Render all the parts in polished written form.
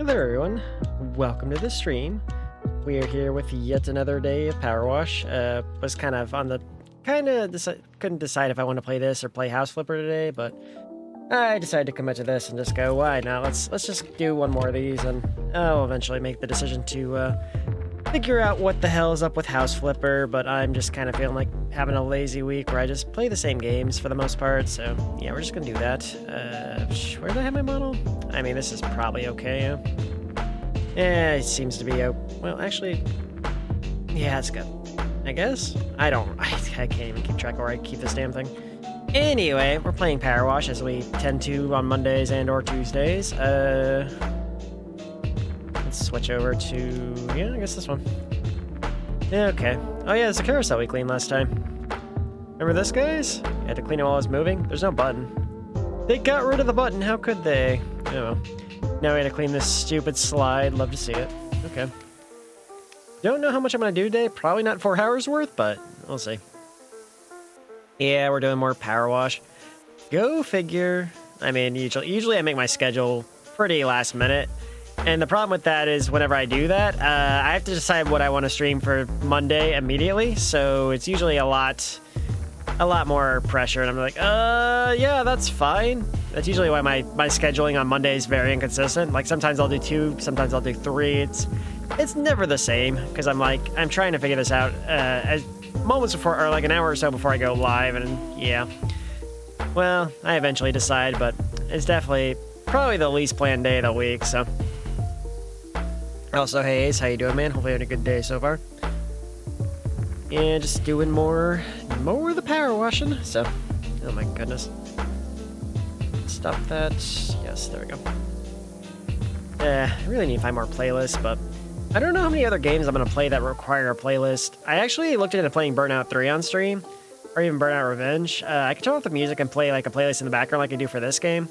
Hello everyone, welcome to the stream. We are here with yet another day of PowerWash. Was kind of on the couldn't decide if I want to play this or play House Flipper today, but I decided to commit to this and just go, why not? Let's just do one more of these, and I'll eventually make the decision to figure out what the hell is up with House Flipper. But I'm just kind of feeling like having a lazy week where I just play the same games for the most part. So yeah, we're just gonna do that. Where did I have my model? I mean, this is probably okay. Yeah, it seems to be well, actually, yeah, it's good. I guess? I can't even keep track of where I keep this damn thing. Anyway, we're playing PowerWash as we tend to on Mondays and or Tuesdays. Let's switch over to, yeah, I guess this one. Yeah, okay. Oh yeah, it's a carousel we cleaned last time. Remember this, guys? You had to clean it while I was moving. There's no button. They got rid of the button, how could they? Oh well. Now we had to clean this stupid slide. Love to see it. Okay. Don't know how much I'm going to do today. Probably not 4 hours worth, but we'll see. Yeah, we're doing more PowerWash. Go figure. I mean, usually I make my schedule pretty last minute. And the problem with that is whenever I do that, I have to decide what I want to stream for Monday immediately. So it's usually a lot more pressure. And I'm like, yeah, that's fine. That's usually why my scheduling on Monday is very inconsistent. Like sometimes I'll do 2, sometimes I'll do 3. It's never the same because I'm trying to figure this out as moments before, or like an hour or so before I go live, and yeah. Well, I eventually decide, but it's definitely probably the least planned day of the week, so. Also, hey Ace, how you doing, man? Hopefully having a good day so far. Yeah, just doing more of the power washing, so. Oh my goodness. Stop that. Yes, there we go. I really need to find more playlists, but I don't know how many other games I'm going to play that require a playlist. I actually looked into playing Burnout 3 on stream, or even Burnout Revenge. I could turn off the music and play like a playlist in the background like I do for this game,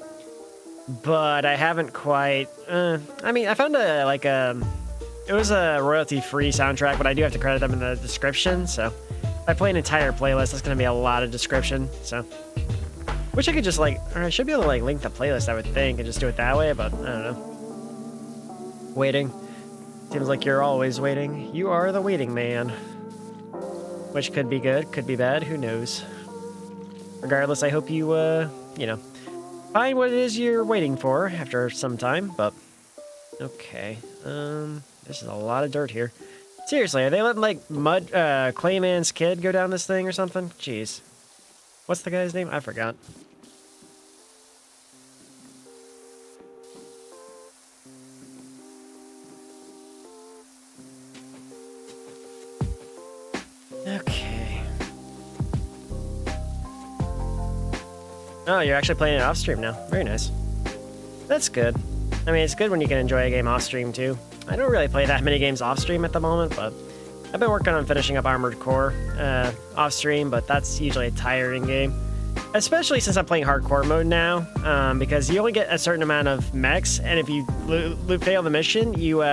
but I haven't quite... I mean, I found it was a royalty-free soundtrack, but I do have to credit them in the description, so if I play an entire playlist, that's going to be a lot of description, so... Wish I could just or I should be able to link the playlist, I would think, and just do it that way, but I don't know. Waiting. Seems like you're always waiting. You are the waiting man. Which could be good, could be bad, who knows. Regardless, I hope you, find what it is you're waiting for after some time, but... Okay, this is a lot of dirt here. Seriously, are they letting, Clayman's kid go down this thing or something? Jeez. What's the guy's name? I forgot. Okay. Oh, you're actually playing it off stream now. Very nice. That's good. I mean, it's good when you can enjoy a game off stream too. I don't really play that many games off stream at the moment, but I've been working on finishing up Armored Core off stream, but that's usually a tiring game. Especially since I'm playing hardcore mode now, because you only get a certain amount of mechs, and if you fail the mission, you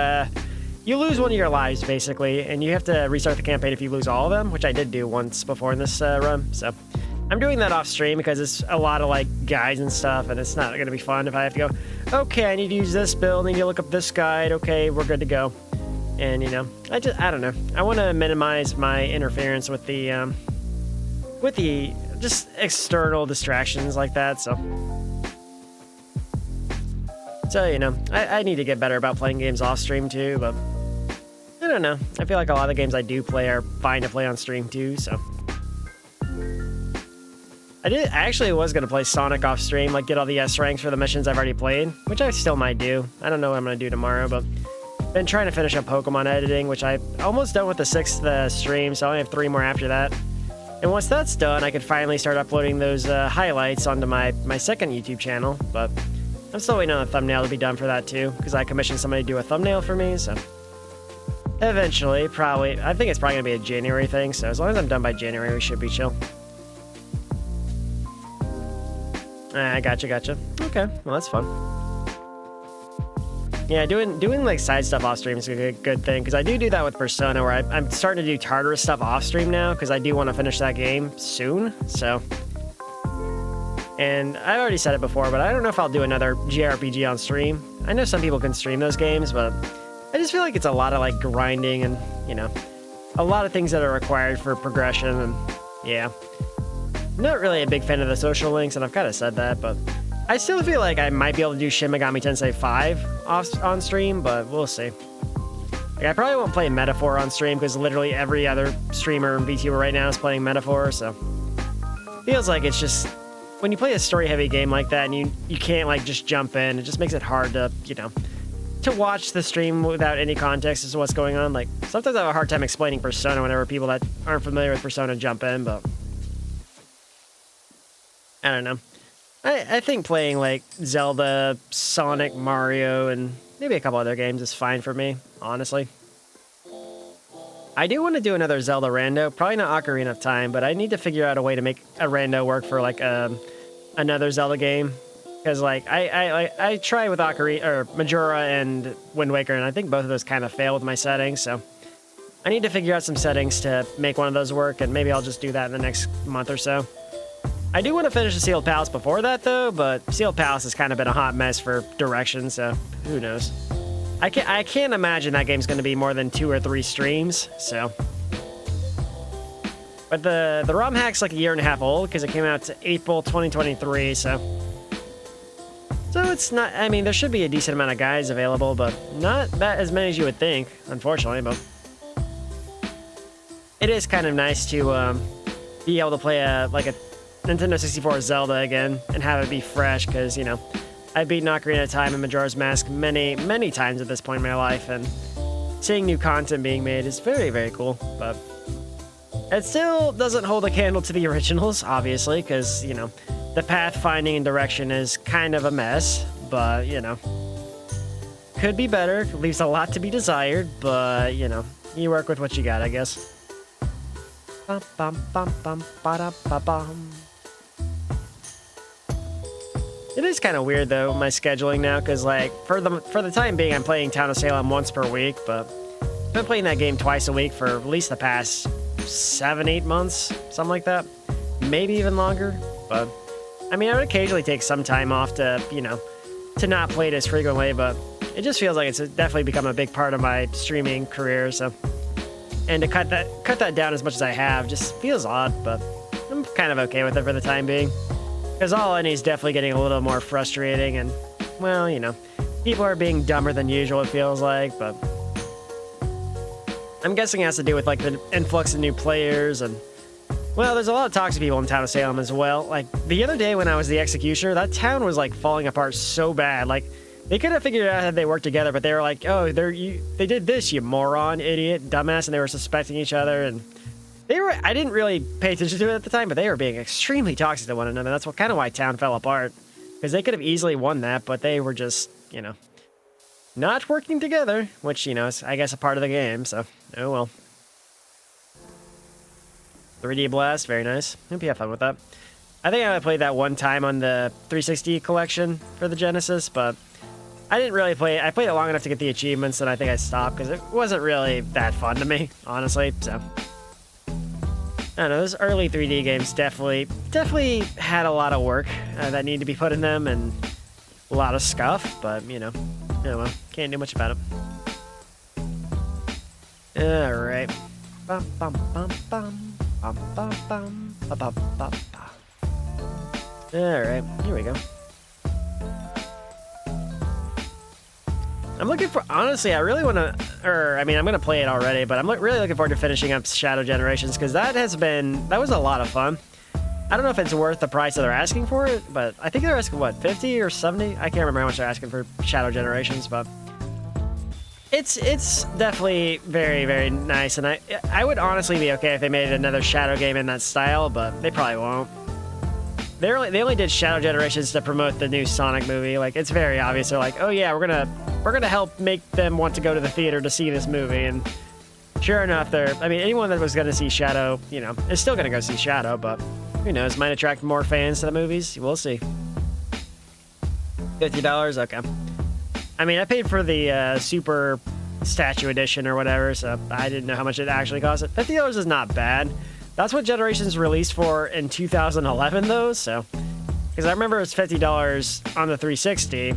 lose one of your lives, basically, and you have to restart the campaign if you lose all of them, which I did do once before in this run, so. I'm doing that off stream because it's a lot of, guides and stuff, and it's not going to be fun if I have to go, okay, I need to use this build, I need to look up this guide, okay, we're good to go. And, I don't know. I want to minimize my interference with the just external distractions like that, so. So, I need to get better about playing games off stream too, but I don't know. I feel like a lot of the games I do play are fine to play on stream too, so. I actually was going to play Sonic off stream, get all the S ranks for the missions I've already played, which I still might do. I don't know what I'm going to do tomorrow, but been trying to finish up Pokemon editing, which I'm almost done with the 6th stream, so I only have 3 more after that. And once that's done, I could finally start uploading those highlights onto my second YouTube channel, but I'm still waiting on the thumbnail to be done for that too, because I commissioned somebody to do a thumbnail for me, so. Eventually, I think it's probably going to be a January thing, so as long as I'm done by January, we should be chill. Gotcha. Okay, well that's fun. Yeah, doing side stuff off stream is a good thing, because I do that with Persona, where I'm starting to do Tartarus stuff off stream now, because I do want to finish that game soon, so. And I already said it before, but I don't know if I'll do another JRPG on stream. I know some people can stream those games, but I just feel like it's a lot of like grinding and, you know, a lot of things that are required for progression. And yeah, I'm not really a big fan of the social links, and I've kind of said that, but I still feel like I might be able to do Shin Megami Tensei 5 on stream, but we'll see. Like, I probably won't play Metaphor on stream because literally every other streamer and VTuber right now is playing Metaphor, so feels like it's just when you play a story-heavy game like that and you can't like just jump in, it just makes it hard to, you know, to watch the stream without any context as to what's going on. Like, sometimes I have a hard time explaining Persona whenever people that aren't familiar with Persona jump in, but I don't know. I think playing like Zelda, Sonic, Mario, and maybe a couple other games is fine for me, honestly. I do want to do another Zelda rando, probably not Ocarina of Time, but I need to figure out a way to make a rando work for like another Zelda game. Because like I tried with Ocarina or Majora and Wind Waker, and I think both of those kind of fail with my settings. So I need to figure out some settings to make one of those work, and maybe I'll just do that in the next month or so. I do want to finish the Sealed Palace before that though, but Sealed Palace has kind of been a hot mess for direction, so who knows. I can't imagine that game's going to be more than 2 or 3 streams, so. But the ROM hack's like a year and a half old because it came out to April 2023, so it's not, I mean, there should be a decent amount of guides available, but not that as many as you would think, unfortunately, but it is kind of nice to be able to play a Nintendo 64 Zelda again and have it be fresh, because, you know, I've beaten Ocarina of Time and Majora's Mask many, many times at this point in my life, and seeing new content being made is very, very cool, but it still doesn't hold a candle to the originals, obviously, because, you know, the pathfinding and direction is kind of a mess, but, you know, could be better, leaves a lot to be desired, but, you know, you work with what you got, I guess. Bum, bum, bum, bum, ba-da, ba-bum. It is kind of weird though, my scheduling now, because like for the time being, I'm playing Town of Salem once per week, but I've been playing that game twice a week for at least the past 7-8 months, something like that, maybe even longer. But I mean, I would occasionally take some time off to, you know, to not play it as frequently, but it just feels like it's definitely become a big part of my streaming career. So, and to cut that down as much as I have just feels odd, but I'm kind of okay with it for the time being. Because all I need is definitely getting a little more frustrating, and, well, you know, people are being dumber than usual, it feels like, but I'm guessing it has to do with, like, the influx of new players, and, well, there's a lot of toxic people in Town of Salem as well. Like, the other day when I was the Executioner, that town was, like, falling apart so bad. Like, they could have figured out how they worked together, but they were like, oh, they did this, you moron, idiot, dumbass, and they were suspecting each other, and I didn't really pay attention to it at the time, but they were being extremely toxic to one another. That's kind of why town fell apart, because they could have easily won that, but they were just, you know, not working together, which, you know, is, I guess, a part of the game, so, oh well. 3D Blast, very nice. Hope you have fun with that. I think I played that one time on the 360 collection for the Genesis, but I didn't really play it. I played it long enough to get the achievements, and I think I stopped, because it wasn't really that fun to me, honestly, so. I don't know, those early 3D games definitely had a lot of work that needed to be put in them, and a lot of scuff, but, you know, oh well, can't do much about it. Alright. Bum, bum, bum, bum, bum, bum, bum, bum, bum, bum, bum. Alright, here we go. I'm looking for, honestly, I really want to, I'm going to play it already, but I'm really looking forward to finishing up Shadow Generations, because that was a lot of fun. I don't know if it's worth the price that they're asking for it, but I think they're asking, what, 50 or 70? I can't remember how much they're asking for Shadow Generations, but it's definitely very, very nice, and I would honestly be okay if they made another Shadow game in that style, but they probably won't. They only did Shadow Generations to promote the new Sonic movie. Like, it's very obvious. They're like, oh yeah, we're gonna help make them want to go to the theater to see this movie. And sure enough, anyone that was gonna see Shadow, you know, is still gonna go see Shadow, but who knows, might attract more fans to the movies. We'll see. $50, okay. I mean, I paid for the Super Statue Edition or whatever, so I didn't know how much it actually cost. $50 is not bad. That's what Generations released for in 2011, though, so because I remember it was $50 on the 360,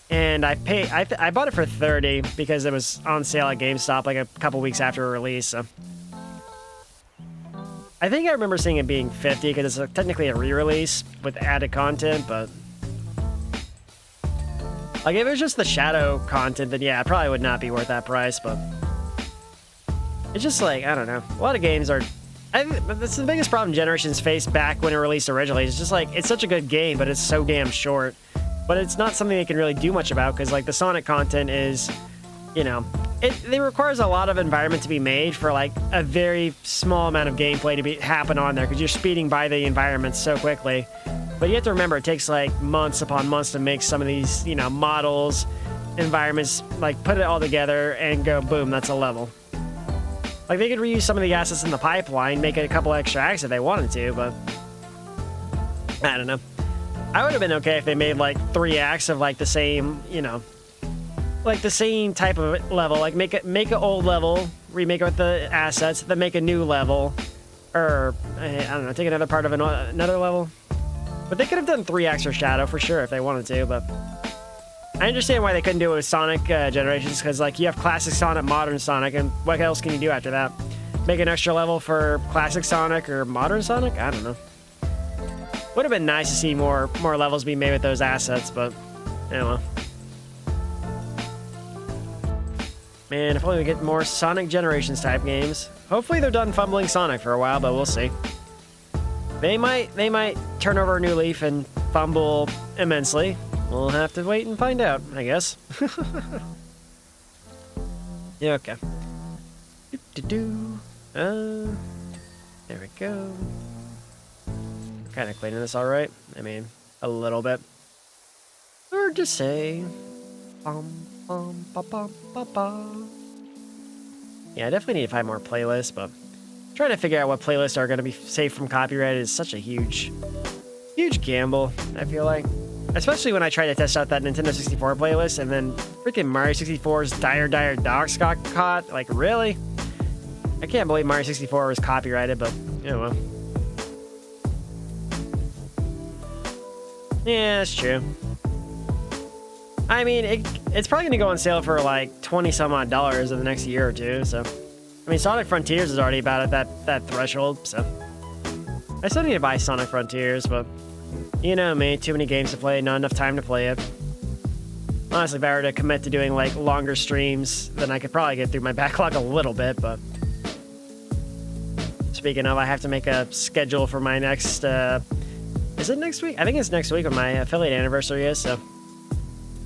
and I bought it for $30 because it was on sale at GameStop like a couple weeks after release. So I think I remember seeing it being $50 because it's technically a re-release with added content, but like if it was just the shadow content, then yeah, it probably would not be worth that price. But it's just like, I don't know, a lot of games are. I think that's the biggest problem Generations faced back when it released originally. It's just like, it's such a good game, but it's so damn short. But it's not something they can really do much about, because like the Sonic content is, you know, it requires a lot of environment to be made for like a very small amount of gameplay to happen on there, because you're speeding by the environments so quickly. But you have to remember, it takes like months upon months to make some of these, you know, models, environments, like put it all together and go boom, that's a level. Like, they could reuse some of the assets in the pipeline, make it a couple extra acts if they wanted to, but I don't know. I would have been okay if they made, like, 3 acts of, like, the same, you know, like, the same type of level. Like, make an old level, remake it with the assets, then make a new level, or, I don't know, take another part of another level. But they could have done 3 acts for Shadow, for sure, if they wanted to, but I understand why they couldn't do it with Sonic Generations, because like you have Classic Sonic, Modern Sonic, and what else can you do after that? Make an extra level for Classic Sonic or Modern Sonic? I don't know. Would have been nice to see more levels be made with those assets, but anyway. Man, if only we get more Sonic Generations type games. Hopefully they're done fumbling Sonic for a while, but we'll see. They might turn over a new leaf and fumble immensely. We'll have to wait and find out, I guess. Yeah, okay. There we go. Kind of cleaning this all right. I mean, a little bit. Or just say, bum, bum, ba, ba, ba, ba. Yeah, I definitely need to find more playlists, but trying to figure out what playlists are going to be safe from copyright is such a huge gamble, I feel like. Especially when I try to test out that Nintendo 64 playlist, and then freaking Mario 64's Dire Dire Docs got caught. Like, really? I can't believe Mario 64 was copyrighted, but, you know, well. Yeah, that's true. I mean, it's probably going to go on sale for like $20-some-odd in the next year or two, so. I mean, Sonic Frontiers is already about at that threshold, so. I still need to buy Sonic Frontiers, but you know me, too many games to play, not enough time to play it. Honestly, if I were to commit to doing like longer streams, then I could probably get through my backlog a little bit, but speaking of, I have to make a schedule for my next, is it next week? I think it's next week when my affiliate anniversary is, so.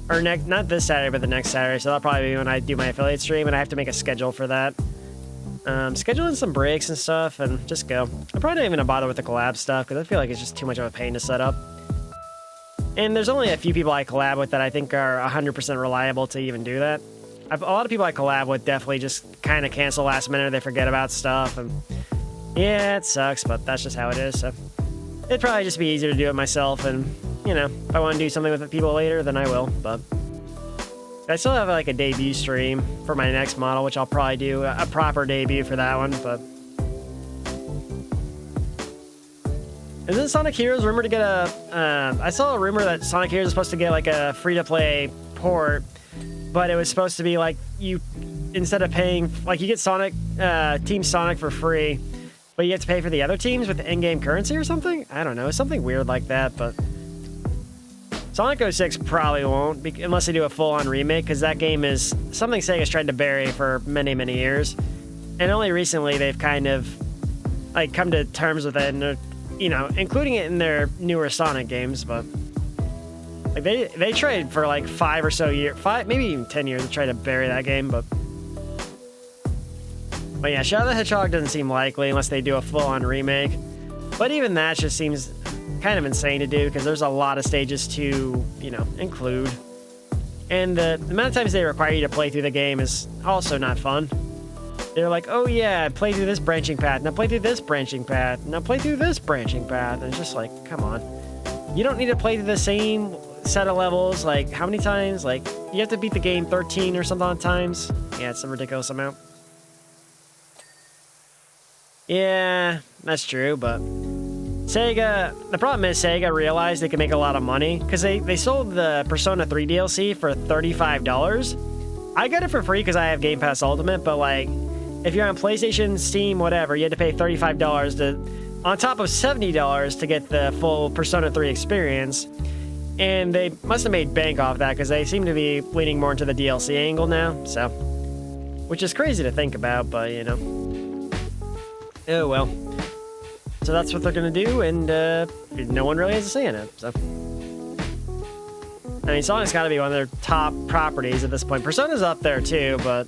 Or not this Saturday, but the next Saturday, so that'll probably be when I do my affiliate stream, and I have to make a schedule for that. Scheduling some breaks and stuff, and just go. I'm probably not even gonna bother with the collab stuff, because I feel like it's just too much of a pain to set up. And there's only a few people I collab with that I think are 100% reliable to even do that. A lot of people I collab with definitely just kind of cancel last minute, they forget about stuff, and yeah, it sucks, but that's just how it is, so. It'd probably just be easier to do it myself, and, you know, if I want to do something with people later, then I will, but I still have like a debut stream for my next model, which I'll probably do a proper debut for that one, but isn't Sonic Heroes rumored to get I saw a rumor that Sonic Heroes is supposed to get like a free-to-play port, but it was supposed to be like you, instead of paying, like you get Sonic, Team Sonic for free, but you have to pay for the other teams with the in-game currency or something? I don't know, something weird like that, but Sonic 06 probably won't, unless they do a full-on remake, because that game is something Sega's tried to bury for many, many years. And only recently they've kind of, like, come to terms with it, and, you know, including it in their newer Sonic games, but like, they tried for, like, 5 or so years, maybe even 10 years to try to bury that game, but yeah, Shadow the Hedgehog doesn't seem likely unless they do a full-on remake. But even that just seems kind of insane to do, because there's a lot of stages to, you know, include. And the amount of times they require you to play through the game is also not fun. They're like, oh yeah, play through this branching path, now play through this branching path, now play through this branching path. And it's just like, come on. You don't need to play through the same set of levels, like, how many times? Like, you have to beat the game 13 or something times? Yeah, it's a ridiculous amount. Yeah, that's true, but Sega, the problem is Sega realized they could make a lot of money because they sold the Persona 3 DLC for $35. I got it for free because I have Game Pass Ultimate, but like, if you're on PlayStation, Steam, whatever, you had to pay $35 on top of $70 to get the full Persona 3 experience. And they must have made bank off that because they seem to be leaning more into the DLC angle now, so. Which is crazy to think about, but you know. Oh well. So that's what they're gonna do, and no one really has a say in it, so. I mean, Sonic's gotta be one of their top properties at this point. Persona's up there too, but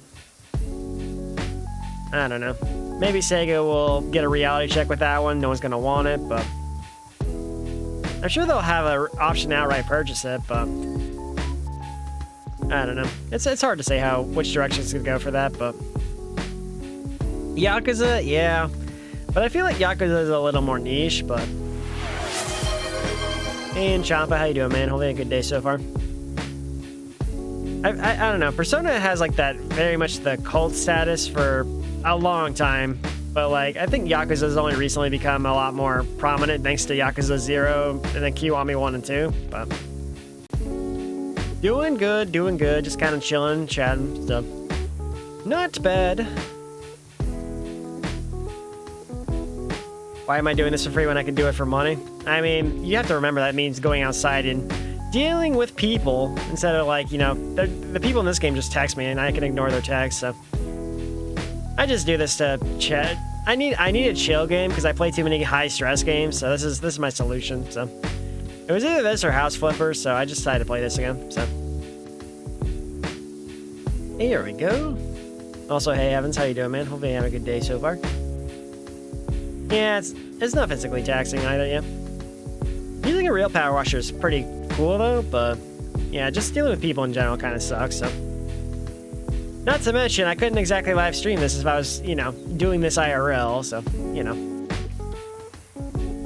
I don't know. Maybe Sega will get a reality check with that one. No one's gonna want it, but I'm sure they'll have an option to outright purchase it, but I don't know. It's hard to say which direction it's gonna go for that, but Yakuza, yeah. But I feel like Yakuza is a little more niche, but. And Champa, how you doing, man? Hopefully a good day so far. I don't know. Persona has like that very much the cult status for a long time, but like I think Yakuza has only recently become a lot more prominent thanks to Yakuza 0 and then Kiwami 1 and 2. But doing good. Just kind of chilling, chatting stuff. Not bad. Why am I doing this for free when I can do it for money? I mean, you have to remember that means going outside and dealing with people instead of like, you know, the people in this game just text me and I can ignore their texts, so. I just do this to chat. I need a chill game because I play too many high stress games, so this is my solution, so. It was either this or House Flipper, so I just decided to play this again, so. Here we go. Also, hey Evans, how you doing, man? Hopefully you have a good day so far. Yeah, it's not physically taxing either, yeah. Using a real power washer is pretty cool though, but yeah, just dealing with people in general kind of sucks, so. Not to mention, I couldn't exactly live stream this if I was, you know, doing this IRL, so, you know.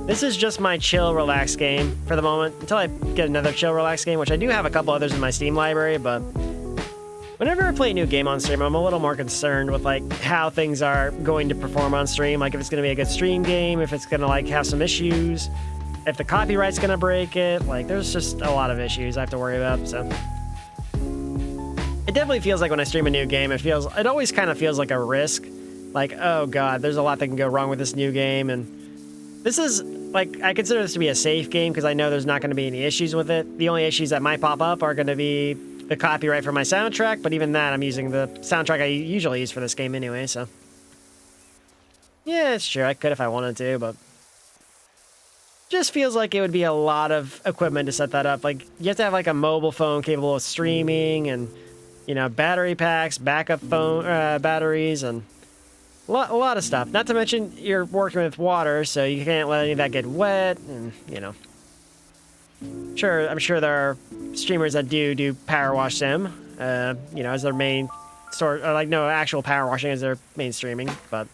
This is just my chill, relax game for the moment, until I get another chill, relax game, which I do have a couple others in my Steam library, but whenever I play a new game on stream, I'm a little more concerned with, like, how things are going to perform on stream, like if it's going to be a good stream game, if it's going to, like, have some issues, if the copyright's going to break it, like, there's just a lot of issues I have to worry about, so. It definitely feels like when I stream a new game, it always kind of feels like a risk. Like, oh god, there's a lot that can go wrong with this new game, and this is, like, I consider this to be a safe game because I know there's not going to be any issues with it. The only issues that might pop up are going to be the copyright for my soundtrack, but even that, I'm using the soundtrack I usually use for this game anyway, so. Yeah, it's true, I could if I wanted to, but just feels like it would be a lot of equipment to set that up. Like, you have to have, like, a mobile phone capable of streaming, and you know, battery packs, backup phone batteries, and a lot of stuff. Not to mention, you're working with water, so you can't let any of that get wet, and, you know. Sure, I'm sure there are streamers that do power wash sim, you know, as their main sort, or like, no, actual power washing as their main streaming, but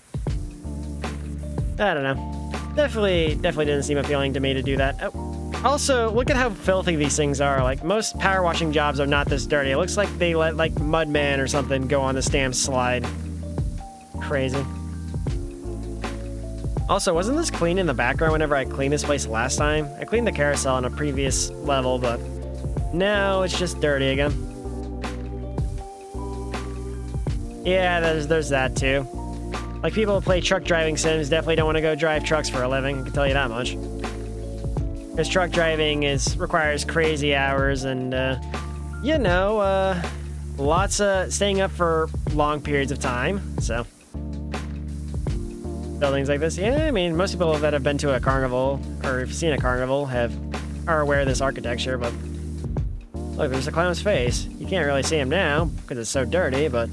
I don't know. Definitely didn't seem appealing to me to do that. Oh. Also, look at how filthy these things are. Like, most power washing jobs are not this dirty. It looks like they let, like, Mudman or something go on the stamp slide. Crazy. Also, wasn't this clean in the background whenever I cleaned this place last time? I cleaned the carousel on a previous level, but now it's just dirty again. Yeah, there's that too. Like, people who play truck driving sims definitely don't want to go drive trucks for a living, I can tell you that much. Because truck driving requires crazy hours and, you know, lots of staying up for long periods of time, so. Buildings like this, yeah, I mean, most people that have been to a carnival, or have seen a carnival, are aware of this architecture, but look, there's a clown's face. You can't really see him now, because it's so dirty, but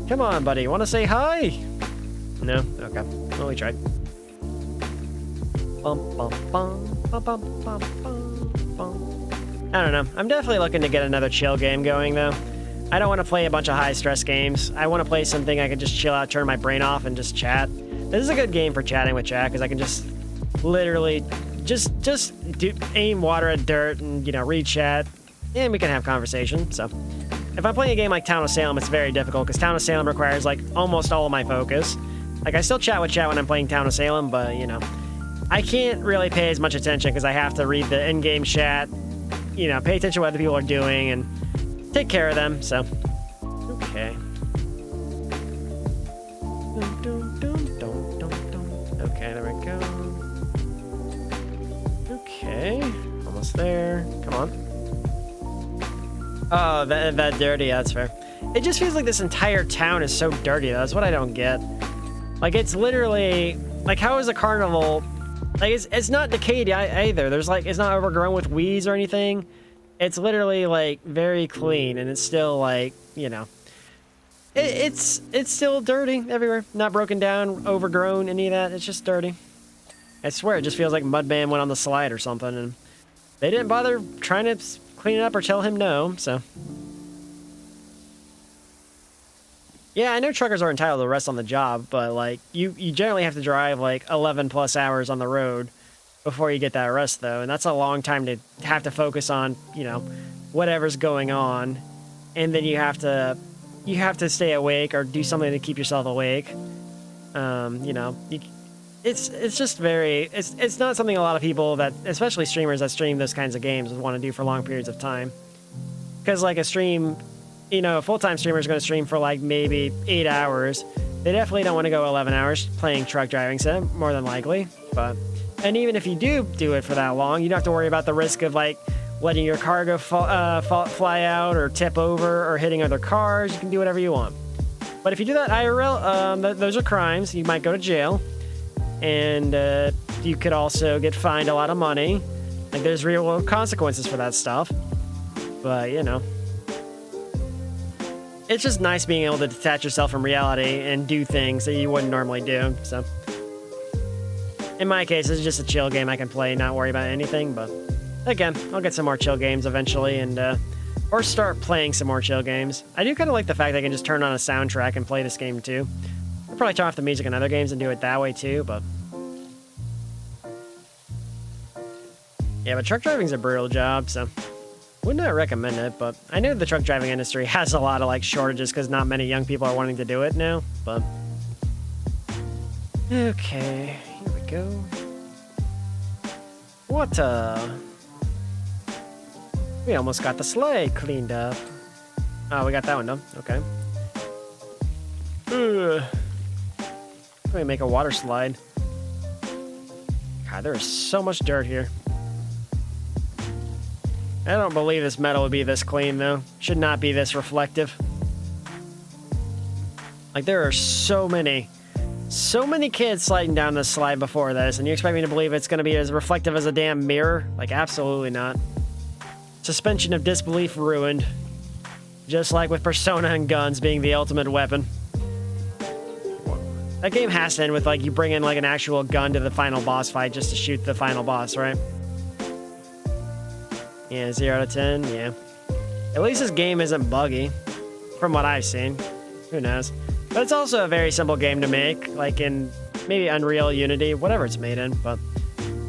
come on, buddy, want to say hi? No? Okay, well, we tried. Bum, bum, bum. I don't know. I'm definitely looking to get another chill game going, though. I don't want to play a bunch of high-stress games. I want to play something I can just chill out, turn my brain off, and just chat. This is a good game for chatting with chat, because I can just literally just aim water at dirt and, you know, read chat, and we can have conversation, so. If I'm playing a game like Town of Salem, it's very difficult, because Town of Salem requires, like, almost all of my focus. Like, I still chat with chat when I'm playing Town of Salem, but, you know. I can't really pay as much attention because I have to read the in-game chat, you know, pay attention to what other people are doing and take care of them, so. Okay. Okay, there we go. Okay, almost there. Come on. Oh, that dirty, yeah, that's fair. It just feels like this entire town is so dirty, though. That's what I don't get. Like, it's literally... Like, how is a carnival... Like, it's not decayed either. There's, like, it's not overgrown with weeds or anything. It's literally, like, very clean, and it's still, like, you know... It's still dirty everywhere. Not broken down, overgrown, any of that. It's just dirty. I swear, it just feels like Mudman went on the slide or something, and they didn't bother trying to clean it up or tell him no, so... Yeah, I know truckers are entitled to rest on the job, but, like, you generally have to drive, like, 11-plus hours on the road before you get that rest, though, and that's a long time to have to focus on, you know, whatever's going on, and then you have to stay awake or do something to keep yourself awake. You know, it's just very... It's not something a lot of people that, especially streamers that stream those kinds of games, would want to do for long periods of time. Because, like, a stream... You know, a full-time streamer is going to stream for, like, maybe 8 hours. They definitely don't want to go 11 hours playing truck driving sim, more than likely. But, and even if you do it for that long, you don't have to worry about the risk of, like, letting your cargo fly out or tip over or hitting other cars. You can do whatever you want. But if you do that IRL, those are crimes. You might go to jail. And you could also get fined a lot of money. Like, there's real-world consequences for that stuff. But, you know... It's just nice being able to detach yourself from reality and do things that you wouldn't normally do, so... In my case, it's just a chill game I can play, not worry about anything, but... Again, I'll get some more chill games eventually, and, or start playing some more chill games. I do kind of like the fact that I can just turn on a soundtrack and play this game, too. I'll probably turn off the music in other games and do it that way, too, but... Yeah, but truck driving's a brutal job, so... Would not recommend it, but I know the truck driving industry has a lot of, like, shortages because not many young people are wanting to do it now, but... Okay, here we go. What, We almost got the slide cleaned up. Oh, we got that one done. Okay. Let me make a water slide. God, there is so much dirt here. I don't believe this metal would be this clean, though. Should not be this reflective. Like, there are so many kids sliding down this slide before this, and you expect me to believe it's going to be as reflective as a damn mirror? Like, absolutely not. Suspension of disbelief ruined. Just like with Persona and guns being the ultimate weapon. That game has to end with, like, you bring in, like, an actual gun to the final boss fight just to shoot the final boss, right? Yeah, 0 out of 10, yeah. At least this game isn't buggy, from what I've seen. Who knows? But it's also a very simple game to make, like in maybe Unreal, Unity, whatever it's made in, but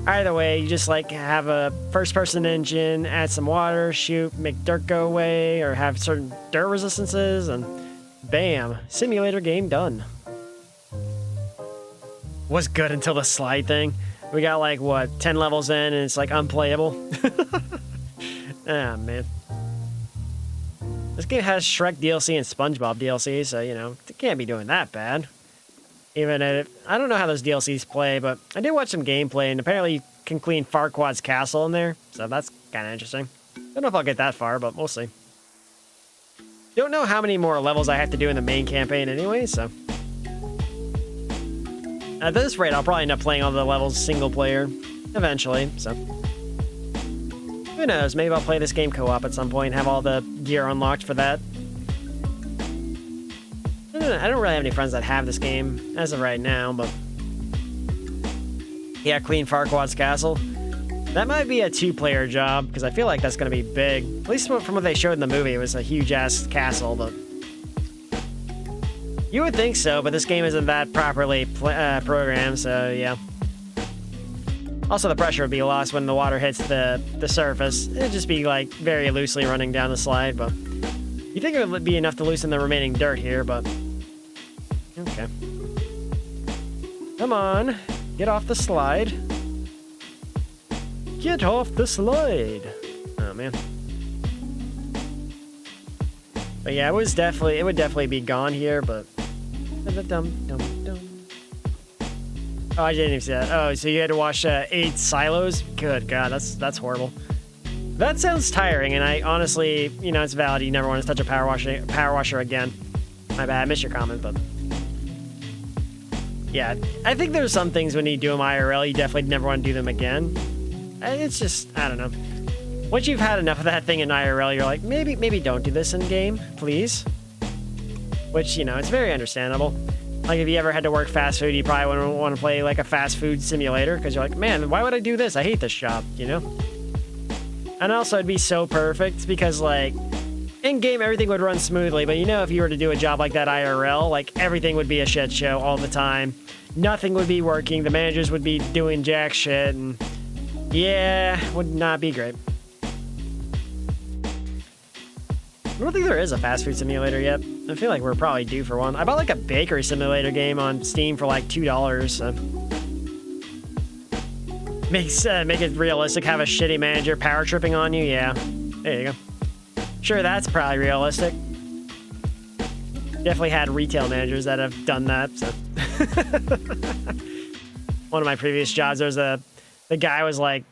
either way, you just like have a first-person engine, add some water, shoot, make dirt go away, or have certain dirt resistances, and bam, simulator game done. Was good until the slide thing. We got like, what, 10 levels in, and it's like unplayable. Ah, man. This game has Shrek DLC and SpongeBob DLC, so, you know, it can't be doing that bad. Even if... I don't know how those DLCs play, but I did watch some gameplay, and apparently you can clean Farquaad's castle in there, so that's kind of interesting. Don't know if I'll get that far, but we'll see. Don't know how many more levels I have to do in the main campaign anyway, so... At this rate, I'll probably end up playing all the levels single player eventually, so... Who knows, maybe I'll play this game co-op at some point and have all the gear unlocked for that. I don't really have any friends that have this game as of right now, but... Yeah, clean Farquaad's castle. That might be a 2-player job, because I feel like that's going to be big. At least from what they showed in the movie, it was a huge-ass castle, but... You would think so, but this game isn't that properly programmed, so yeah. Also, the pressure would be lost when the water hits the surface. It'd just be, like, very loosely running down the slide, but... You think it would be enough to loosen the remaining dirt here, but... Okay. Come on. Get off the slide. Get off the slide. Oh, man. But yeah, it would definitely be gone here, but... Oh, I didn't even see that. Oh, so you had to wash 8 silos? Good God, that's horrible. That sounds tiring, and I honestly, you know, it's valid. You never want to touch a power washer again. My bad, I missed your comment, but... Yeah, I think there's some things when you do them IRL, you definitely never want to do them again. It's just, I don't know. Once you've had enough of that thing in IRL, you're like, maybe don't do this in game, please. Which, you know, it's very understandable. Like, if you ever had to work fast food, you probably wouldn't want to play, like, a fast food simulator, because you're like, man, why would I do this? I hate this shop, you know? And also, it'd be so perfect, because, like, in-game, everything would run smoothly, but you know, if you were to do a job like that IRL, like, everything would be a shit show all the time. Nothing would be working, the managers would be doing jack shit, and yeah, would not be great. I don't think there is a fast food simulator yet. I feel like we're probably due for one. I bought like a bakery simulator game on Steam for like $2. So. Make it realistic, have a shitty manager power tripping on you, yeah. There you go. Sure, that's probably realistic. Definitely had retail managers that have done that, so. One of my previous jobs, the guy was like,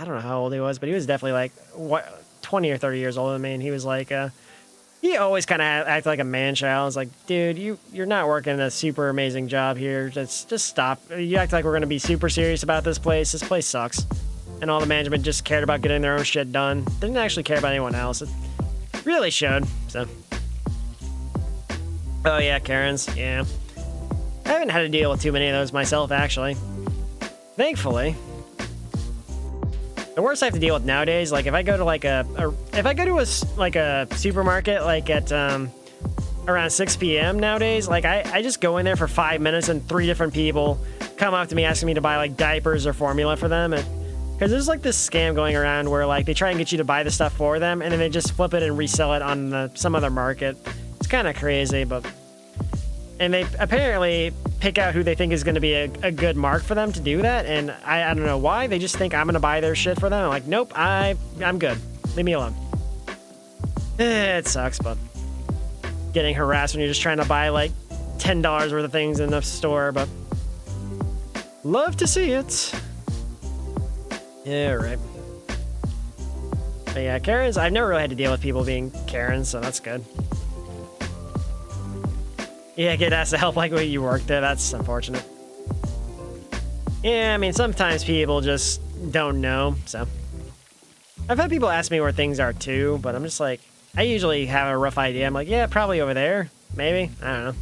I don't know how old he was, but he was definitely like, 20 or 30 years older than me, and he was like, he always kind of acted like a man-child. I was like, dude, you're not working a super amazing job here. Just stop. You act like we're going to be super serious about this place. This place sucks. And all the management just cared about getting their own shit done. Didn't actually care about anyone else. It really showed, so. Oh, yeah, Karens, yeah. I haven't had to deal with too many of those myself, actually. Thankfully. The worst I have to deal with nowadays, like if I go to like a supermarket like at around 6 p.m. nowadays, like I just go in there for 5 minutes and 3 different people come up to me asking me to buy like diapers or formula for them, because there's like this scam going around where like they try and get you to buy the stuff for them and then they just flip it and resell it on some other market. It's kind of crazy, but and they apparently pick out who they think is going to be a good mark for them to do that, and I don't know why. They just think I'm going to buy their shit for them. I'm like, nope, I'm good. Leave me alone. It sucks, but getting harassed when you're just trying to buy like $10 worth of things in the store, but love to see it. Yeah, right. But yeah, Karens, I've never really had to deal with people being Karens, so that's good. Yeah, get asked to help like when you work there. That's unfortunate. Yeah, I mean, sometimes people just don't know, so. I've had people ask me where things are too, but I'm just like, I usually have a rough idea. I'm like, yeah, probably over there. Maybe. I don't know.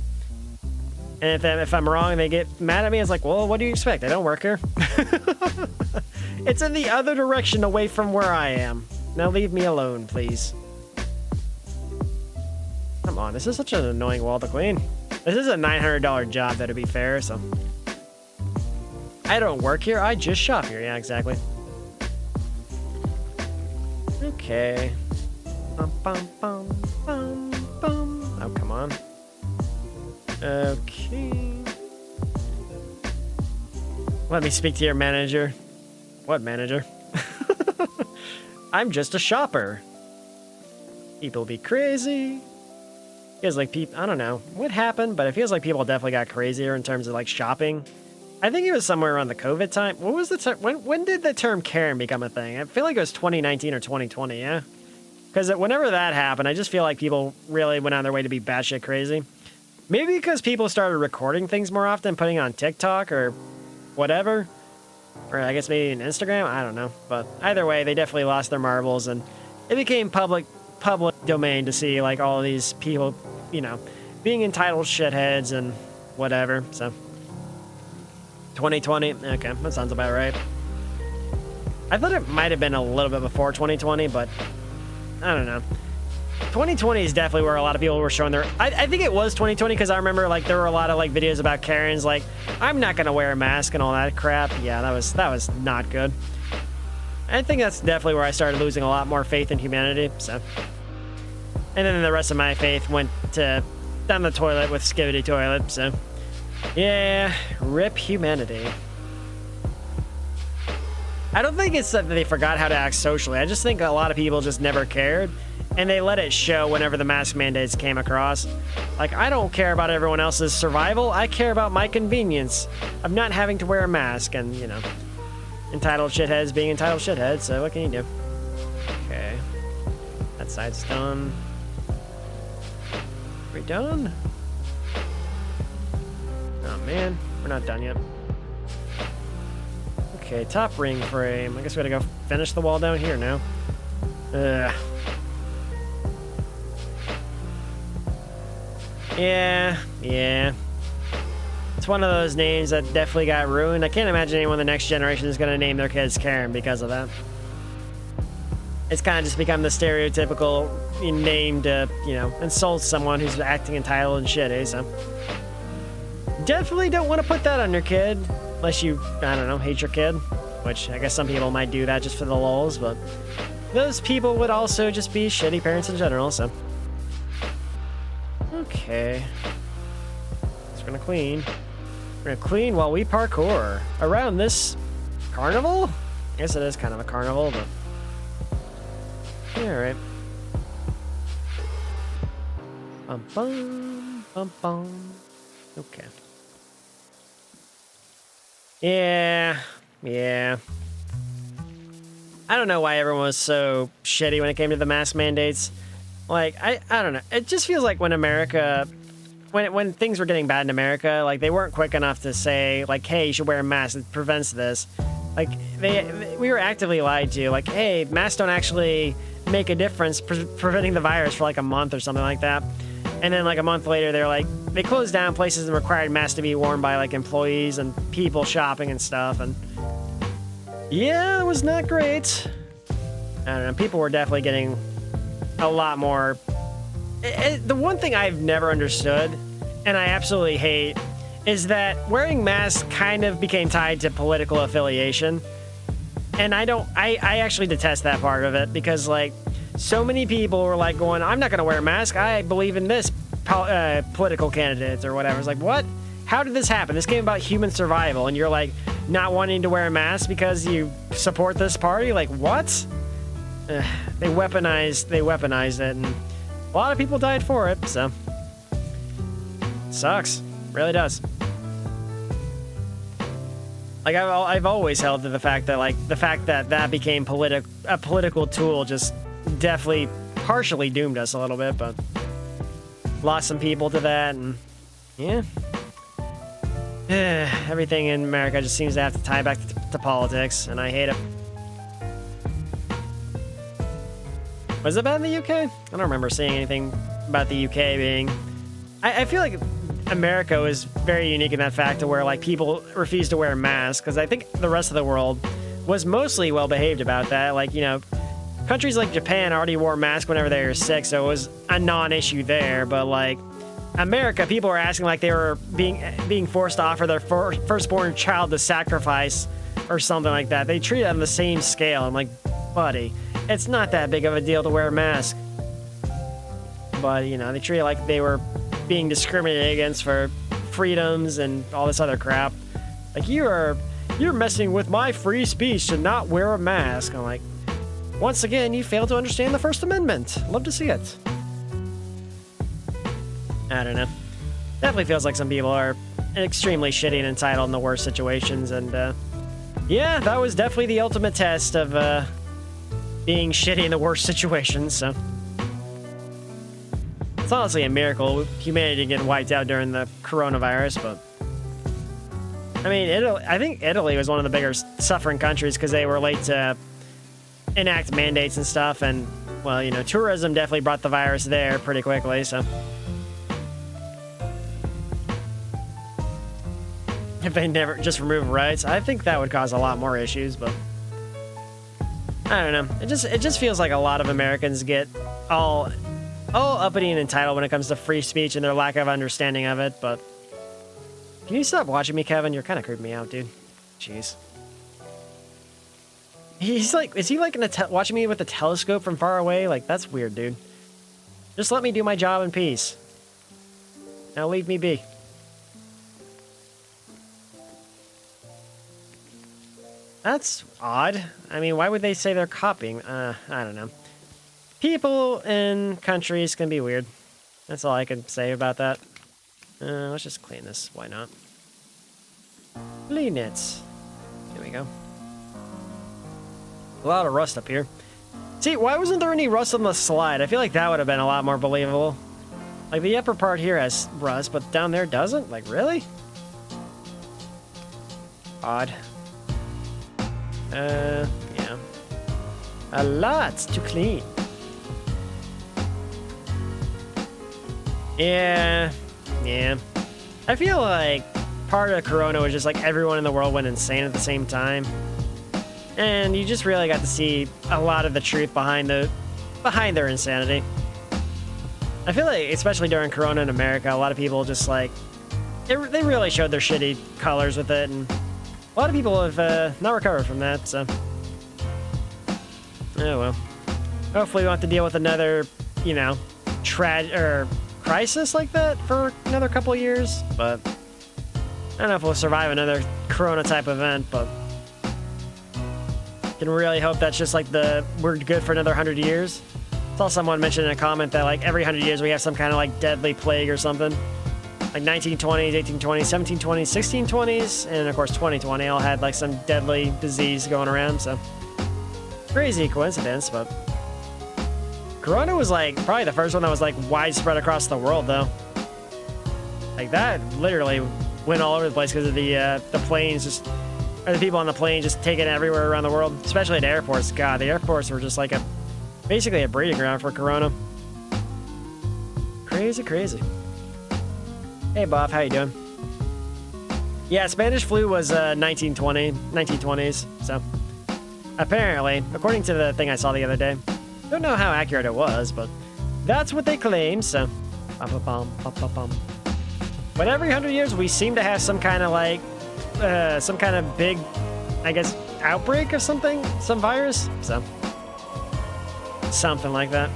And if I'm wrong and they get mad at me, it's like, well, what do you expect? I don't work here. It's in the other direction away from where I am. Now leave me alone, please. Come on, this is such an annoying wall to clean. This is a $900 job, though, to be fair, so. I don't work here, I just shop here. Yeah, exactly. Okay. Bum, bum, bum, bum, bum. Oh, come on. Okay. Let me speak to your manager. What manager? I'm just a shopper. People be crazy. Feels like people, I don't know what happened, but it feels like people definitely got crazier in terms of like shopping. I think it was somewhere around the COVID time. What was the term? When did the term Karen become a thing? I feel like it was 2019 or 2020, yeah? Because whenever that happened, I just feel like people really went on their way to be batshit crazy. Maybe because people started recording things more often, putting on TikTok or whatever. Or I guess maybe an Instagram, I don't know. But either way, they definitely lost their marbles, and it became public domain to see like all of these people, you know, being entitled shitheads and whatever. So 2020, okay, that sounds about right. I thought it might have been a little bit before 2020, but I don't know. 2020 is definitely where a lot of people were showing their... I think it was 2020 because I remember like there were a lot of like videos about Karens like, I'm not gonna wear a mask and all that crap. Yeah, that was not good. I think that's definitely where I started losing a lot more faith in humanity, so. And then the rest of my faith went down the toilet with Skibidi Toilet, so. Yeah, rip humanity. I don't think it's that they forgot how to act socially. I just think a lot of people just never cared, and they let it show whenever the mask mandates came across. Like, I don't care about everyone else's survival. I care about my convenience of not having to wear a mask, and, you know, entitled shitheads being entitled shitheads, so what can you do? Okay. That side's done. Are we done? Oh, man. We're not done yet. Okay, top ring frame. I guess we gotta go finish the wall down here now. Ugh. Yeah. It's one of those names that definitely got ruined. I can't imagine anyone in the next generation is gonna name their kids Karen because of that. It's kind of just become the stereotypical name to, you know, insult someone who's acting entitled and shitty, so. Definitely don't want to put that on your kid. Unless you, I don't know, hate your kid. Which, I guess some people might do that just for the lulz, but those people would also just be shitty parents in general, so. Okay. So we're gonna clean. We're gonna clean while we parkour. Around this carnival? I guess it is kind of a carnival, but. Yeah, alright. Bum bum, bum bum. Okay. Yeah. I don't know why everyone was so shitty when it came to the mask mandates. Like, I don't know. It just feels like when America, when things were getting bad in America, like, they weren't quick enough to say, like, hey, you should wear a mask. It prevents this. Like, we were actively lied to. Like, hey, masks don't actually make a difference preventing the virus for, like, a month or something like that. And then, like, a month later, they're like, they closed down places and required masks to be worn by, like, employees and people shopping and stuff. And yeah, it was not great. I don't know. People were definitely getting a lot more. The one thing I've never understood, and I absolutely hate, is that wearing masks kind of became tied to political affiliation. And I actually detest that part of it because, like, so many people were like going, I'm not going to wear a mask. I believe in this political candidate or whatever. It's like, what? How did this happen? This game about human survival, and you're like not wanting to wear a mask because you support this party? Like, what? They weaponized it, and a lot of people died for it, so. Sucks. Really does. Like, I've always held to the fact that that became a political tool just definitely partially doomed us a little bit, but lost some people to that, and yeah. Everything in America just seems to have to tie back to politics, and I hate it. Was it bad in the UK? I don't remember seeing anything about the UK being. I feel like America was very unique in that fact to where, like, people refused to wear masks, because I think the rest of the world was mostly well behaved about that. Like, you know, countries like Japan already wore masks whenever they were sick, so it was a non-issue there. But, like, America, people were asking like they were being forced to offer their firstborn child to sacrifice or something like that. They treat it on the same scale. I'm like, buddy, it's not that big of a deal to wear a mask. But, you know, they treat it like they were being discriminated against for freedoms and all this other crap. Like, you're messing with my free speech to not wear a mask. I'm like, once again, you fail to understand the First Amendment. Love to see it. I don't know. Definitely feels like some people are extremely shitty and entitled in the worst situations, and yeah, that was definitely the ultimate test of being shitty in the worst situations, so. It's honestly a miracle humanity getting wiped out during the coronavirus, but I mean, I think Italy was one of the bigger suffering countries because they were late to enact mandates and stuff, and, well, you know, tourism definitely brought the virus there pretty quickly, so. If they never just remove rights, I think that would cause a lot more issues, but I don't know. It just feels like a lot of Americans get all uppity and entitled when it comes to free speech and their lack of understanding of it, but can you stop watching me, Kevin? You're kind of creeping me out, dude. Jeez. He's like, is he like watching me with a telescope from far away? Like, that's weird, dude. Just let me do my job in peace. Now leave me be. That's odd. I mean, why would they say they're copying? I don't know. People in countries can be weird. That's all I can say about that. Let's just clean this. Why not? Clean it. There we go. A lot of rust up here. See, why wasn't there any rust on the slide? I feel like that would have been a lot more believable. Like, the upper part here has rust, but down there doesn't? Like, really? Odd. Yeah. A lot to clean. Yeah. I feel like part of Corona was just like everyone in the world went insane at the same time. And you just really got to see a lot of the truth behind their insanity. I feel like, especially during Corona in America, a lot of people just like, they really showed their shitty colors with it, and a lot of people have not recovered from that, so. Oh well. Hopefully we won't have to deal with another, you know, crisis like that for another couple of years, but I don't know if we'll survive another Corona type event, but can really hope that's just like we're good for another 100 years. Saw someone mention in a comment that like every 100 years we have some kind of like deadly plague or something. Like 1920s, 1820s, 1720s, 1620s, and of course 2020 all had like some deadly disease going around, so crazy coincidence, but Corona was like probably the first one that was like widespread across the world though. Like that literally went all over the place because of the planes or the people on the plane just taking it everywhere around the world, especially at airports. God, the airports were just like basically a breeding ground for Corona. Crazy. Hey, Bob, how you doing? Yeah, Spanish flu was 1920s, so apparently, according to the thing I saw the other day, don't know how accurate it was, but that's what they claim, so. But every 100 years, we seem to have some kind of like, some kind of big, I guess, outbreak of something, some virus, so. Something like that.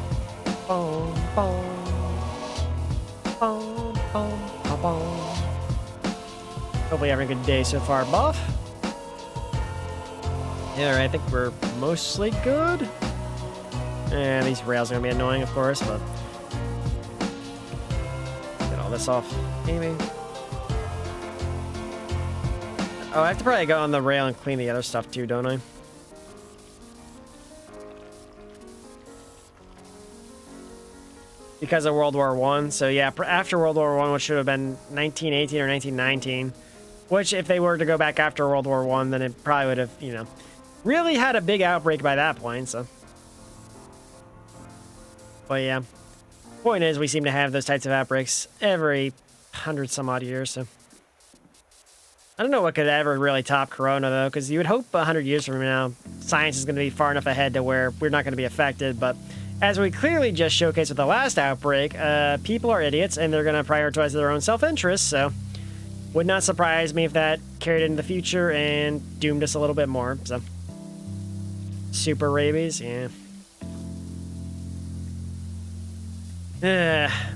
Hopefully having a good day so far, Buff. Yeah, alright, I think we're mostly good. And these rails are gonna be annoying, of course, but get all this off. Maybe. Oh, I have to probably go on the rail and clean the other stuff too, don't I? Because of World War I. So yeah, after World War I, which should have been 1918 or 1919, which if they were to go back after World War I, then it probably would have, you know, really had a big outbreak by that point, so. But yeah, point is we seem to have those types of outbreaks every 100 some odd years, so. I don't know what could ever really top Corona, though, because you would hope 100 years from now, science is going to be far enough ahead to where we're not going to be affected, but as we clearly just showcased with the last outbreak, people are idiots, and they're going to prioritize their own self-interest, so would not surprise me if that carried into the future and doomed us a little bit more, so. Super rabies, yeah.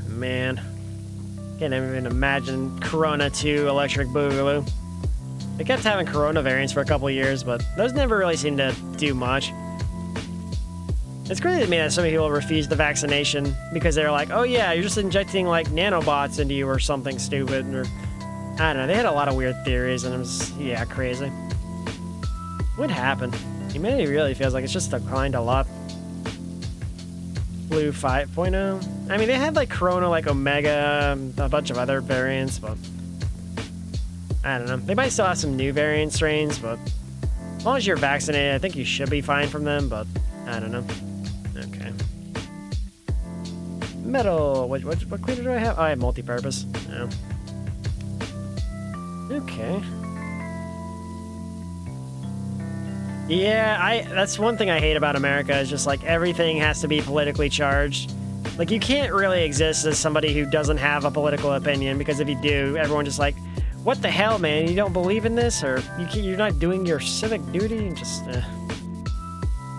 Man. Can't even imagine Corona 2 Electric Boogaloo. They kept having Corona variants for a couple years, but those never really seemed to do much. It's crazy to me that so many people refuse the vaccination because they're like, oh yeah, you're just injecting like nanobots into you or something stupid, or I don't know. They had a lot of weird theories, and it was, yeah, crazy. What happened? Humanity really feels like it's just declined a lot. Flu 5.0. I mean, they had like Corona, like Omega, a bunch of other variants, but I don't know. They might still have some new variant strains, but as long as you're vaccinated, I think you should be fine from them, but I don't know. Okay. Metal. What cleaner do I have? Oh, I have multi-purpose. Oh. Okay. Yeah, that's one thing I hate about America is just like everything has to be politically charged. Like you can't really exist as somebody who doesn't have a political opinion, because if you do, everyone just like, what the hell, man? You don't believe in this, or you're not doing your civic duty, and just.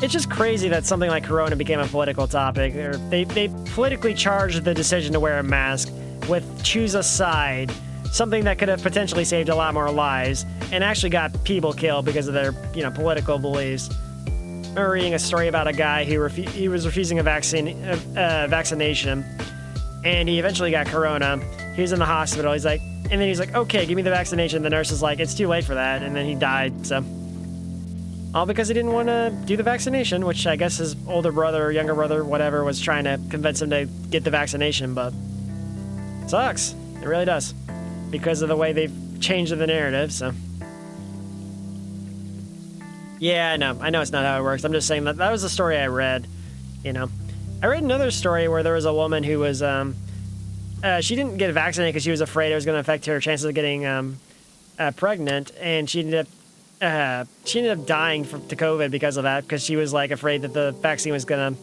It's just crazy that something like Corona became a political topic. Or they politically charged the decision to wear a mask with choose a side something that could have potentially saved a lot more lives and actually got people killed because of their, political beliefs. I remember reading a story about a guy who he was refusing a vaccination, and he eventually got corona. He was in the hospital. He's like, okay, give me the vaccination. The nurse is like, it's too late for that, and then he died. So, all because he didn't want to do the vaccination, which I guess his older brother or younger brother, whatever, was trying to convince him to get the vaccination. But it sucks. It really does, because of the way they've changed the narrative. So. Yeah, I know it's not how it works. I'm just saying that was the story I read, I read another story where there was a woman who was, she didn't get vaccinated because she was afraid it was going to affect her chances of getting pregnant, and she ended up dying to COVID because of that, because she was, afraid that the vaccine was going to,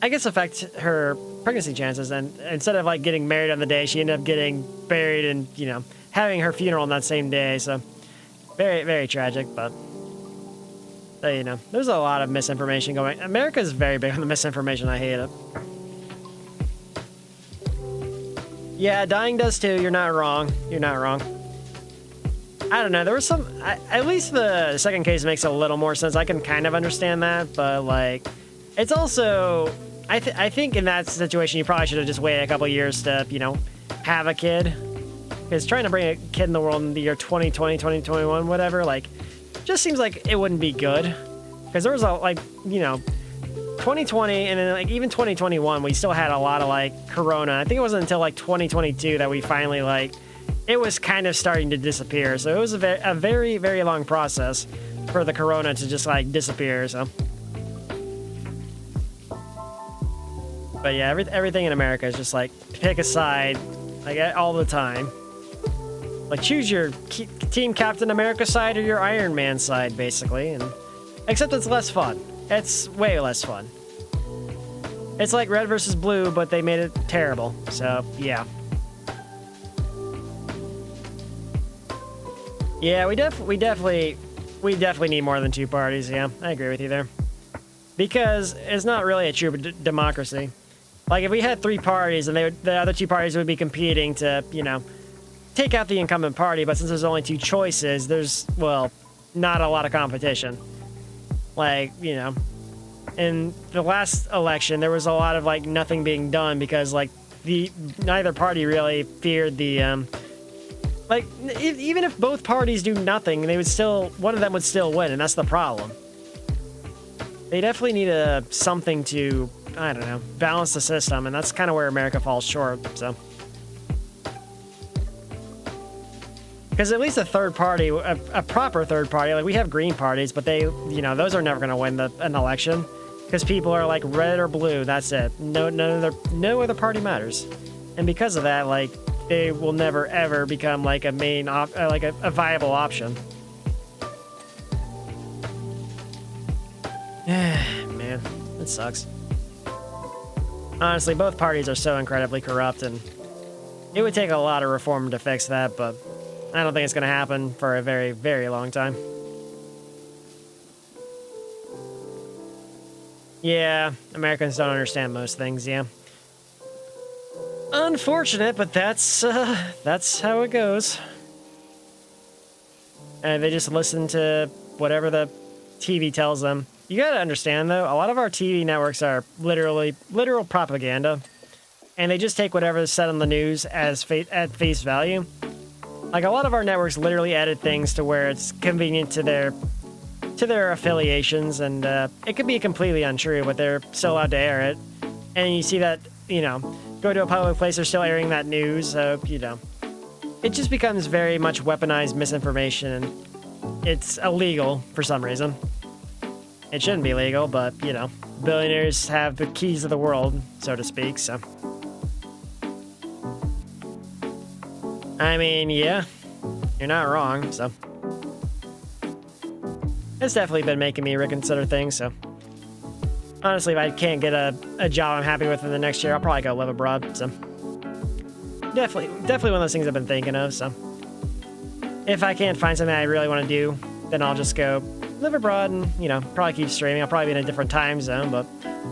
I guess, affect her pregnancy chances, and instead of, getting married on the day, she ended up getting buried and, having her funeral on that same day, so very, very tragic, but... So, there's a lot of misinformation going. America's very big on the misinformation. I hate it. Yeah, dying does too. You're not wrong. I don't know. There was some... at least the second case makes a little more sense. I can kind of understand that, but, it's also... I think in that situation, you probably should have just waited a couple years to, have a kid. Because trying to bring a kid in the world in the year 2020, 2021, whatever, just seems like it wouldn't be good, because there was 2020 and then even 2021 we still had a lot of corona. I think it wasn't until 2022 that we finally it was kind of starting to disappear, so it was a very, very long process for the corona to just disappear. So but yeah, everything in America is just pick a side all the time. Choose your Team Captain America side or your Iron Man side, basically. And except it's less fun. It's way less fun. It's like red versus blue, but they made it terrible. So, yeah. Yeah, we definitely need more than two parties, yeah. I agree with you there. Because it's not really a true democracy. If we had three parties and the other two parties would be competing to, take out the incumbent party, but since there's only two choices, there's, not a lot of competition. In the last election, there was a lot of, nothing being done because, neither party really feared the, even if both parties do nothing, one of them would still win, and that's the problem. They definitely need something to, I don't know, balance the system, and that's kind of where America falls short, so... Because at least a third party, a proper third party, we have green parties, but they, those are never going to win an election. Because people are red or blue, that's it. No other party matters. And because of that, they will never ever become a main, a viable option. Man, it sucks. Honestly, both parties are so incredibly corrupt, and it would take a lot of reform to fix that, but... I don't think it's going to happen for a very, very long time. Yeah, Americans don't understand most things, yeah. Unfortunate, but that's how it goes. And they just listen to whatever the TV tells them. You gotta understand, though, a lot of our TV networks are literal propaganda. And they just take whatever is said on the news at face value. A lot of our networks literally edit things to where it's convenient to their affiliations, and it could be completely untrue, but they're still allowed to air it. And you see that, go to a public place, they're still airing that news, so, it just becomes very much weaponized misinformation, and it's illegal for some reason. It shouldn't be legal, but, billionaires have the keys of the world, so to speak, so... I mean, yeah, you're not wrong, so... It's definitely been making me reconsider things, so... Honestly, if I can't get a job I'm happy with in the next year, I'll probably go live abroad, so... Definitely one of those things I've been thinking of, so... If I can't find something I really want to do, then I'll just go live abroad and, probably keep streaming. I'll probably be in a different time zone, but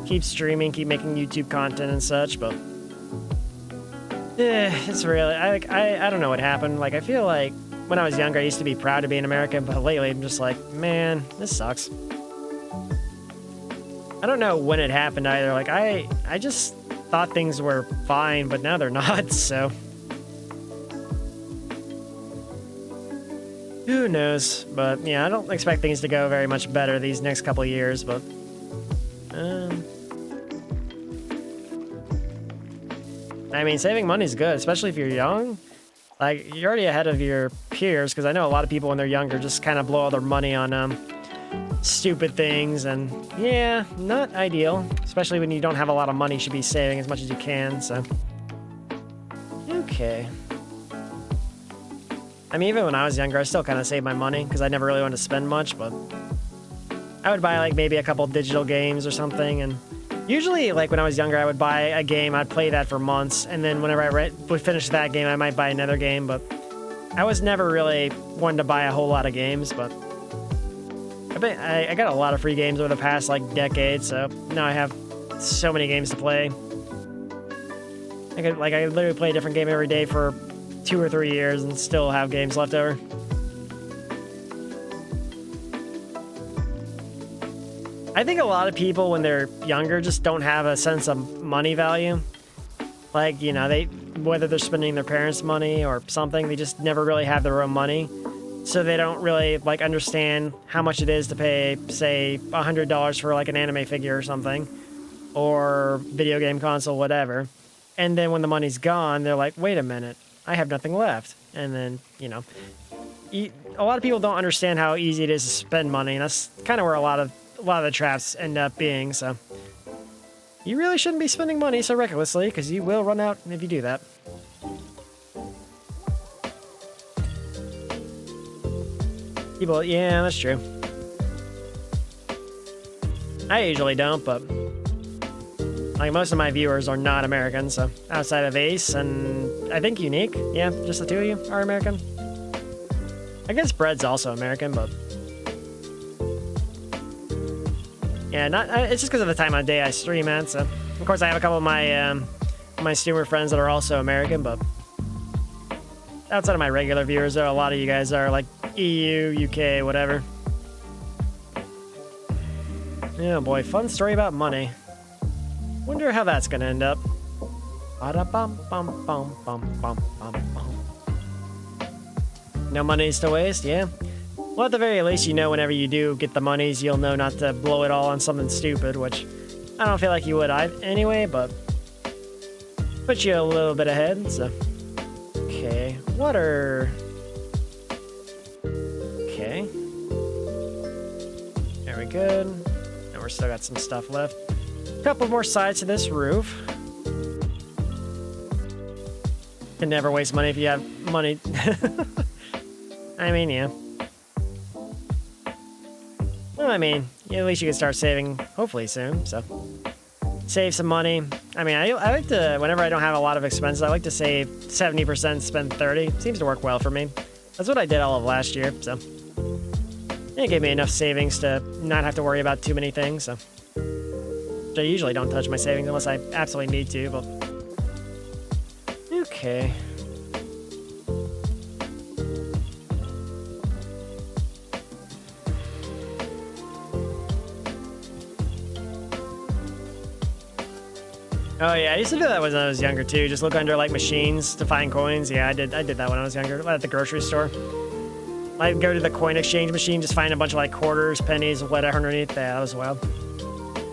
keep streaming, keep making YouTube content and such, but... It's really, I don't know what happened. Like, I feel like when I was younger, I used to be proud to be an American, but lately I'm just like, man, this sucks. I don't know when it happened either. Like, I just thought things were fine, but now they're not, so. Who knows? But, yeah, I don't expect things to go very much better these next couple of years, but. I mean, saving money is good, especially if you're young. Like, you're already ahead of your peers, because I know a lot of people when they're younger just kind of blow all their money on stupid things, and yeah, not ideal. Especially when you don't have a lot of money, you should be saving as much as you can, so. Okay. I mean, even when I was younger, I still kind of saved my money, because I never really wanted to spend much, but I would buy, like, maybe a couple digital games or something, and usually, like, when I was younger, I would buy a game, I'd play that for months, and then whenever I would finish that game, I might buy another game, but I was never really one to buy a whole lot of games, but I got a lot of free games over the past, like, decade, so now I have so many games to play. I literally play a different game every day for 2 or 3 years and still have games left over. I think a lot of people, when they're younger, just don't have a sense of money value. Like, you know, whether they're spending their parents' money or something, they just never really have their own money. So they don't really, like, understand how much it is to pay, say, $100 for, like, an anime figure or something, or video game console, whatever. And then when the money's gone, they're like, wait a minute, I have nothing left. And then, you know, a lot of people don't understand how easy it is to spend money, and that's kind of where a lot of the traps end up being, so. You really shouldn't be spending money so recklessly, because you will run out if you do that. People, yeah, that's true. I usually don't, but like most of my viewers are not American, so outside of Ace and I think Unique, yeah, just the two of you are American. I guess Bread's also American, but yeah, it's just because of the time of day I stream at, so of course I have a couple of my streamer friends that are also American, but outside of my regular viewers, there are a lot of you guys that are like EU, UK, whatever. Oh boy, fun story about money. Wonder how that's gonna end up. No monies to waste, yeah. Well, at the very least, you know whenever you do get the monies, you'll know not to blow it all on something stupid, which I don't feel like you would anyway, but put you a little bit ahead, so. Okay, water. Okay. There we go. And we're still got some stuff left. Couple more sides to this roof. Can never waste money if you have money. I mean, yeah. Well, I mean, at least you can start saving hopefully soon, so. Save some money. I mean, I like to, whenever I don't have a lot of expenses, I like to save 70%, spend 30%. Seems to work well for me. That's what I did all of last year, so. It gave me enough savings to not have to worry about too many things, so. I usually don't touch my savings unless I absolutely need to, but. Okay. Oh yeah, I used to do that when I was younger too. Just look under like machines to find coins. Yeah, I did that when I was younger at the grocery store. I'd go to the coin exchange machine, just find a bunch of like quarters, pennies, whatever underneath. That was wild.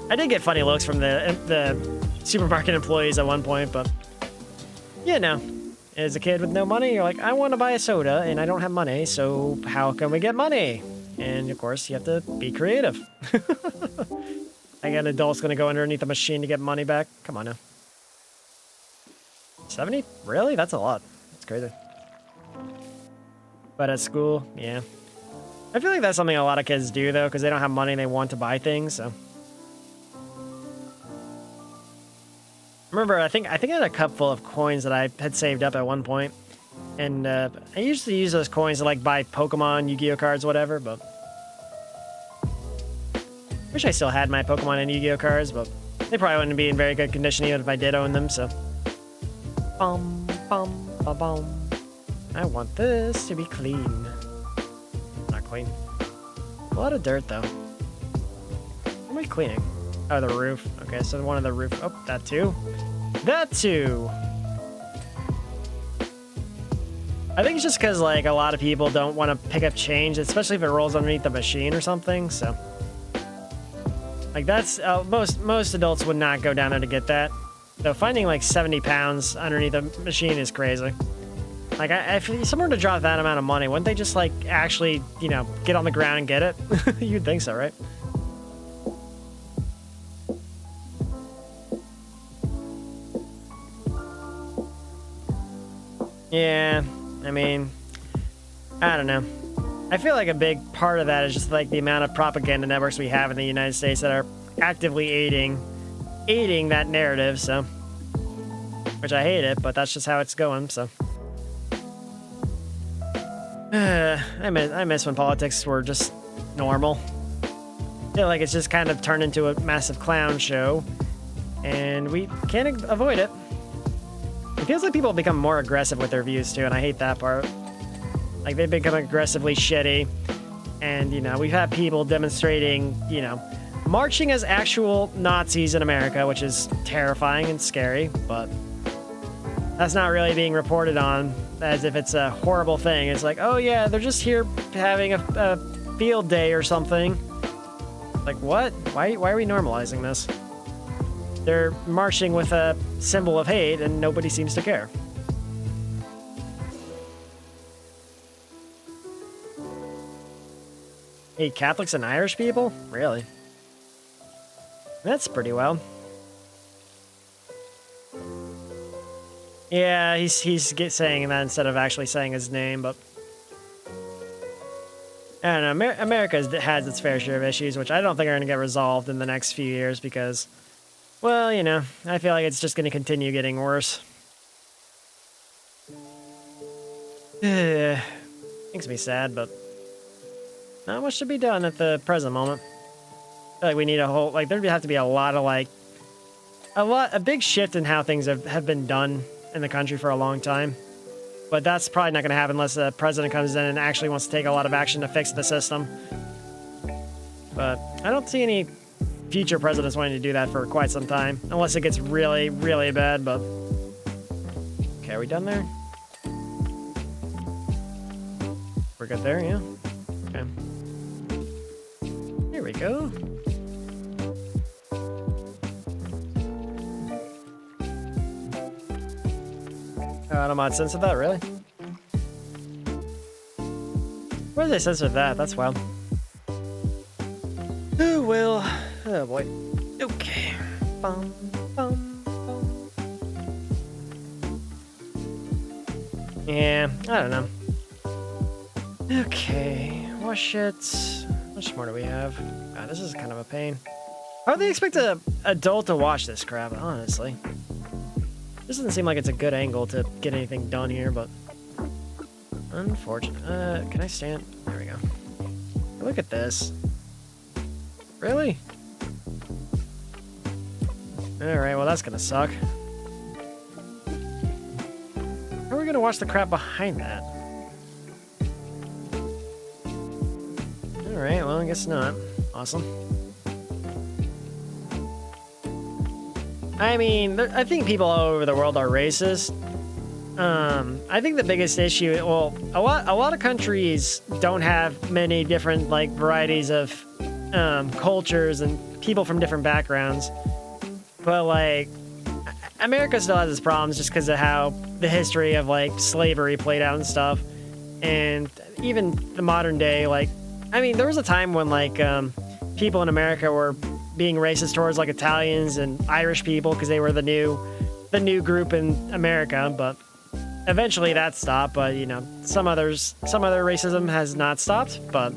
I did get funny looks from the supermarket employees at one point, but you know, as a kid with no money, you're like, I want to buy a soda and I don't have money, so how can we get money? And of course, you have to be creative. I got an adult's gonna go underneath the machine to get money back. Come on now. 70? Really? That's a lot. That's crazy. But at school, yeah. I feel like that's something a lot of kids do though, because they don't have money and they want to buy things, so. Remember, I think I had a cup full of coins that I had saved up at one point. And I used to use those coins to like buy Pokemon, Yu-Gi-Oh cards, whatever, but wish I still had my Pokemon and Yu-Gi-Oh cards, but they probably wouldn't be in very good condition even if I did own them, so. Bum, bum, ba bum. I want this to be clean. Not clean. A lot of dirt, though. What am I cleaning? Oh, the roof. Okay, so one of the roof. Oh, that too. That too. I think it's just because, like, a lot of people don't want to pick up change, especially if it rolls underneath the machine or something, so. Like, that's, most adults would not go down there to get that. So finding, like, 70 pounds underneath the machine is crazy. Like, if someone were to drop that amount of money, wouldn't they just, like, actually, you know, get on the ground and get it? You'd think so, right? Yeah, I mean, I don't know. I feel like a big part of that is just, like, the amount of propaganda networks we have in the United States that are actively aiding that narrative, so. Which I hate it, but that's just how it's going, so. I miss when politics were just normal. I feel like it's just kind of turned into a massive clown show, and we can't avoid it. It feels like people become more aggressive with their views too, and I hate that part. Like, they become aggressively shitty, and, you know, we've had people demonstrating, you know, marching as actual Nazis in America, which is terrifying and scary, but that's not really being reported on as if it's a horrible thing. It's like, oh yeah, they're just here having a field day or something. Like, what? Why are we normalizing this? They're marching with a symbol of hate and nobody seems to care. Hey, Catholics and Irish people? Really? That's pretty well. Yeah, he's saying that instead of actually saying his name, but I don't know. America has its fair share of issues, which I don't think are going to get resolved in the next few years because, well, you know, I feel like it's just going to continue getting worse. Makes me sad, but not much to be done at the present moment. I feel like we need a whole, like, there'd have to be a lot of, like, a big shift in how things have been done in the country for a long time. But that's probably not going to happen unless the president comes in and actually wants to take a lot of action to fix the system. But I don't see any future presidents wanting to do that for quite some time. Unless it gets really, really bad, but... Okay, are we done there? We're good there, yeah? Okay. Here we go. I don't mind censor that, really? Where did they censor that? That's wild. Oh, well. Oh, boy. Okay. Bum, bum, bum. Yeah, I don't know. Okay. Wash it. How much more do we have? God, this is kind of a pain. How do they expect an adult to wash this crap, honestly? This doesn't seem like it's a good angle to get anything done here, but unfortunate. Can I stand? There we go. Look at this. Really? Alright, well that's gonna suck. How are we gonna wash the crap behind that? Alright, well I guess not. Awesome. I mean, I think people all over the world are racist. I think the biggest issue, well, a lot of countries don't have many different, like, varieties of cultures and people from different backgrounds. But, like, America still has its problems just because of how the history of, like, slavery played out and stuff. And even the modern day, like, I mean, there was a time when, like, people in America were being racist towards, like, Italians and Irish people because they were the new group in America, but eventually that stopped. But, you know, some other racism has not stopped, but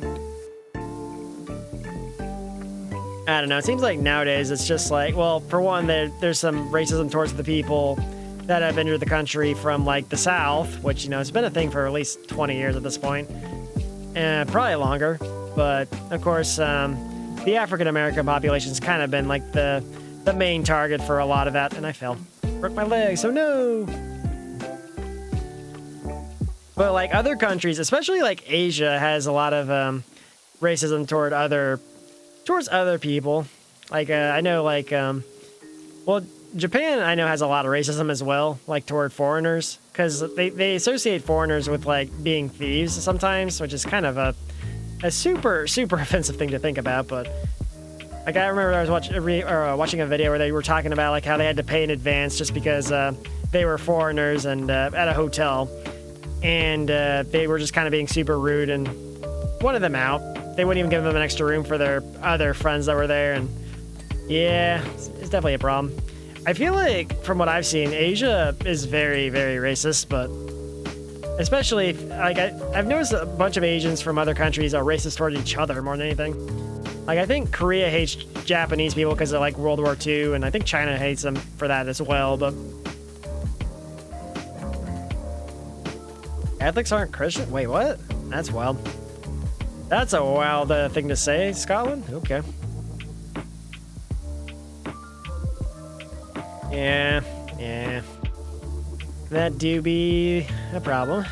I don't know. It seems like nowadays it's just like, well, for one, there's some racism towards the people that have entered the country from, like, the South, which, you know, it's been a thing for at least 20 years at this point, and probably longer. But of course, the African-American population's kind of been, like, the main target for a lot of that, and I fell. Broke my leg, so no! But like other countries, especially like Asia, has a lot of racism towards other people. Like I know, like well, Japan I know has a lot of racism as well, like toward foreigners, because they associate foreigners with like being thieves sometimes, which is kind of a super offensive thing to think about. But like I remember I was watching a video where they were talking about like how they had to pay in advance just because they were foreigners and at a hotel, and they were just kind of being super rude and wanted them out. They wouldn't even give them an extra room for their other friends that were there, and yeah, it's definitely a problem. I feel like from what I've seen, Asia is very racist, but especially like I've noticed a bunch of Asians from other countries are racist toward each other more than anything. Like I think Korea hates Japanese people because of like World War II, and I think China hates them for that as well. But Catholics aren't Christian? Wait, what? That's wild. That's a wild thing to say. Scotland? Okay. Yeah. That do be a problem.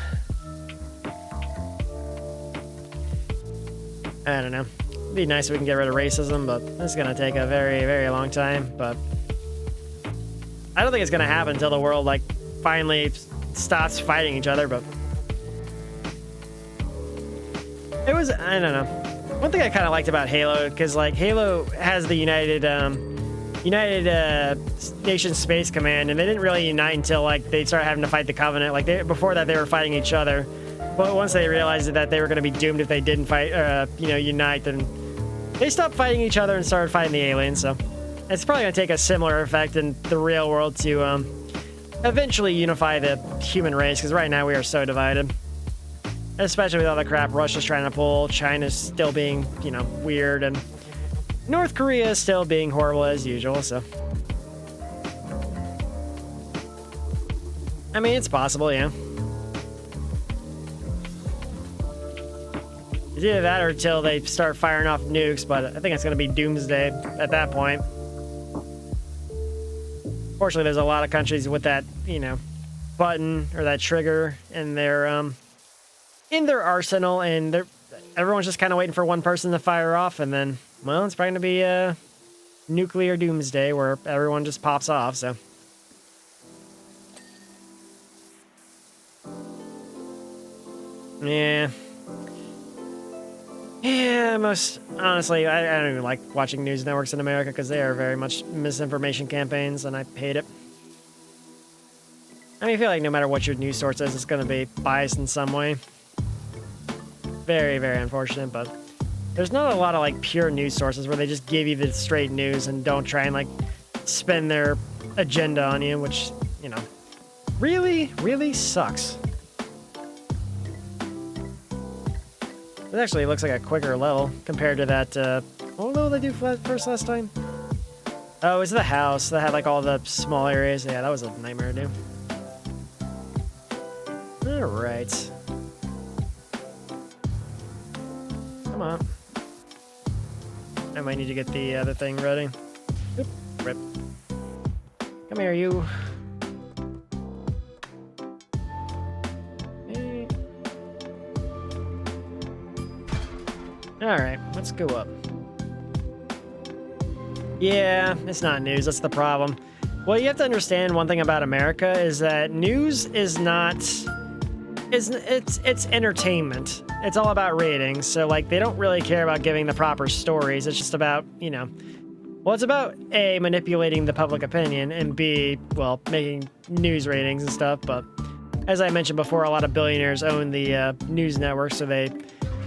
I don't know. It'd be nice if we can get rid of racism, but it's gonna take a very long time. But I don't think it's gonna happen until the world like finally stops fighting each other. But it was, I don't know. One thing I kind of liked about Halo, because like Halo has the United Nations Space Command, and they didn't really unite until like they started having to fight the Covenant. Like before that, they were fighting each other. But once they realized that they were going to be doomed if they didn't fight, unite, then they stopped fighting each other and started fighting the aliens. So it's probably going to take a similar effect in the real world to eventually unify the human race, because right now we are so divided. Especially with all the crap Russia's trying to pull, China's still being, weird, and North Korea is still being horrible as usual, so. I mean, it's possible, yeah. It's either that or until they start firing off nukes, but I think it's going to be doomsday at that point. Fortunately, there's a lot of countries with that, button or that trigger in their arsenal, and everyone's just kind of waiting for one person to fire off, and then, well, it's probably going to be a nuclear doomsday where everyone just pops off, so. Yeah, most honestly, I don't even like watching news networks in America because they are very much misinformation campaigns, and I hate it. I mean, I feel like no matter what your news source is, it's going to be biased in some way. Very unfortunate, but there's not a lot of like pure news sources where they just give you the straight news and don't try and like spin their agenda on you, which, really sucks. It actually looks like a quicker level compared to that, what level did I do first last time? Oh, it was the house that had like all the small areas. Yeah, that was a nightmare to do. Alright. Come on. I might need to get the other thing ready. Oop, rip. Come here, you. Hey. Alright, let's go up. Yeah, it's not news, that's the problem. Well, you have to understand one thing about America is that news is not... It's entertainment. It's all about ratings. So like they don't really care about giving the proper stories. It's just about, well, it's about A, manipulating the public opinion, and B, well, making news ratings and stuff. But as I mentioned before, a lot of billionaires own the news network, so they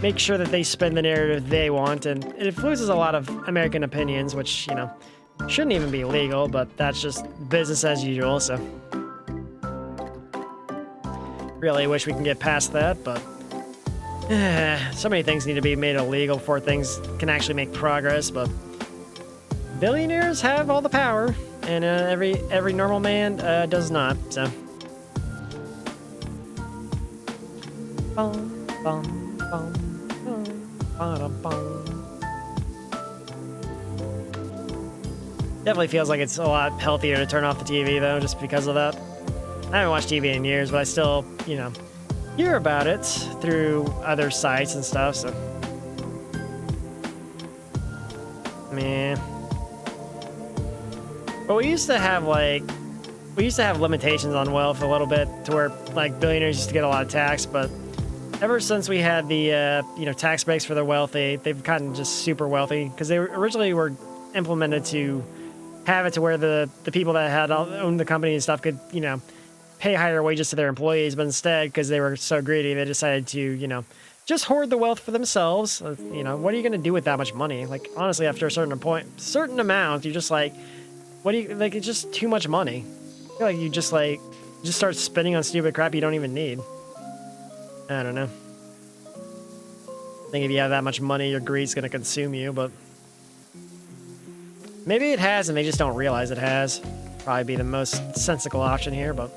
make sure that they spin the narrative they want, and it influences a lot of American opinions, which, shouldn't even be legal, but that's just business as usual, so. Really wish we can get past that, but so many things need to be made illegal before things can actually make progress. But billionaires have all the power, and every normal man does not. So, definitely feels like it's a lot healthier to turn off the TV though, just because of that. I haven't watched TV in years, but I still, hear about it through other sites and stuff, so. Man. But we used to have limitations on wealth a little bit to where like billionaires used to get a lot of tax, but ever since we had the tax breaks for the wealthy, they've gotten just super wealthy because they originally were implemented to have it to where the people that had owned the company and stuff could pay higher wages to their employees, but instead, because they were so greedy, they decided to just hoard the wealth for themselves. What are you going to do with that much money? Like honestly, after a certain amount, you're just like, what do you like? It's just too much money. I feel like you just start spending on stupid crap you don't even need. I don't know. I think if you have that much money, your greed's gonna consume you, but maybe it has and they just don't realize it has. Probably be the most sensible option here, but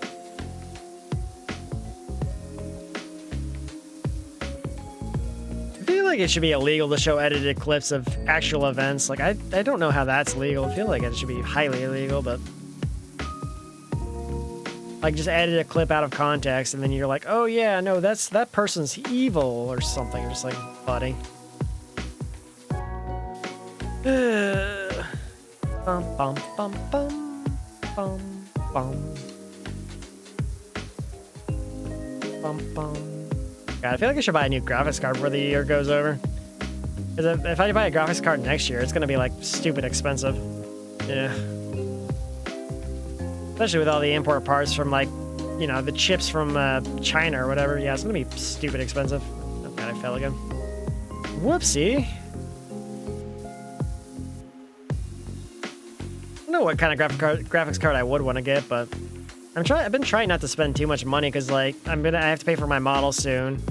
I feel like it should be illegal to show edited clips of actual events. Like I don't know how that's legal. I feel like it should be highly illegal, but like just edit a clip out of context and then you're like, oh yeah, no, that person's evil or something. Just like, buddy. Bum, bum, bum, bum, bum, bum. Bum, bum. God, I feel like I should buy a new graphics card before the year goes over. Because if I buy a graphics card next year, it's going to be like stupid expensive. Yeah. Especially with all the import parts from like, the chips from China or whatever. Yeah, it's gonna be stupid expensive. Oh god, I fell again. Whoopsie. I don't know what kind of graphics card I would want to get, but I've been trying not to spend too much money because like I have to pay for my model soon.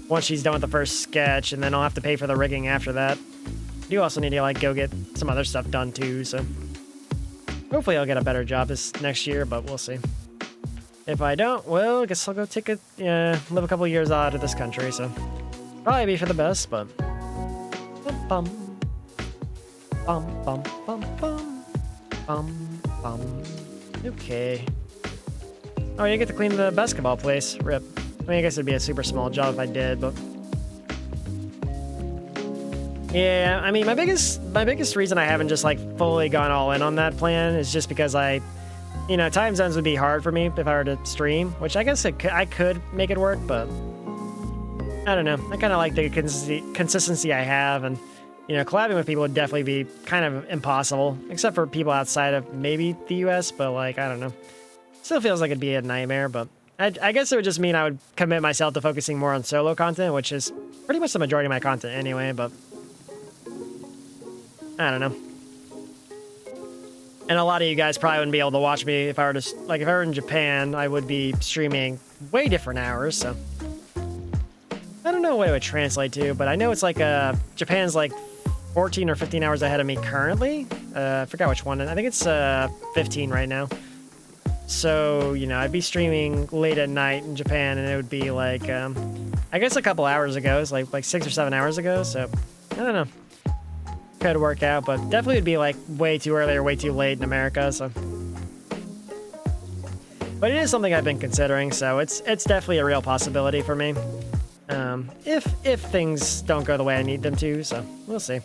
Once she's done with the first sketch, and then I'll have to pay for the rigging after that. I do also need to like go get some other stuff done too, so. Hopefully I'll get a better job this next year, but we'll see. If I don't, well, I guess I'll go live a couple years out of this country, so probably be for the best, but bum bum bum bum bum bum bum. Okay. Oh, you get to clean the basketball place. Rip. I mean, I guess it'd be a super small job if I did, but yeah, I mean, my biggest reason I haven't just like fully gone all in on that plan is just because time zones would be hard for me if I were to stream, which I guess I could make it work, but I don't know. I kind of like the consistency I have, and collabing with people would definitely be kind of impossible, except for people outside of maybe the US, but like, I don't know. Still feels like it'd be a nightmare, but I guess it would just mean I would commit myself to focusing more on solo content, which is pretty much the majority of my content anyway, but I don't know. And a lot of you guys probably wouldn't be able to watch me if I were if I were in Japan, I would be streaming way different hours, so. I don't know what it would translate to, but I know it's like, Japan's like 14 or 15 hours ahead of me currently. I forgot which one. I think it's, 15 right now. So, I'd be streaming late at night in Japan, and it would be like, I guess a couple hours ago. It's like 6 or 7 hours ago, so I don't know. Could work out, but definitely would be like way too early or way too late in America, so. But it is something I've been considering, so it's definitely a real possibility for me. If things don't go the way I need them to, so we'll see.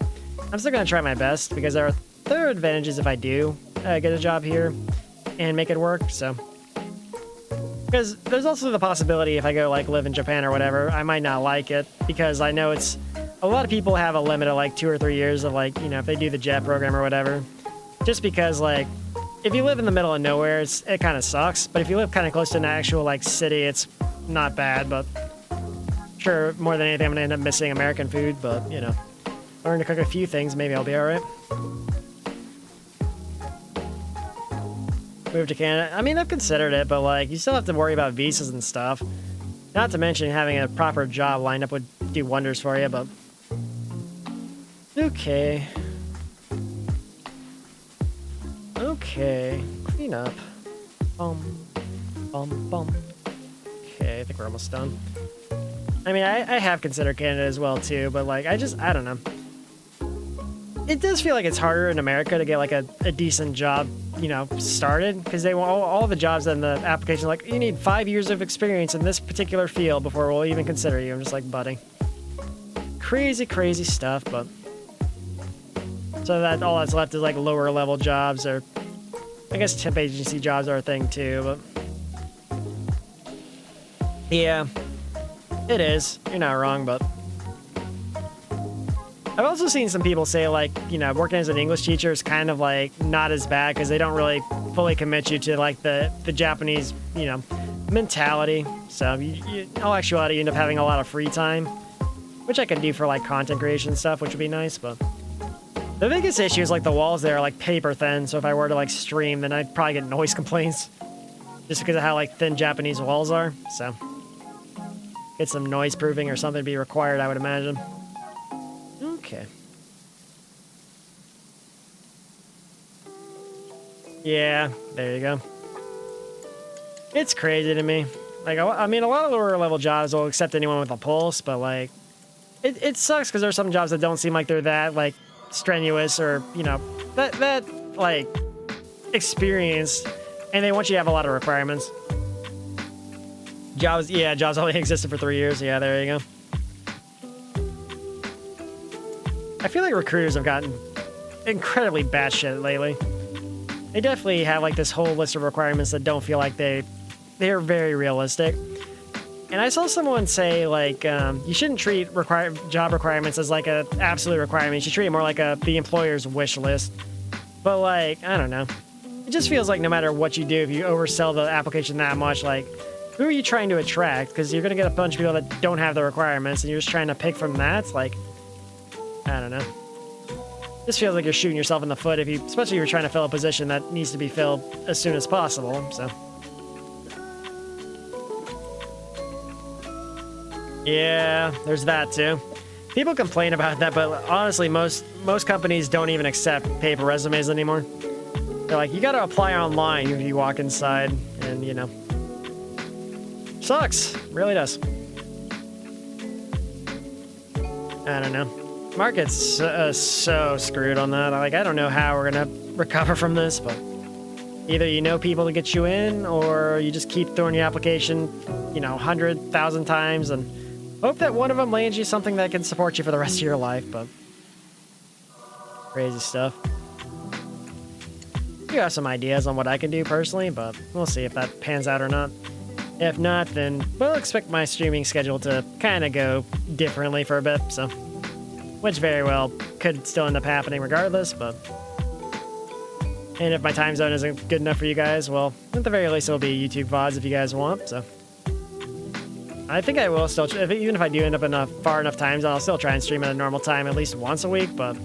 I'm still gonna try my best because there are advantages if I do get a job here and make it work, so. Because there's also the possibility if I go like live in Japan or whatever, I might not like it because I know a lot of people have a limit of like 2 or 3 years of like, if they do the JET program or whatever. Just because like, if you live in the middle of nowhere, it kind of sucks. But if you live kind of close to an actual like city, it's not bad. But sure, more than anything, I'm gonna end up missing American food. But learn to cook a few things, maybe I'll be all right. Move to Canada. I mean, I've considered it, but like, you still have to worry about visas and stuff. Not to mention having a proper job lined up would do wonders for you, but. Okay. Okay. Clean up. Bum. Okay, I think we're almost done. I mean, I have considered Canada as well, too, but, like, I don't know. It does feel like it's harder in America to get, like, a decent job started, because they want all the jobs in the application, like, you need 5 years of experience in this particular field before we'll even consider you. I'm just like, buddy. Crazy, crazy stuff, but... So that all that's left is, like, lower level jobs, or... I guess temp agency jobs are a thing, too, but... Yeah. It is. You're not wrong, but... I've also seen some people say, like, working as an English teacher is kind of, like, not as bad because they don't really fully commit you to, like, the Japanese, mentality. So, in all actuality, you end up having a lot of free time, which I can do for, like, content creation stuff, which would be nice, but... The biggest issue is, like, the walls there are, like, paper thin, so if I were to, like, stream, then I'd probably get noise complaints. Just because of how, like, thin Japanese walls are, so... Get some noise proofing or something to be required, I would imagine. Okay. Yeah, there you go. It's crazy to me. Like, I mean, a lot of lower level jobs will accept anyone with a pulse, but, like, it sucks because there's some jobs that don't seem like they're that, like, strenuous or, that like, experienced, and they want you to have a lot of requirements. Jobs only existed for 3 years. Yeah, there you go. I feel like recruiters have gotten incredibly batshit lately. They definitely have, like, this whole list of requirements that don't feel like they're very realistic. And I saw someone say, like, you shouldn't treat job requirements as, like, an absolute requirement. You should treat it more like the employer's wish list. But, like, I don't know. It just feels like no matter what you do, if you oversell the application that much, like, who are you trying to attract? Because you're going to get a bunch of people that don't have the requirements, and you're just trying to pick from that. Like, I don't know. This feels like you're shooting yourself in the foot, especially if you're trying to fill a position that needs to be filled as soon as possible, so. Yeah, there's that too. People complain about that, but honestly, most companies don't even accept paper resumes anymore. They're like, you gotta apply online if you walk inside, and sucks. Really does. I don't know. Market's so screwed on that. Like, I don't know how we're gonna recover from this, but either people to get you in, or you just keep throwing your application, 100,000 times and hope that one of them lands you something that can support you for the rest of your life, but crazy stuff. You have some ideas on what I can do personally, but we'll see if that pans out or not. If not, then we'll expect my streaming schedule to kind of go differently for a bit, so... Which very well could still end up happening regardless, but... And if my time zone isn't good enough for you guys, well, at the very least it'll be YouTube VODs if you guys want, so... I think I will still, even if I do end up far enough time zone, I'll still try and stream at a normal time at least once a week, but...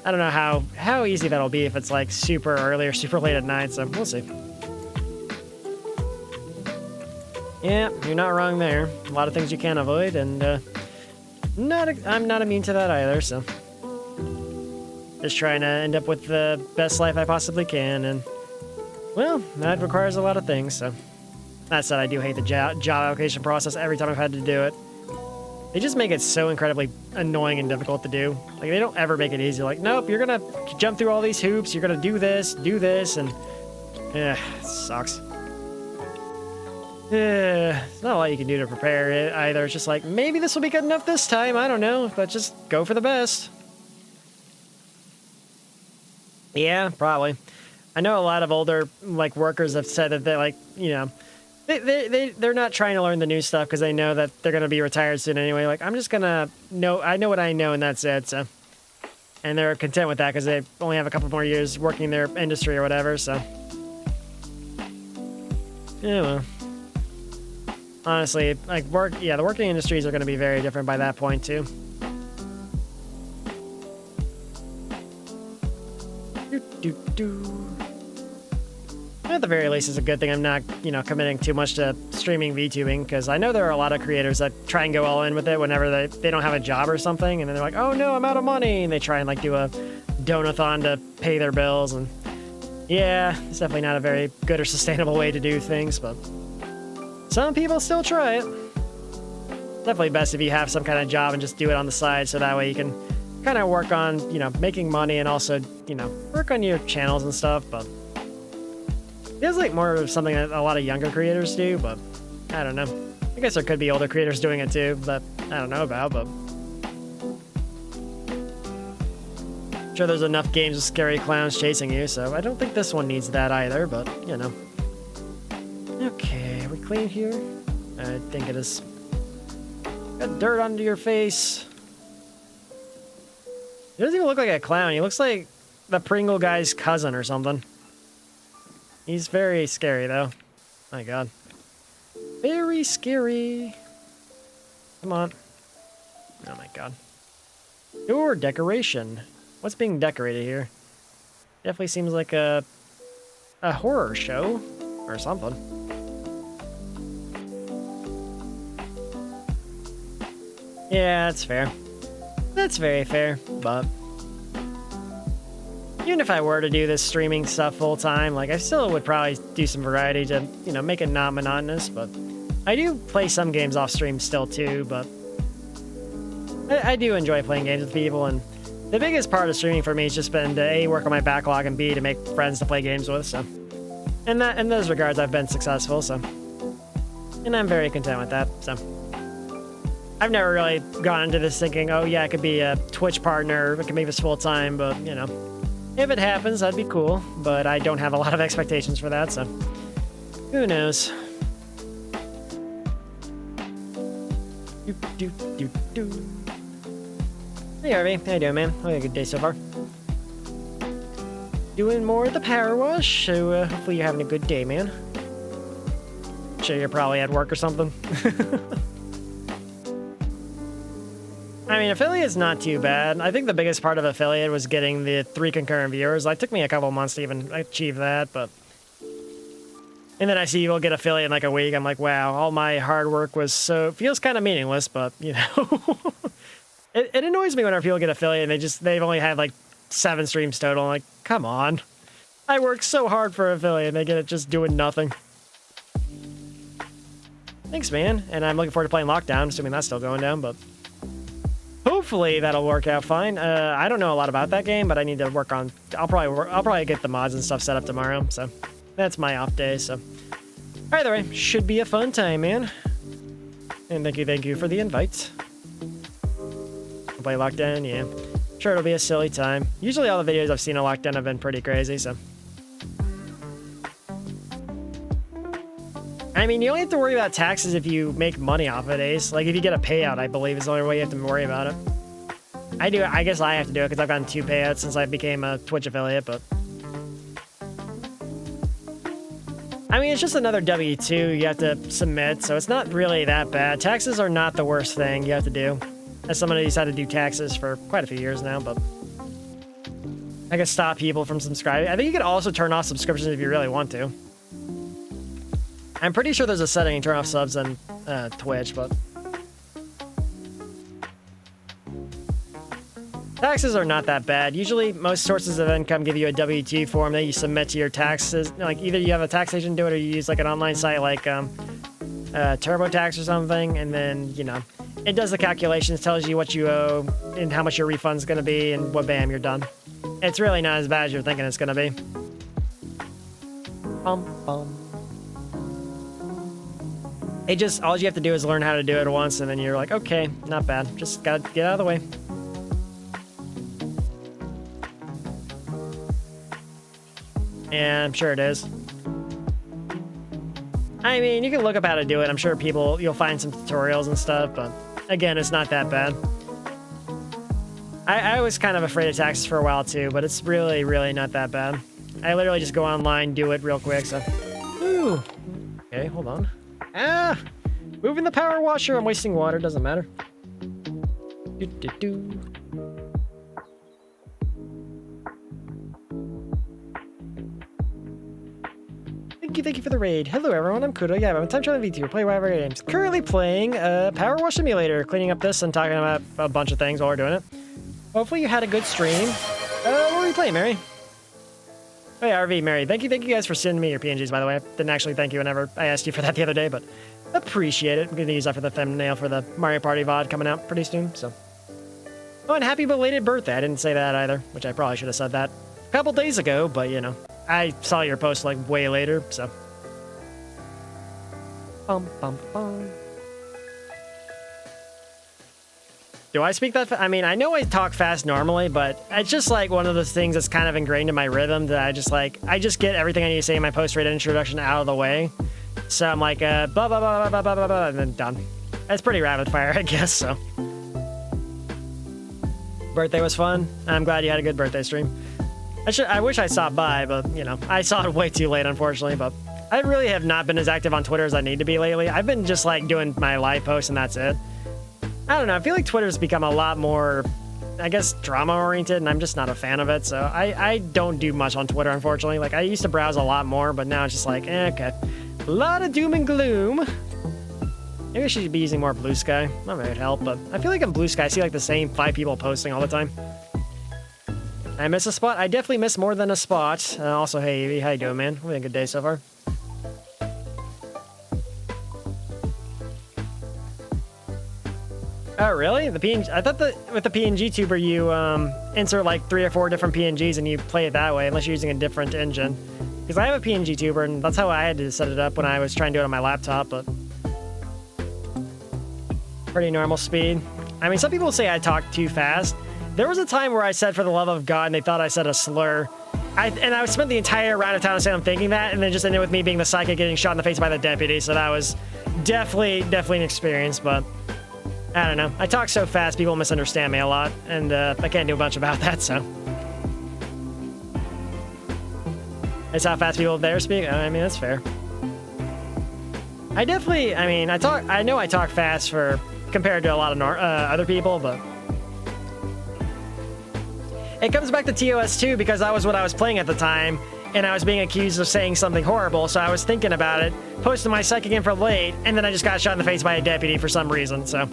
I don't know how easy that'll be if it's like super early or super late at night, so we'll see. Yeah, you're not wrong there. A lot of things you can't avoid, and I'm not immune to that either, so... Just trying to end up with the best life I possibly can, and... Well, that requires a lot of things, so... That said, I do hate the job application process every time I've had to do it. They just make it so incredibly annoying and difficult to do. Like, they don't ever make it easy. Like, nope, you're gonna jump through all these hoops, you're gonna do this, and... it sucks. There's not a lot you can do to prepare it either. It's just like, maybe this will be good enough this time, I don't know, but just go for the best. Yeah, probably. I know a lot of older, like, workers have said that they're like, they're not trying to learn the new stuff because they know that they're going to be retired soon anyway. Like, I'm just gonna I know what I know, and that's it, so. And they're content with that because they only have a couple more years working in their industry or whatever, so. Yeah, well. Honestly, like, the working industries are going to be very different by that point, too. At the very least, it's a good thing I'm not, committing too much to streaming VTubing, because I know there are a lot of creators that try and go all in with it whenever they don't have a job or something, and then they're like, oh no, I'm out of money, and they try and, like, do a donathon to pay their bills, and yeah, it's definitely not a very good or sustainable way to do things, but some people still try it. Definitely best if you have some kind of job and just do it on the side, so that way you can kind of work on, you know, making money and also, you know, work on your channels and stuff, but it feels like more of something that a lot of younger creators do, but I don't know. I guess there could be older creators doing it too that I don't know about, but I'm sure there's enough games with scary clowns chasing you, so I don't think this one needs that either, but, you know. Okay, are we clean here? I think it is. Got dirt under your face. He doesn't even look like a clown. He looks like the Pringle guy's cousin or something. He's very scary, though. My god. Very scary. Come on. Oh my god. Door decoration. What's being decorated here? Definitely seems like a horror show or something. Yeah, that's fair. That's very fair, but even if I were to do this streaming stuff full time, like I still would probably do some variety to, you know, make it not monotonous, but I do play some games off stream still too, but I do enjoy playing games with people, and the biggest part of streaming for me has just been to A, work on my backlog, and B, to make friends to play games with, so in those regards I've been successful, so, and I'm very content with that, so. I've never really gone into this thinking, oh yeah, I could be a Twitch partner, I could make this full time, but, you know, if it happens, that'd be cool, but I don't have a lot of expectations for that, so who knows. Hey Harvey, how you doing, man? Hope you had a good day so far. Doing more of the power wash, so hopefully you're having a good day, man. Sure you're probably at work or something. I mean, affiliate's not too bad. I think the biggest part of affiliate was getting the 3 concurrent viewers. Like, it took me a couple months to even achieve that, but... And then I see people get affiliate in like a week. I'm like, wow, all my hard work was so... Feels kind of meaningless, but, you know... it annoys me whenever people get affiliate and they've only had like 7 streams total. I'm like, come on. I worked so hard for affiliate and they get it just doing nothing. Thanks, man. And I'm looking forward to playing Lockdown, assuming that's still going down, but... Hopefully that'll work out fine. I don't know a lot about that game, but I need to work on... I'll probably get the mods and stuff set up tomorrow, so... That's my off day, so... Either way, should be a fun time, man. And thank you for the invite. Play Lockdown, yeah. Sure, it'll be a silly time. Usually all the videos I've seen of Lockdown have been pretty crazy, so... I mean, you only have to worry about taxes if you make money off it, Ace. Like, if you get a payout, I believe, is the only way you have to worry about it. I guess I have to do it, because I've gotten 2 payouts since I became a Twitch affiliate, but... I mean, it's just another W-2 you have to submit, so it's not really that bad. Taxes are not the worst thing you have to do. As somebody who's had to do taxes for quite a few years now, but... I can stop people from subscribing. I think you can also turn off subscriptions if you really want to. I'm pretty sure there's a setting to turn off subs on Twitch, but... Taxes are not that bad. Usually, most sources of income give you a W-2 form that you submit to your taxes. Like, either you have a tax agent do it, or you use, like, an online site like TurboTax or something, and then, you know, it does the calculations, tells you what you owe, and how much your refund's gonna be, and bam, you're done. It's really not as bad as you're thinking it's gonna be. It just, all you have to do is learn how to do it once, and then you're like, okay, not bad. Just gotta get out of the way. Yeah, I'm sure it is. I mean, you can look up how to do it. I'm sure you'll find some tutorials and stuff, but again, it's not that bad. I was kind of afraid of taxes for a while too, but it's really, really not that bad. I literally just go online, do it real quick, so. Ooh. Okay, hold on. Ah! Moving the power washer. I'm wasting water. Doesn't matter. Thank you for the raid. Hello everyone, I'm Kudo. Yeah, I'm a time traveling VTuber, play whatever games. Currently playing Power Wash Simulator, cleaning up this and talking about a bunch of things while we're doing it. Hopefully you had a good stream. What were you playing, Mary? Oh yeah, RV, Mary. Thank you guys for sending me your PNGs, by the way. I didn't actually thank you whenever I asked you for that the other day, but appreciate it. I'm gonna use that for the thumbnail for the Mario Party VOD coming out pretty soon, so. Oh, and happy belated birthday. I didn't say that either, which I probably should have said that a couple days ago, but you know, I saw your post like way later, so. Bum, bum, bum. Do I speak that fast? I mean, I know I talk fast normally, but it's just like one of those things that's kind of ingrained in my rhythm that I just get everything I need to say in my post-rated introduction out of the way. So I'm like, blah, blah, blah, blah, blah, blah, blah, and then done. That's pretty rapid fire, I guess, so. Birthday was fun. I'm glad you had a good birthday stream. I wish I stopped by, but, you know, I saw it way too late, unfortunately, but I really have not been as active on Twitter as I need to be lately. I've been just, like, doing my live posts, and that's it. I don't know. I feel like Twitter's become a lot more, I guess, drama-oriented, and I'm just not a fan of it, so I don't do much on Twitter, unfortunately. Like, I used to browse a lot more, but now it's just like, okay. A lot of doom and gloom. Maybe I should be using more Blue Sky. That might help, but I feel like in Blue Sky, I see, like, the same 5 people posting all the time. I miss a spot? I definitely miss more than a spot. Also, hey, Evie, how you doing, man? We had a good day so far. Oh, really? The PNG? I thought that with the PNG tuber, you insert like 3 or 4 different PNGs and you play it that way, unless you're using a different engine. Because I have a PNG tuber, and that's how I had to set it up when I was trying to do it on my laptop, but pretty normal speed. I mean, some people say I talk too fast. There was a time where I said "for the love of God" and they thought I said a slur. I spent the entire round of town saying I'm thinking that, and then just ended with me being the psychic getting shot in the face by the deputy. So that was definitely an experience, but I don't know. I talk so fast, people misunderstand me a lot, and I can't do a bunch about that, so. That's how fast people there speak? I mean, that's fair. I know I talk fast compared to a lot of other people, but it comes back to TOS 2 because that was what I was playing at the time, and I was being accused of saying something horrible, so I was thinking about it, posted my psychic info late, and then I just got shot in the face by a deputy for some reason, so.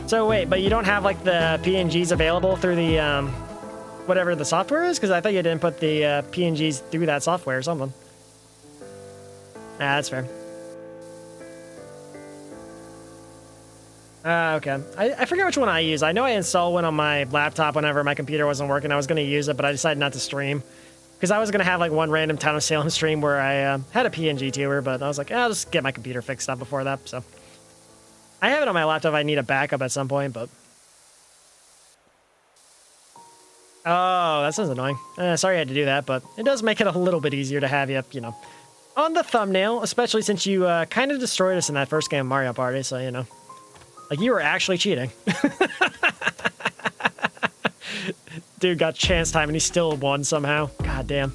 So wait, but you don't have like the PNGs available through the, whatever the software is? Because I thought you didn't put the PNGs through that software or something. Ah, that's fair. Okay. I forget which one I use. I know I installed one on my laptop whenever my computer wasn't working. I was going to use it, but I decided not to stream. Because I was going to have like one random Town of Salem stream where I had a PNG tuber, but I was like, I'll just get my computer fixed up before that, so. I have it on my laptop. I need a backup at some point, but. Oh, that sounds annoying. Sorry I had to do that, but it does make it a little bit easier to have you, you know, on the thumbnail, especially since you kind of destroyed us in that first game of Mario Party, so, you know. Like, you were actually cheating. Dude got chance time and he still won somehow. God damn.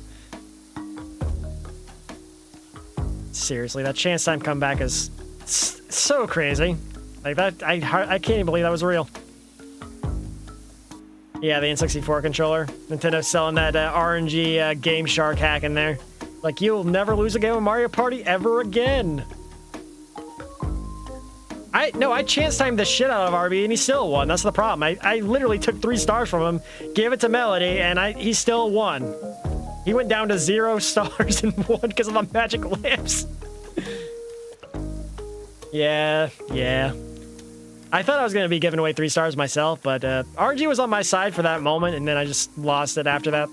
Seriously, that chance time comeback is so crazy. Like, that, I can't even believe that was real. Yeah, the N64 controller. Nintendo selling that RNG Game Shark hack in there. Like, you'll never lose a game of Mario Party ever again. I chance timed the shit out of RB and he still won. That's the problem. I literally took 3 stars from him, gave it to Melody, and he still won. He went down to 0 stars and won because of the magic lamps. Yeah. I thought I was going to be giving away 3 stars myself, but RG was on my side for that moment, and then I just lost it after that.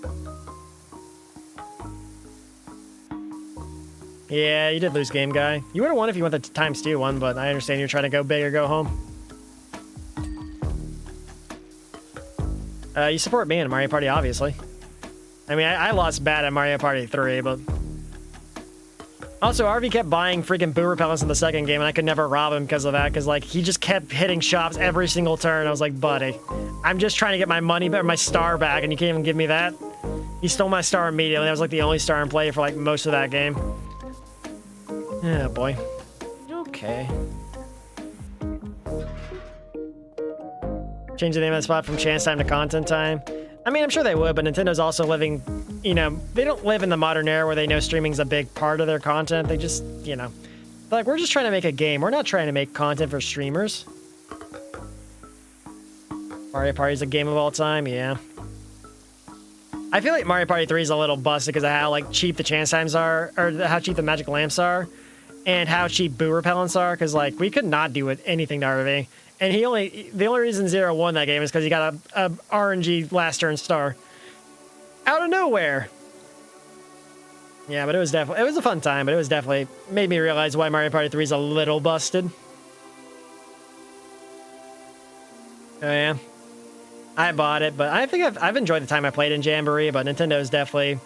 Yeah, you did lose game, guy. You would have won if you went the ×2 one, but I understand you're trying to go big or go home. You support me in Mario Party, obviously. I mean, I lost bad at Mario Party 3, but... Also, RV kept buying freaking boo repellents in the second game, and I could never rob him because of that, because, like, he just kept hitting shops every single turn. I was like, buddy, I'm just trying to get my money, my star back, and you can't even give me that? He stole my star immediately. That was, like, the only star in play for, like, most of that game. Yeah, boy. Okay. Change the name of the spot from chance time to content time. I mean, I'm sure they would, but Nintendo's also living, you know, they don't live in the modern era where they know streaming's a big part of their content. They just, you know, like, we're just trying to make a game. We're not trying to make content for streamers. Mario Party's a game of all time, yeah. I feel like Mario Party 3 is a little busted because of how, like, cheap the chance times are, or how cheap the magic lamps are. and how cheap boo repellents are, because like we could not do anything to RV. And the only reason Zero won that game is because he got a RNG last turn star. Out of nowhere. Yeah, but it was a fun time, but it was definitely made me realize why Mario Party 3 is a little busted. Oh yeah. I bought it, but I think I've enjoyed the time I played in Jamboree, but Nintendo is definitely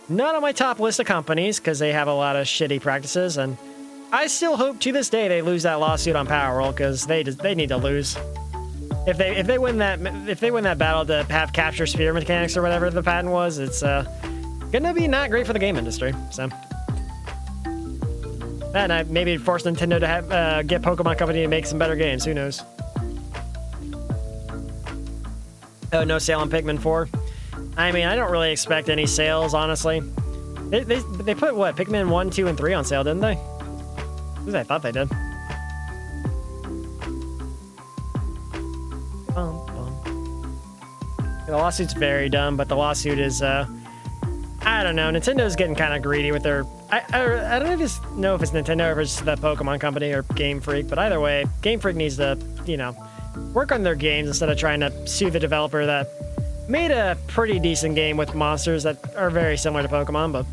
not on my top list of companies because they have a lot of shitty practices, and I still hope to this day they lose that lawsuit on PowerWorld because they need to lose. If they win that battle to have capture sphere mechanics or whatever the patent was, it's gonna be not great for the game industry. So, and I maybe force Nintendo to have get Pokemon Company to make some better games. Who knows? Oh, no sale on Pikmin 4. I mean, I don't really expect any sales, honestly. They put what, Pikmin 1, 2, and 3 on sale, didn't they? At least I thought they did. The lawsuit's very dumb, but the lawsuit is, I don't know. Nintendo's getting kind of greedy with their... I don't just know if it's Nintendo or if it's the Pokemon Company or Game Freak, but either way, Game Freak needs to, you know, work on their games instead of trying to sue the developer that made a pretty decent game with monsters that are very similar to Pokemon, but...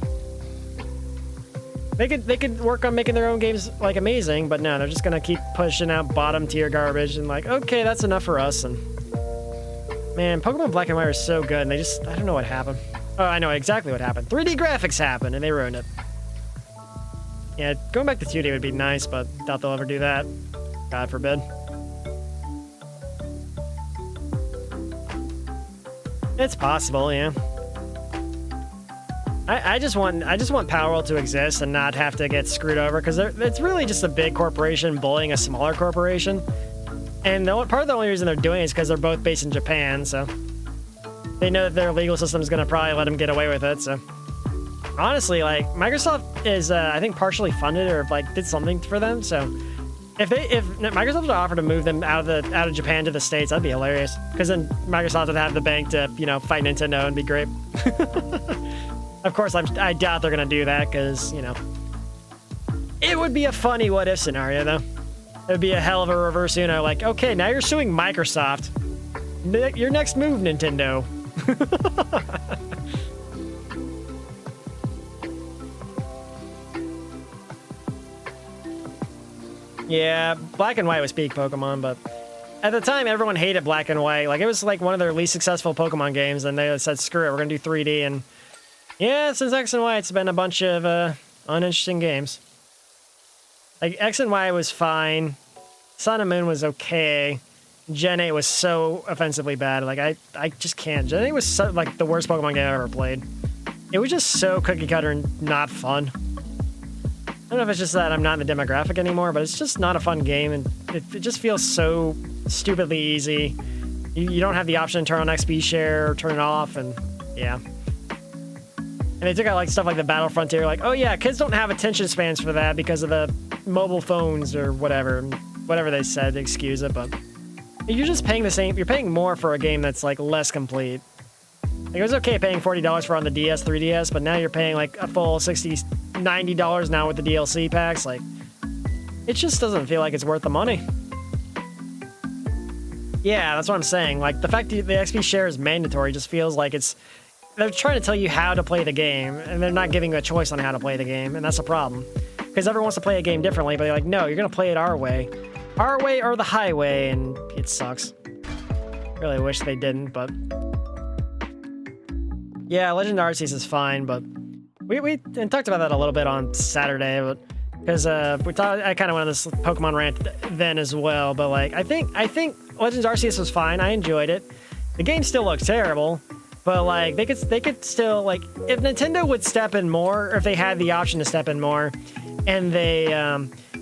They could work on making their own games, like, amazing, but no, they're just gonna keep pushing out bottom-tier garbage and like, okay, that's enough for us, and... Man, Pokemon Black and White are so good, and I don't know what happened. Oh, I know exactly what happened. 3D graphics happened, and they ruined it. Yeah, going back to 2D would be nice, but doubt they'll ever do that. God forbid. It's possible, yeah. I just want PowerWorld to exist and not have to get screwed over, because it's really just a big corporation bullying a smaller corporation. And part of the only reason they're doing it is because they're both based in Japan, so they know that their legal system is going to probably let them get away with it, so. Honestly, like, Microsoft is, I think, partially funded or, like, did something for them, so if Microsoft would offer to move them out of Japan to the States, that'd be hilarious. Because then Microsoft would have the bank to, you know, fight Nintendo and be great. Of course, I doubt they're going to do that because, you know, it would be a funny what-if scenario, though. It would be a hell of a reverse Uno, like, okay, now you're suing Microsoft. Your next move, Nintendo. Yeah, Black and White was peak Pokemon, but at the time, everyone hated Black and White. Like, it was like one of their least successful Pokemon games, and they said, screw it, we're gonna do 3D, and yeah, since X and Y, it's been a bunch of uninteresting games. Like, X and Y was fine. Sun and Moon was okay. Gen 8 was so offensively bad. Like, I just can't. Gen 8 was so, like, the worst Pokemon game I've ever played. It was just so cookie cutter and not fun. I don't know if it's just that I'm not in the demographic anymore, but it's just not a fun game, and it just feels so stupidly easy. You don't have the option to turn on XP share or turn it off, and yeah. And they took out like stuff like the Battle Frontier, like, oh yeah, kids don't have attention spans for that because of the mobile phones or whatever they said to excuse it, but you're just paying the same, you're paying more for a game that's like less complete. Like, it was okay paying $40 for on the DS, 3DS, but now you're paying like a full $60, $90 now with the DLC packs. Like, it just doesn't feel like it's worth the money. Yeah, that's what I'm saying. Like, the fact that the XP share is mandatory just feels like they're trying to tell you how to play the game, and they're not giving you a choice on how to play the game, and that's a problem. Because everyone wants to play a game differently, but they're like, no, you're going to play it our way. Our way or the highway, and it sucks. Really wish they didn't, but... Yeah, Legend Arceus is fine, but... We talked about that a little bit on Saturday, but... Because I kind of went on this Pokemon rant then as well, but like, I think Legends Arceus was fine, I enjoyed it. The game still looks terrible. But like they could still, like, if Nintendo would step in more, or if they had the option to step in more, and they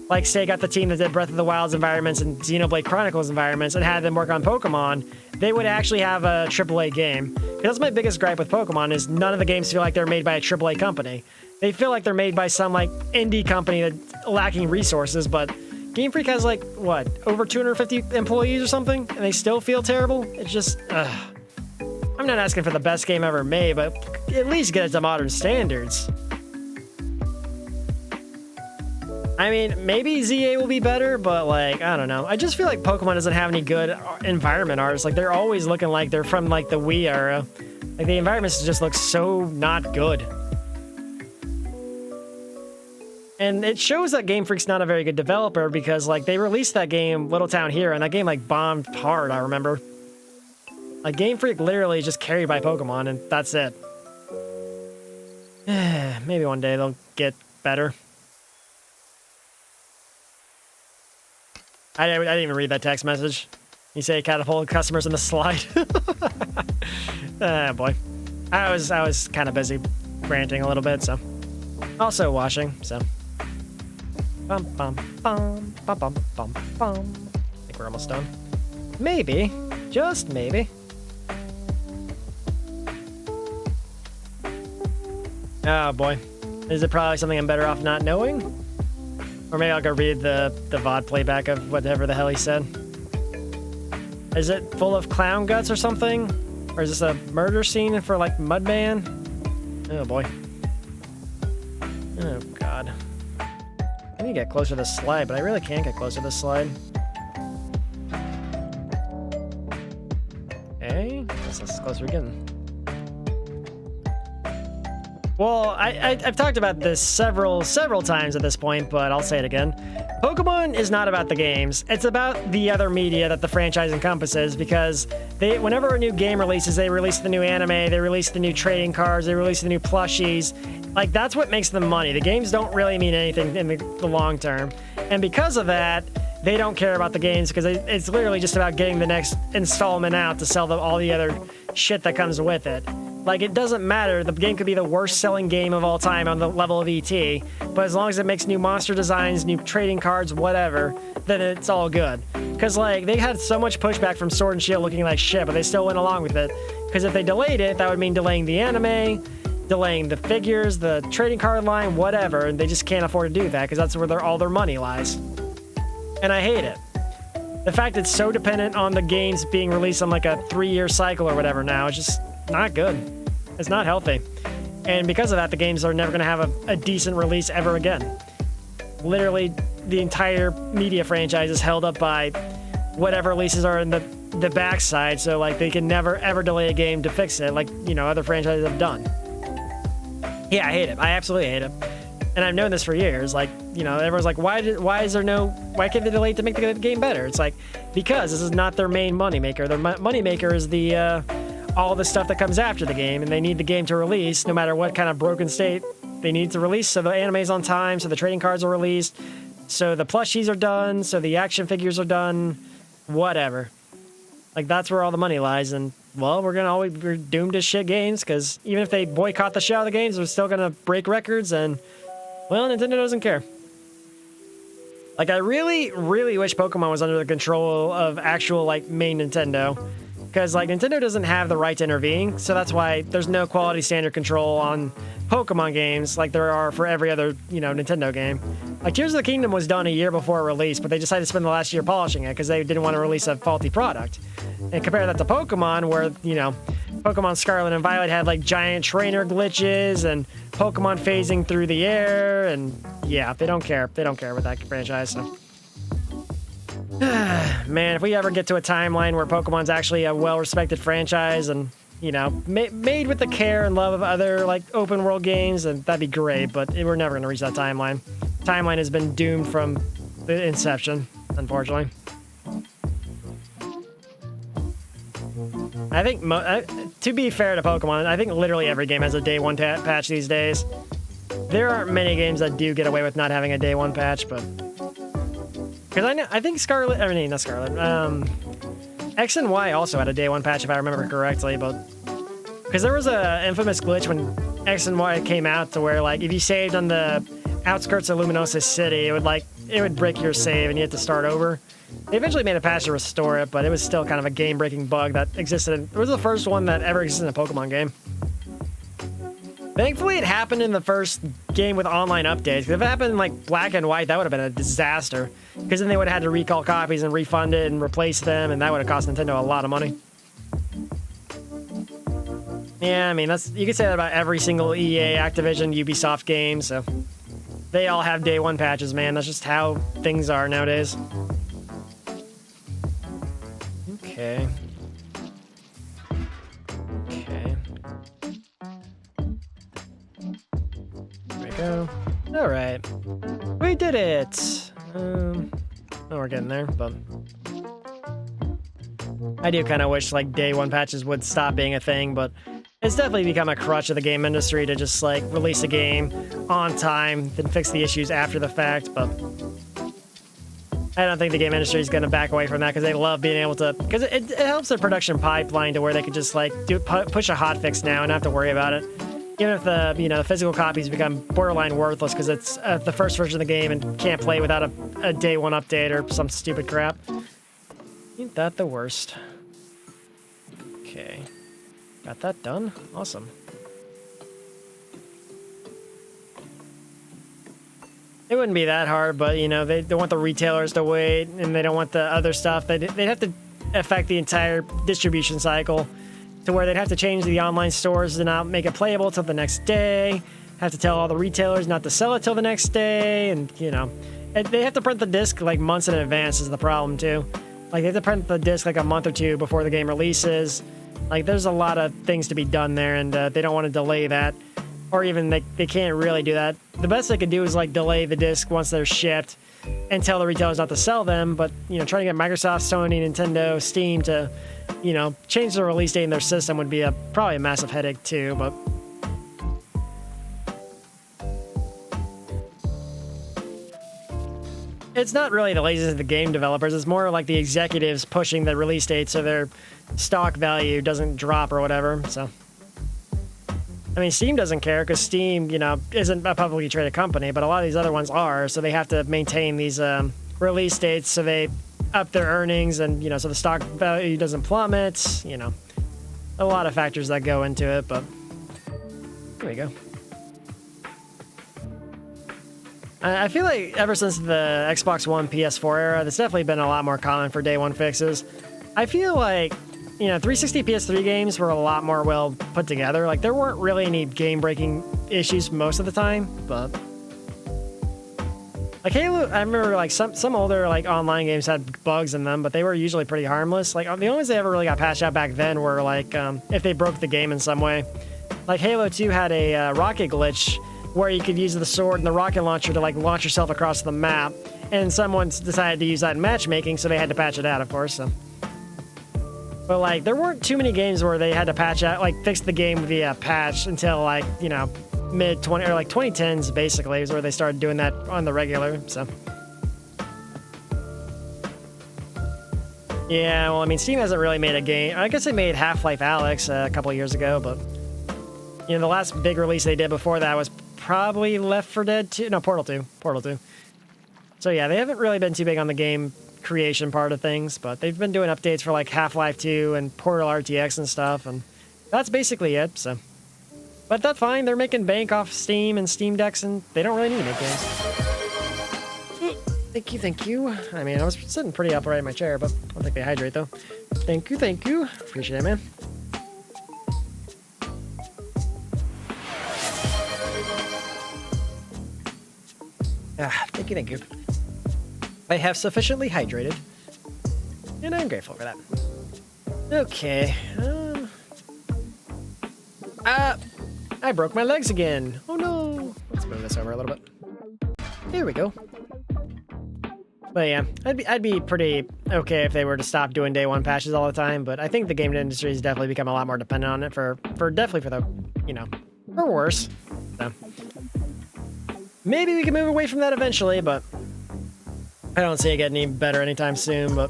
like say got the team that did Breath of the Wild's environments and Xenoblade Chronicles environments and had them work on Pokemon, they would actually have a AAA game. Because that's my biggest gripe with Pokemon is none of the games feel like they're made by a AAA company. They feel like they're made by some like indie company that's lacking resources, but Game Freak has like what, over 250 employees or something, and they still feel terrible. It's just I'm not asking for the best game ever made, but at least get it to modern standards. I mean, maybe ZA will be better, but like, I don't know. I just feel like Pokemon doesn't have any good environment artists. Like, they're always looking like they're from like the Wii era. Like, the environments just look so not good. And it shows that Game Freak's not a very good developer because like they released that game, Little Town Hero, and that game like bombed hard, I remember. Like, Game Freak literally is just carried by Pokemon, and that's it. Maybe one day they'll get better. I didn't even read that text message. You say catapult customers in the slide. Ah, boy. I was kind of busy ranting a little bit, so. Also washing, so. Bum bum bum bum bum bum bum. I think we're almost done. Maybe, just maybe. Oh boy. Is it probably something I'm better off not knowing? Or maybe I'll go read the VOD playback of whatever the hell he said. Is it full of clown guts or something? Or is this a murder scene for like Mudman? Oh boy. Oh god. I need to get closer to this slide, but I really can't get closer to this slide. Okay, guess that's as close as we're getting. Well, I've talked about this several times at this point, but I'll say it again. Pokemon is not about the games. It's about the other media that the franchise encompasses, because whenever a new game releases, they release the new anime, they release the new trading cards, they release the new plushies. Like, that's what makes them money. The games don't really mean anything in the long term. And because of that, they don't care about the games, because it's literally just about getting the next installment out to sell all the other shit that comes with it. Like, it doesn't matter. The game could be the worst selling game of all time on the level of ET, but as long as it makes new monster designs, new trading cards, whatever, then it's all good. Because, like, they had so much pushback from Sword and Shield looking like shit, but they still went along with it. Because if they delayed it, that would mean delaying the anime, delaying the figures, the trading card line, whatever, and they just can't afford to do that because that's where all their money lies. And I hate it. The fact it's so dependent on the games being released on like a 3-year cycle or whatever now, it's just not good. It's not healthy. And because of that, the games are never going to have a decent release ever again. Literally, the entire media franchise is held up by whatever releases are in the backside, so like they can never ever delay a game to fix it, like, you know, other franchises have done. Yeah, I hate it. I absolutely hate it. And I've known this for years. Like, you know, everyone's like, why can't they delay it to make the game better? It's like, because this is not their main moneymaker. Their moneymaker is the all the stuff that comes after the game, and they need the game to release no matter what kind of broken state they need to release, so the anime's on time, so the trading cards are released, so the plushies are done, so the action figures are done, whatever. Like, that's where all the money lies, and, well, we're doomed to shit games, because even if they boycott the shit out of the games, they're still gonna break records, and, well, Nintendo doesn't care. Like, I really, really wish Pokemon was under the control of actual, like, main Nintendo. Because, like, Nintendo doesn't have the right to intervene, so that's why there's no quality standard control on Pokemon games like there are for every other, you know, Nintendo game. Like, Tears of the Kingdom was done a year before release, but they decided to spend the last year polishing it because they didn't want to release a faulty product. And compare that to Pokemon, where, you know, Pokemon Scarlet and Violet had, like, giant trainer glitches and Pokemon phasing through the air, and, yeah, they don't care. They don't care with that franchise, so... Man, if we ever get to a timeline where Pokemon's actually a well-respected franchise and, you know, made with the care and love of other, like, open-world games, then that'd be great, but we're never going to reach that timeline. Timeline has been doomed from the inception, unfortunately. I think, to be fair to Pokemon, I think literally every game has a day 1 patch these days. There aren't many games that do get away with not having a day 1 patch, but... Because I think Scarlet, I mean, not Scarlet, X and Y also had a day 1 patch, if I remember correctly, but... Because there was a infamous glitch when X and Y came out to where, like, if you saved on the outskirts of Luminosa City, it would break your save and you had to start over. They eventually made a patch to restore it, but it was still kind of a game-breaking bug that existed. It was the first one that ever existed in a Pokemon game. Thankfully, it happened in the first game with online updates. If it happened in, like, Black and White, that would have been a disaster. Because then they would have had to recall copies and refund it and replace them, and that would have cost Nintendo a lot of money. Yeah, I mean, you could say that about every single EA, Activision, Ubisoft game, so... They all have day one patches, man. That's just how things are nowadays. Okay. Okay. There we go. All right. We did it. Oh, we're getting there, but I do kind of wish like day one patches would stop being a thing, but it's definitely become a crutch of the game industry to just like release a game on time, then fix the issues after the fact. But I don't think the game industry is going to back away from that because they love being able to, because it helps their production pipeline to where they could just like push a hotfix now and not have to worry about it. Even if the the physical copies become borderline worthless because it's the first version of the game and can't play without a day one update or some stupid crap. Ain't that the worst? Okay. Got that done? Awesome. It wouldn't be that hard, but, they don't want the retailers to wait, and they don't want the other stuff. They'd have to affect the entire distribution cycle to where they'd have to change the online stores to not make it playable till the next day, have to tell all the retailers not to sell it till the next day, and, they have to print the disc, like, months in advance is the problem, too. Like, they have to print the disc, like, a month or two before the game releases. Like, there's a lot of things to be done there, and they don't want to delay that. Or even they can't really do that. The best they could do is, like, delay the disc once they're shipped and tell the retailers not to sell them. But, trying to get Microsoft, Sony, Nintendo, Steam to, change the release date in their system would be probably a massive headache, too. But it's not really the laziness of the game developers. It's more like the executives pushing the release date so their stock value doesn't drop or whatever. So, I mean, Steam doesn't care because Steam, isn't a publicly traded company, but a lot of these other ones are. So they have to maintain these release dates so they up their earnings and, so the stock value doesn't plummet. A lot of factors that go into it, but there we go. I feel like ever since the Xbox One, PS4 era, that's definitely been a lot more common for day one fixes. I feel like, 360 PS3 games were a lot more well put together. Like, there weren't really any game-breaking issues most of the time, but like Halo, I remember like some older like online games had bugs in them, but they were usually pretty harmless. Like, the only ones they ever really got patched out back then were like if they broke the game in some way. Like Halo 2 had a rocket glitch where you could use the sword and the rocket launcher to like launch yourself across the map, and someone decided to use that in matchmaking, so they had to patch it out, of course. So. But like, there weren't too many games where they had to patch out, like fix the game via patch until like mid 20 or like 2010s basically is where they started doing that on the regular. So yeah, well, I mean, Steam hasn't really made a game. I guess they made Half-Life Alyx a couple years ago, but the last big release they did before that was probably Left 4 Dead 2. No, Portal 2. So yeah, they haven't really been too big on the game creation part of things, but they've been doing updates for like Half-Life 2 and Portal RTX and stuff, and that's basically it. So, but that's fine. They're making bank off Steam and Steam Decks, and they don't really need to make games. Thank you. I mean, I was sitting pretty upright in my chair, but I don't think they hydrate though. Thank you. Appreciate it, man. Thank you. I have sufficiently hydrated, and I'm grateful for that. Okay. I broke my legs again. Oh no. Let's move this over a little bit. There we go. But yeah, I'd be pretty okay if they were to stop doing day one patches all the time, but I think the game industry has definitely become a lot more dependent on it for definitely for the, for worse. So maybe we can move away from that eventually, but I don't see it getting any better anytime soon. But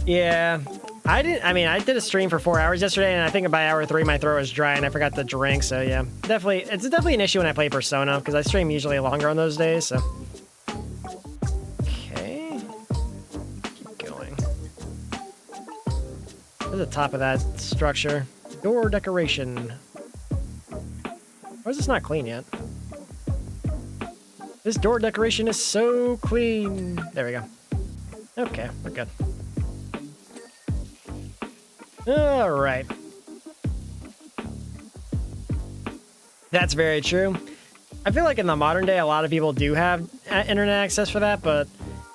yeah, I did a stream for 4 hours yesterday, and I think by hour 3 my throat was dry and I forgot to drink. So yeah, it's definitely an issue when I play Persona because I stream usually longer on those days. So okay, keep going. To the top of that structure, door decoration. Why is this not clean yet? This door decoration is so clean. There we go. Okay, we're good. All right. That's very true. I feel like in the modern day, a lot of people do have internet access for that, but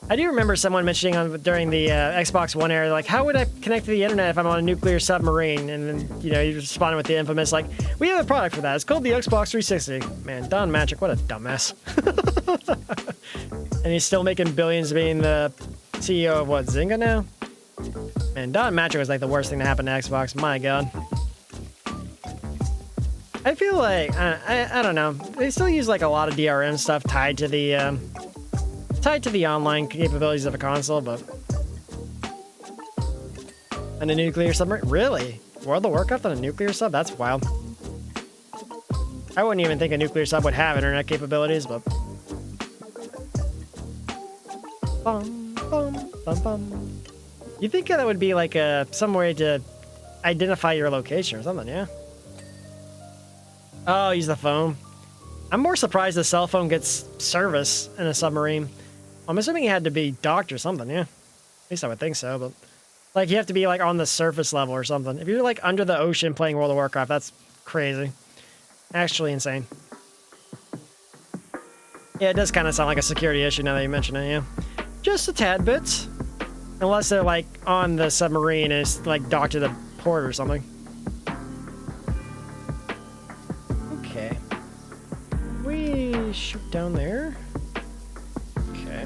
I do remember someone mentioning during the Xbox One era, like, how would I connect to the internet if I'm on a nuclear submarine? And then, you know, you responded with the infamous, like, we have a product for that. It's called the Xbox 360. Man, Don Matrick, what a dumbass. And he's still making billions being the CEO of what, Zynga now? Man, Don Matrick was like the worst thing to happen to Xbox. My God. I feel like, I don't know. They still use like a lot of DRM stuff tied to the online capabilities of a console, but... And a nuclear submarine? Really? World of Warcraft on a nuclear sub? That's wild. I wouldn't even think a nuclear sub would have internet capabilities, but... Bum, bum, bum, bum. You think that would be like some way to identify your location or something, yeah? Oh, use the phone. I'm more surprised the cell phone gets service in a submarine. I'm assuming it had to be docked or something, yeah. At least I would think so, but... Like, you have to be, like, on the surface level or something. If you're, like, under the ocean playing World of Warcraft, that's crazy. Actually insane. Yeah, it does kind of sound like a security issue now that you mention it, yeah. Just a tad bit. Unless they're, like, on the submarine and it's, like, docked to the port or something. Okay. We shoot down there. Okay.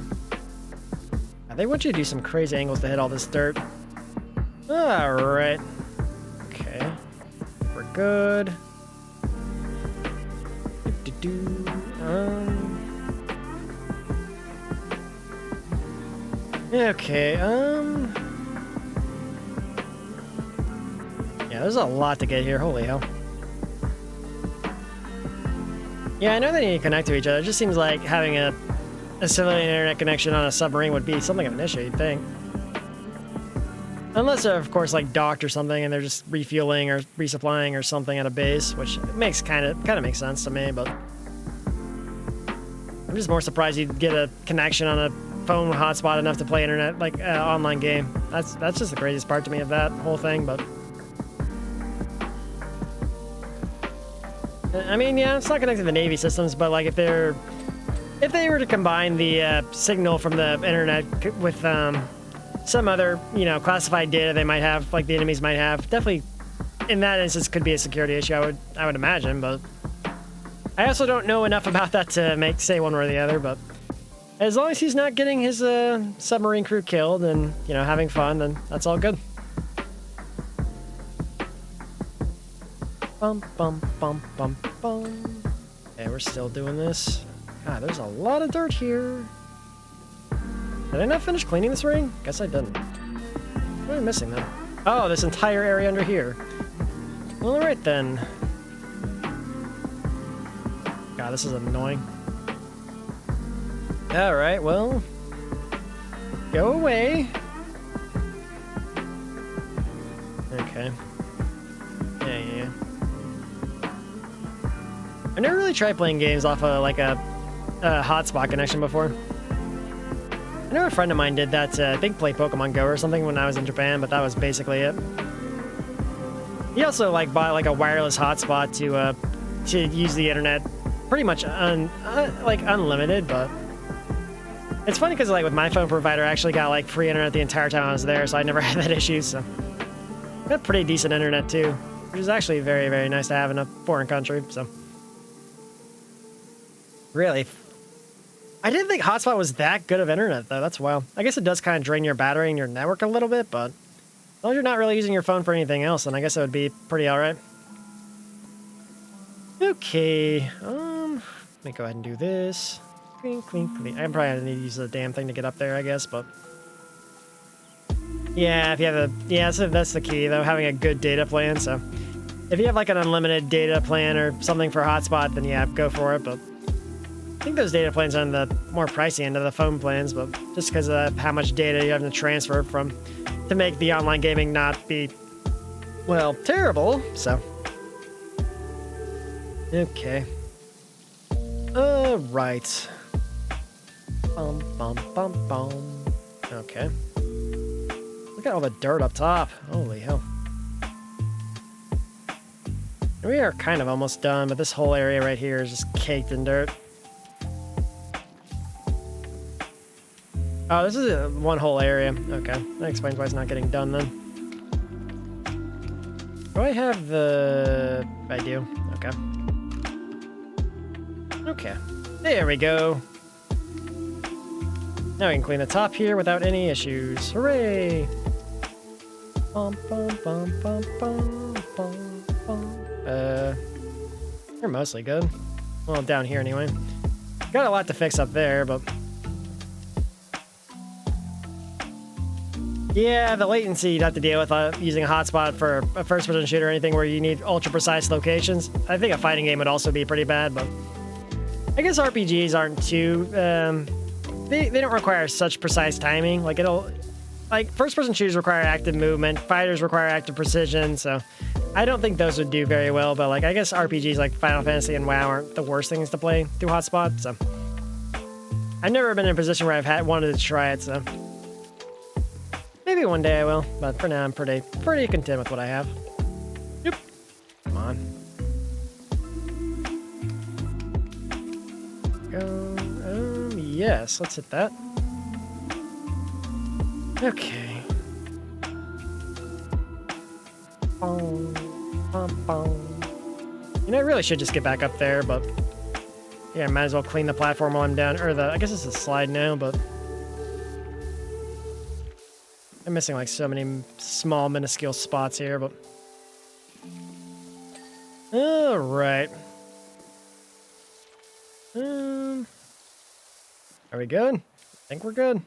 They want you to do some crazy angles to hit all this dirt. Alright. Okay. We're good. Okay, yeah, there's a lot to get here. Holy hell. Yeah, I know they need to connect to each other. It just seems like having a civilian internet connection on a submarine would be something of an issue, you'd think. Unless they're, of course, like docked or something and they're just refueling or resupplying or something at a base, which makes kind of makes sense to me, but I'm just more surprised you'd get a connection on a phone hotspot enough to play internet, like online game. That's just the craziest part to me of that whole thing, but I mean, yeah, it's not connected to the Navy systems, but like if they were to combine the signal from the internet with some other, you know, classified data they might have, like the enemies might have, definitely in that instance could be a security issue, I would imagine, but I also don't know enough about that to say one way or the other, but as long as he's not getting his submarine crew killed and, you know, having fun, then that's all good. Bum, bum, bum, bum, bum. Okay, we're still doing this. God, there's a lot of dirt here. Did I not finish cleaning this ring? Guess I didn't. What am I missing then? Oh, this entire area under here. Well, alright then. God, this is annoying. Alright, well. Go away. Okay. Yeah. I've never really tried playing games off of like a hotspot connection before. I know a friend of mine did that, I think play Pokemon Go or something when I was in Japan, but that was basically it. He also like bought like a wireless hotspot to use the internet pretty much like unlimited, but it's funny because like with my phone provider, I actually got like free internet the entire time I was there, so I never had that issue, so. I got pretty decent internet too, which is actually very, very nice to have in a foreign country, so. Really? I didn't think hotspot was that good of internet, though. That's wild. I guess it does kind of drain your battery and your network a little bit, but as long as you're not really using your phone for anything else, then I guess it would be pretty alright. Okay, let me go ahead and do this. Clean, clean, clean. I'm probably gonna need to use the damn thing to get up there, I guess, but... Yeah, if you have yeah, so that's the key, though, having a good data plan, so... If you have, like, an unlimited data plan or something for hotspot, then yeah, go for it, but... I think those data plans are on the more pricey end of the phone plans, but just because of how much data you have to transfer to make the online gaming not be, well, terrible, so. Okay. Alright. Bum, bum, bum, bum. Okay. Look at all the dirt up top. Holy hell. I We are kind of almost done, but this whole area right here is just caked in dirt. Oh, this is one whole area. Okay, that explains why it's not getting done then. Do I have the... I do. Okay. Okay. There we go. Now we can clean the top here without any issues. Hooray! Bum, bum, bum, bum, bum, bum, bum. They're mostly good. Well, down here anyway. Got a lot to fix up there, but... Yeah, the latency you'd have to deal with using a hotspot for a first-person shooter or anything where you need ultra-precise locations. I think a fighting game would also be pretty bad, but... I guess RPGs aren't too... They don't require such precise timing. Like, first-person shooters require active movement, fighters require active precision, so... I don't think those would do very well, but, like, I guess RPGs like Final Fantasy and WoW aren't the worst things to play through hotspot, so... I've never been in a position where I've wanted to try it, so... Maybe one day I will, but for now I'm pretty content with what I have. Yep. Come on. Go. Yes, let's hit that. Okay. Boom, boom, boom. You know, I really should just get back up there, but yeah, I might as well clean the platform while I'm down. Or I guess it's a slide now, but. I'm missing like so many small minuscule spots here, but... Alright. Are we good? I think we're good.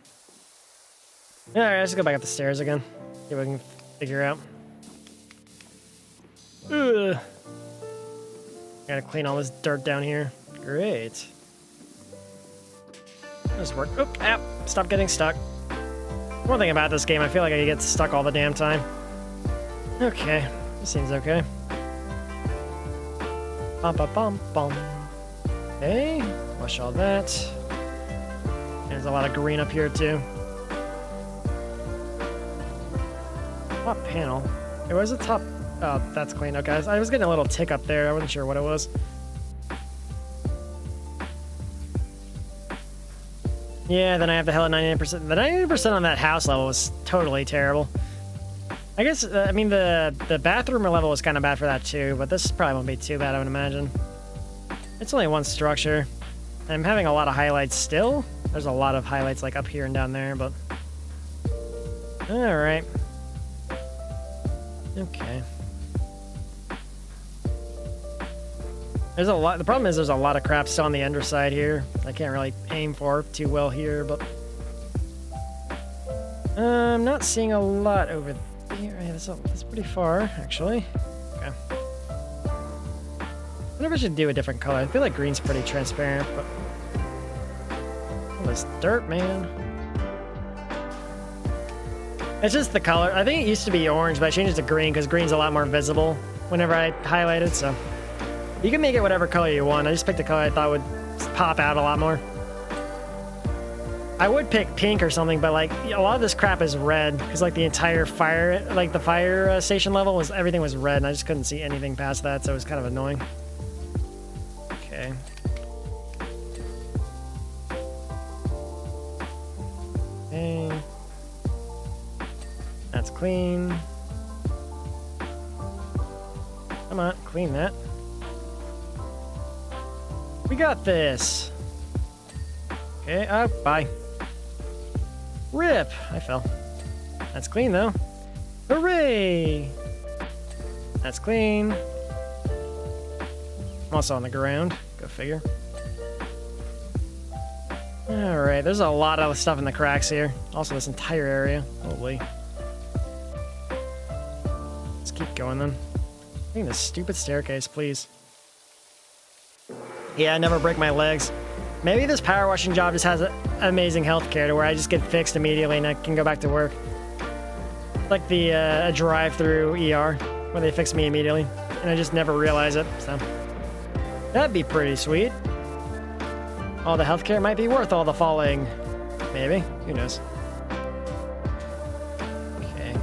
Alright, let's go back up the stairs again. See what we can figure out. Ugh. Gotta clean all this dirt down here. Great. This work. Oh, ow! Stop getting stuck. One thing about this game, I feel like I get stuck all the damn time. Okay, this seems okay. Bum bum bum bum. Okay, wash all that. There's a lot of green up here too. Top panel. It was a top. Oh, that's clean. Okay, I was getting a little tick up there. I wasn't sure what it was. Yeah, then I have to hell at 99%. The 99% on that house level was totally terrible. I guess, I mean, the bathroom level was kind of bad for that too, but this probably won't be too bad, I would imagine. It's only one structure. I'm having a lot of highlights still. There's a lot of highlights like up here and down there, but... Alright. Okay. There's a lot. The problem is there's a lot of crap still on the underside here. I can't really aim for too well here, but I'm not seeing a lot over there. Yeah, that's pretty far, actually. Okay. I wonder if I should do a different color. I feel like green's pretty transparent, but all this dirt, man. It's just the color. I think it used to be orange, but I changed it to green because green's a lot more visible whenever I highlight it, so. You can make it whatever color you want. I just picked a color I thought would pop out a lot more. I would pick pink or something, but like a lot of this crap is red because like the entire fire, like the fire station level was everything was red, and I just couldn't see anything past that, so it was kind of annoying. Okay. Okay. That's clean. Come on, clean that. We got this. Okay, bye. Rip! I fell. That's clean, though. Hooray! That's clean. I'm also on the ground. Go figure. Alright, there's a lot of stuff in the cracks here. Also, this entire area. Holy. Let's keep going, then. I think this stupid staircase, please. Yeah, I never break my legs. Maybe this power washing job just has amazing healthcare to where I just get fixed immediately and I can go back to work. Like the drive-through ER, where they fix me immediately, and I just never realize it, so. That'd be pretty sweet. All the healthcare might be worth all the falling. Maybe, who knows. Okay.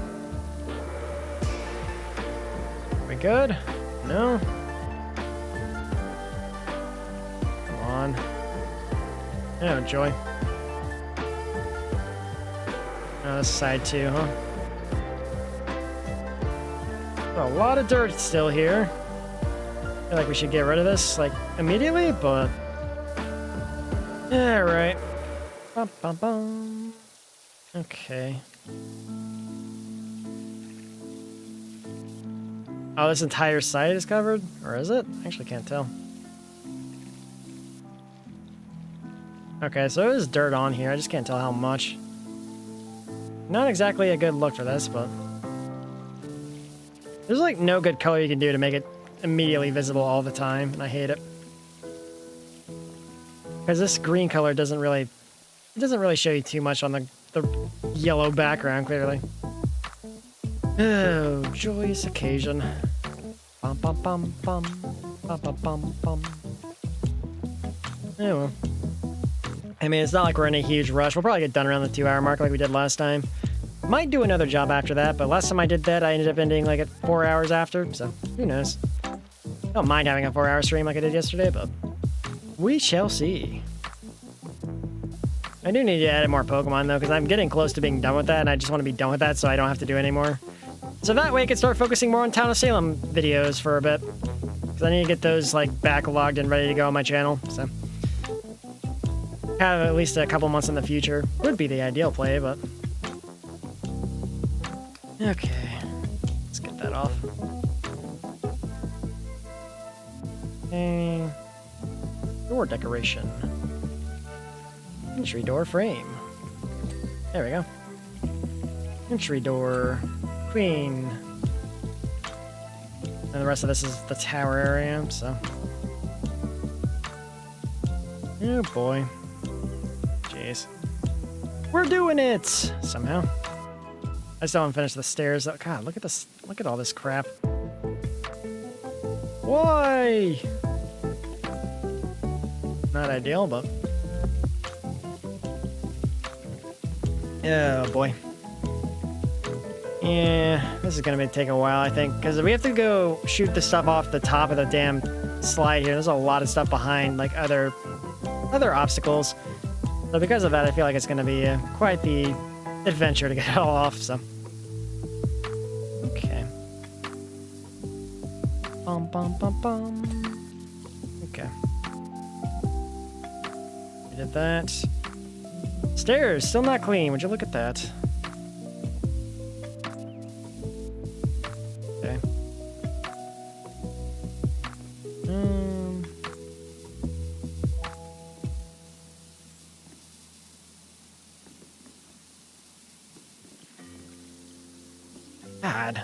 We good? No? Oh, joy. Oh, this side too, huh? A lot of dirt still here. I feel like we should get rid of this, like, immediately, but... Yeah, right. Bum, bum, bum. Okay. Oh, this entire site is covered? Or is it? I actually can't tell. Okay, so there's dirt on here. I just can't tell how much. Not exactly a good look for this, but... There's like no good color you can do to make it immediately visible all the time, and I hate it. Because this green color doesn't really show you too much on the yellow background, clearly. Oh, joyous occasion. Bum bum bum bum. Bum bum bum bum. Yeah, well. I mean, it's not like we're in a huge rush. We'll probably get done around the 2-hour mark like we did last time. Might do another job after that, but last time I did that, I ended up ending like at 4 hours after, so who knows. I don't mind having a 4-hour stream like I did yesterday, but we shall see. I do need to add more Pokemon, though, because I'm getting close to being done with that, and I just want to be done with that so I don't have to do it anymore. So that way I can start focusing more on Town of Salem videos for a bit. Because I need to get those, like, backlogged and ready to go on my channel, so... Have at least a couple months in the future would be the ideal play, but... Okay. Let's get that off. Okay. Door decoration. Entry door frame. There we go. Entry door. Queen. And the rest of this is the tower area, so... Oh boy. Jeez. We're doing it! Somehow. I still haven't finished the stairs. Oh, God, look at this. Look at all this crap. Why? Not ideal, but... Oh, boy. Yeah, this is gonna take a while, I think, because we have to go shoot the stuff off the top of the damn slide here. There's a lot of stuff behind, like, other obstacles. So because of that, I feel like it's gonna be quite the adventure to get it all off, so... Okay. Bum, bum, bum, bum. Okay. We did that. Stairs, still not clean. Would you look at that? Okay. God.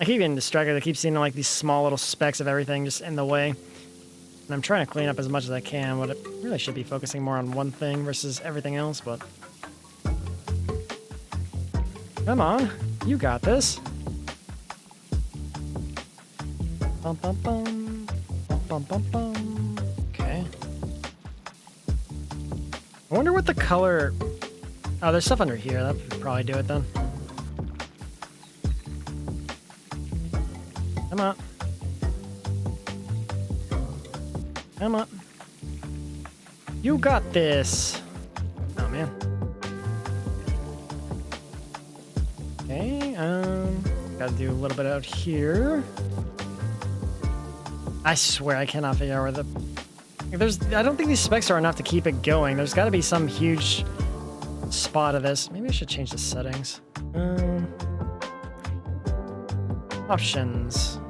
I keep getting distracted. I keep seeing like these small little specks of everything just in the way. And I'm trying to clean up as much as I can, but it really should be focusing more on one thing versus everything else, but... Come on. You got this. Bum, bum, bum. Bum, bum, bum, bum. Okay. I wonder what the color... Oh, there's stuff under here. That would probably do it then. Come on. Come on. You got this. Oh, man. Okay, gotta do a little bit out here. I swear I cannot figure out where the... I don't think these specs are enough to keep it going. There's gotta be some huge spot of this. Maybe I should change the settings. Options.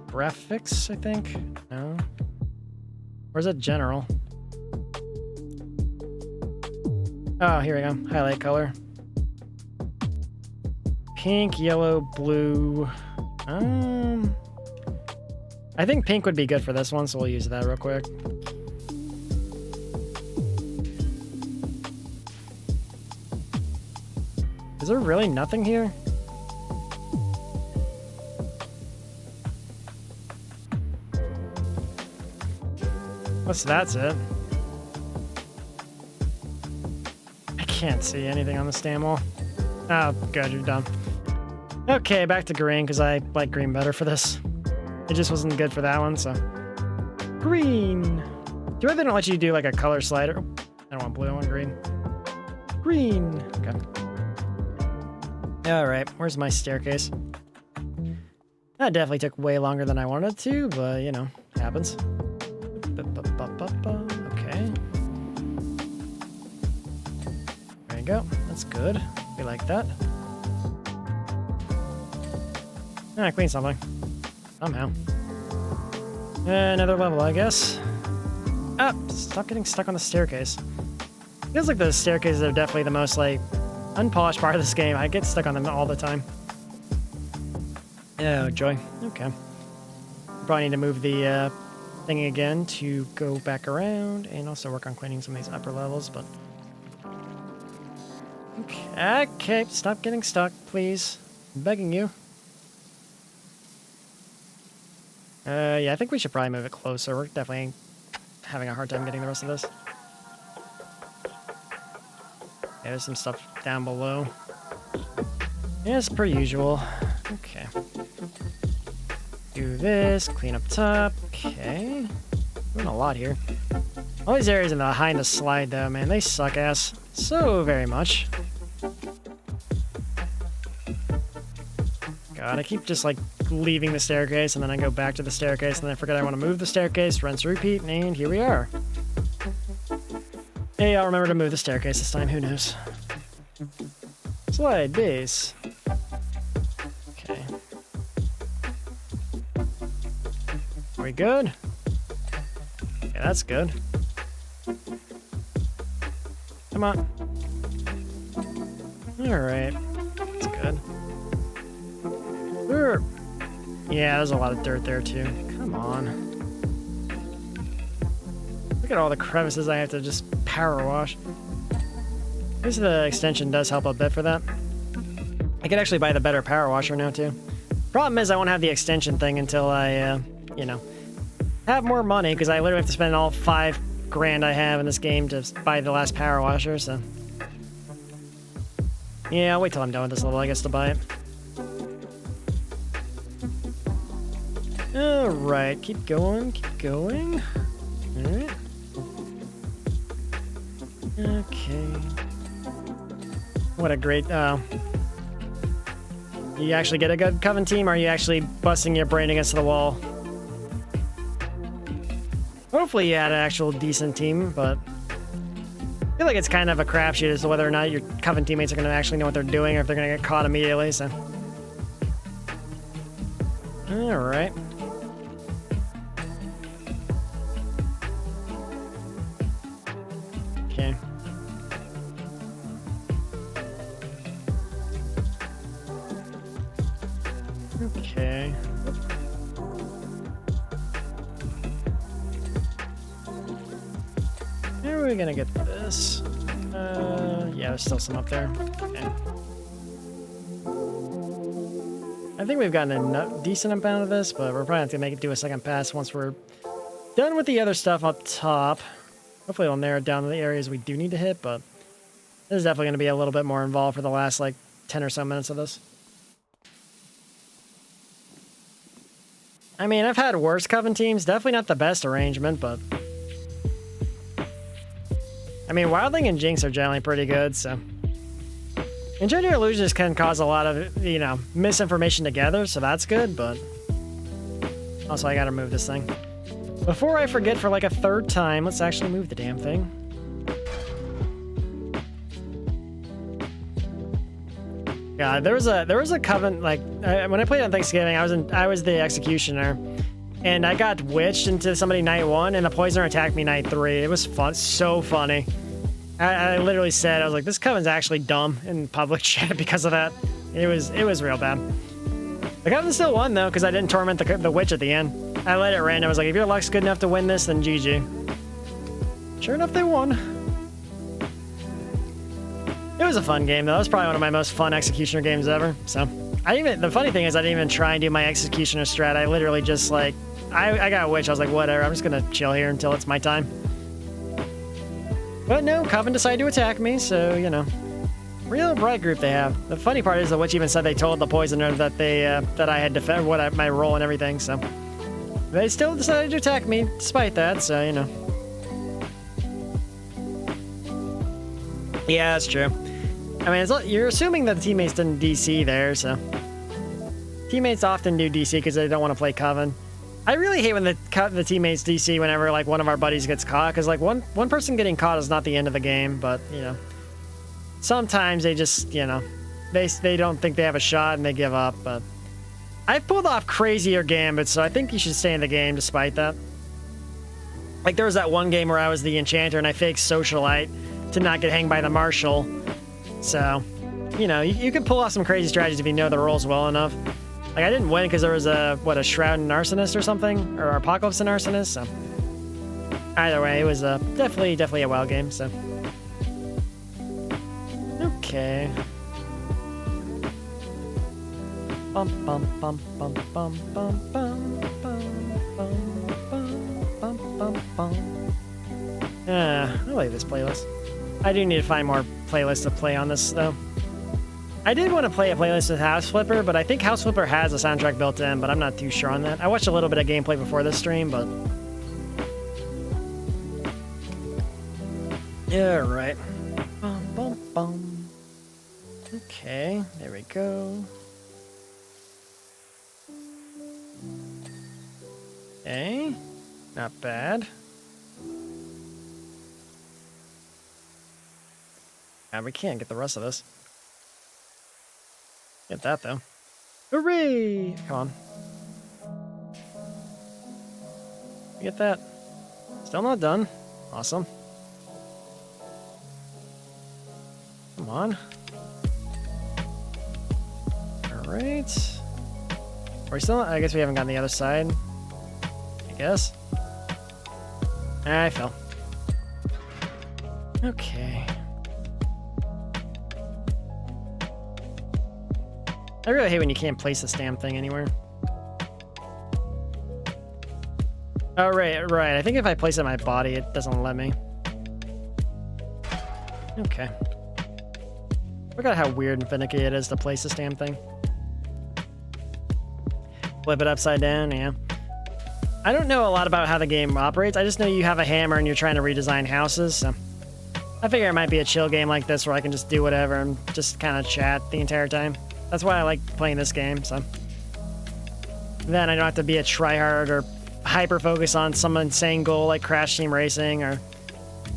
Graphics, I think? No. Or is it general? Oh, here we go. Highlight color. Pink, yellow, blue. I think pink would be good for this one, so we'll use that real quick. Is there really nothing here? That's it. I can't see anything on the stand wall. Oh, good, you're done. Okay, back to green, because I like green better for this. It just wasn't good for that one, so... Green! Do they don't let you do, like, a color slider? I don't want blue, I want green. Green! Okay. Alright, where's my staircase? That definitely took way longer than I wanted to, but, you know, happens. Okay. There you go. That's good. We like that. Ah, clean something. Somehow. Another level, I guess. Ah! Stop getting stuck on the staircase. Feels like the staircases are definitely the most, like, unpolished part of this game. I get stuck on them all the time. Oh, joy. Okay. Probably need to move the thing again to go back around and also work on cleaning some of these upper levels, but... Okay, stop getting stuck, please. I'm begging you. Yeah, I think we should probably move it closer. We're definitely having a hard time getting the rest of this. Yeah, there's some stuff down below. As per usual. Okay. Do this, clean up top. Okay. Doing a lot here. All these areas behind the slide, though, man, they suck ass so very much. God, I keep just, like, leaving the staircase, and then I go back to the staircase, and then I forget I want to move the staircase, rinse, repeat, and here we are. Hey, I'll remember to move the staircase this time, who knows. Slide base. Okay. Are we good? Yeah, that's good. Come on. Alright. That's good. Urgh. Yeah, there's a lot of dirt there too. Come on. Look at all the crevices I have to just power wash. At least the extension does help a bit for that. I could actually buy the better power washer now too. Problem is I won't have the extension thing until I, you know, have more money, because I literally have to spend all $5 grand I have in this game to buy the last power washer, so... Yeah, I'll wait till I'm done with this level, I guess, to buy it. Alright, keep going, keep going. Alright. Okay. What a great, you actually get a good Coven team, or are you actually busting your brain against the wall? Hopefully you had an actual decent team, but I feel like it's kind of a crapshoot as to whether or not your Coven teammates are going to actually know what they're doing, or if they're going to get caught immediately, so... Alright. Okay. Okay. How are we gonna get this? Yeah, there's still some up there. Okay. I think we've gotten a decent amount of this, but we're probably going to make it do a second pass once we're done with the other stuff up top. Hopefully it'll narrow down the areas we do need to hit, but there's definitely going to be a little bit more involved for the last, like, 10 or so minutes of this. I mean, I've had worse Coven teams. Definitely not the best arrangement, but... I mean, Wildling and Jinx are generally pretty good, so... And gender illusions can cause a lot of, you know, misinformation together, so that's good, but... Also, I gotta move this thing. Before I forget for like a third time, let's actually move the damn thing. God, there was a Coven, like, when I played on Thanksgiving, I was the Executioner, and I got witched into somebody night 1, and the Poisoner attacked me night 3. It was fun, so funny. I literally said, I was like, this Coven's actually dumb in public chat because of that. It was real bad. The Coven still won, though, because I didn't torment the witch at the end. I let it random. I was like, if your luck's good enough to win this, then GG. Sure enough, they won. It was a fun game, though. It was probably one of my most fun Executioner games ever. So, the funny thing is, I didn't even try and do my Executioner strat. I literally just, like, I got a witch. I was like, whatever, I'm just gonna chill here until it's my time. But no, Coven decided to attack me, so, you know. Real bright group they have. The funny part is the witch even said they told the Poisoner that they, that I had defend my role and everything, so. They still decided to attack me, despite that, so, you know. Yeah, that's true. I mean, you're assuming that the teammates didn't DC there, so... Teammates often do DC because they don't want to play Coven. I really hate when the teammates DC whenever, like, one of our buddies gets caught, because, like, one person getting caught is not the end of the game, but, you know... Sometimes they just, you know... They don't think they have a shot and they give up, but... I've pulled off crazier gambits, so I think you should stay in the game despite that. Like, there was that one game where I was the Enchanter and I faked Socialite to not get hanged by the Marshal. So, you know, you can pull off some crazy strategies if you know the roles well enough. Like, I didn't win because there was a Shroud and Arsonist or something, or Apocalypse and Arsonist, so... Either way, it was definitely a wild game, so... Okay. Bum bum bum bum bum bum bum bum bum bum bum. I like this playlist. I do need to find more playlists to play on this, though. I did want to play a playlist with House Flipper, but I think House Flipper has a soundtrack built in, but I'm not too sure on that. I watched a little bit of gameplay before this stream, but... Yeah, right. Bum, bum, bum. Okay, there we go. Okay, not bad. And we can't get the rest of this. Get that, though. Hooray! Come on. Get that. Still not done. Awesome. Come on. Alright. Are we still... I guess we haven't gotten the other side. I guess. I fell. Okay. I really hate when you can't place this damn thing anywhere. Oh, right. I think if I place it in my body, it doesn't let me. Okay. Look at how weird and finicky it is to place this damn thing. Flip it upside down, yeah. I don't know a lot about how the game operates. I just know you have a hammer and you're trying to redesign houses, so... I figure it might be a chill game like this where I can just do whatever and just kind of chat the entire time. That's why I like playing this game, so... Then I don't have to be a tryhard or hyper-focus on some insane goal like Crash Team Racing or...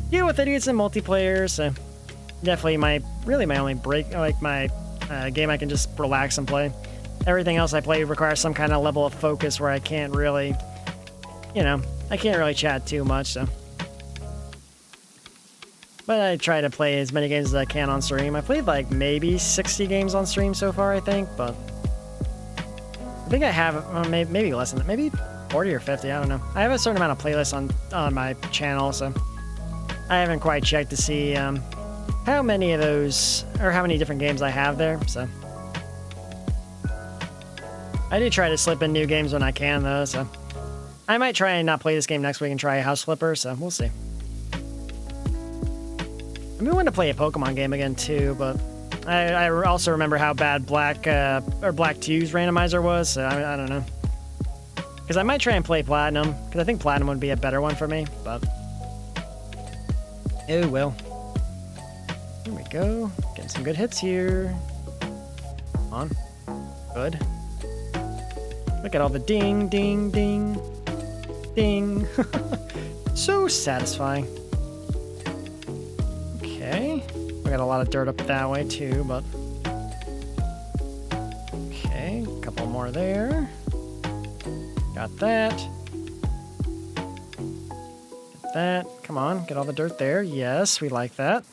deal with idiots in multiplayer, so... Definitely my only break, like my game I can just relax and play. Everything else I play requires some kind of level of focus where I can't really... You know, I can't really chat too much, so... But I try to play as many games as I can on stream. I played like maybe 60 games on stream so far, I think, but... I think I have, maybe less than that, maybe 40 or 50, I don't know. I have a certain amount of playlists on my channel, so... I haven't quite checked to see how many of those, or how many different games I have there, so... I do try to slip in new games when I can, though, so... I might try and not play this game next week and try House Flipper, so we'll see. I mean, I want to play a Pokemon game again, too, but... I also remember how bad Black 2's randomizer was, so I don't know. Because I might try and play Platinum, because I think Platinum would be a better one for me, but... Oh, well. Here we go. Getting some good hits here. Come on. Good. Look at all the ding, ding, ding, ding. So satisfying. Okay. We got a lot of dirt up that way too, but... Okay, a couple more there. Got that. Get that. Come on, get all the dirt there. Yes, we like that.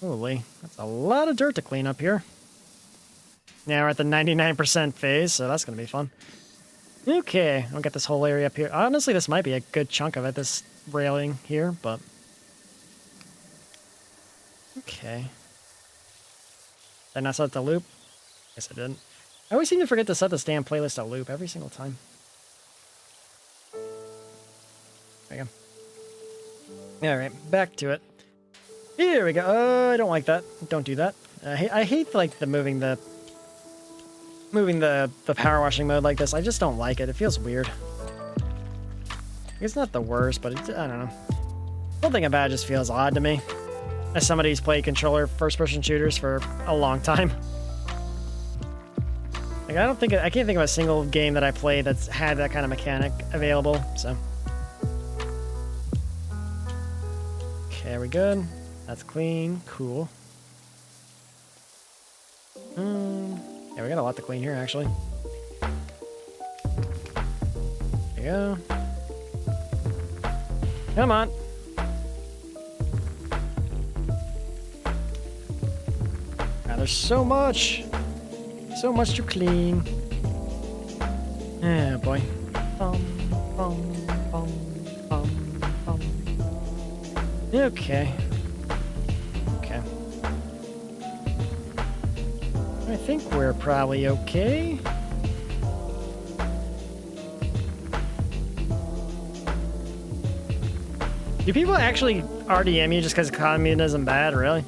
Holy, that's a lot of dirt to clean up here. Now we're at the 99% phase, so that's going to be fun. Okay, I'll get this whole area up here. Honestly, this might be a good chunk of it, this railing here, but... Okay. Did I not set the loop? Guess I didn't. I always seem to forget to set this damn playlist to loop every single time. There you go. Alright, back to it. Here we go. Oh, I don't like that. Don't do that. I hate like the moving the power washing mode like this. I just don't like it. It feels weird. It's not the worst, but it's, I don't know. whole thing about it just feels odd to me. As somebody who's played controller first-person shooters for a long time. Like, I can't think of a single game that I played that's had that kind of mechanic available, so. Okay, we good? That's clean. Cool. Yeah, we got a lot to clean here, actually. There you go. Come on. Now, there's so much. So much to clean. Oh, boy. Okay. Okay. I think we're probably okay. Do people actually RDM you just because communism bad, really?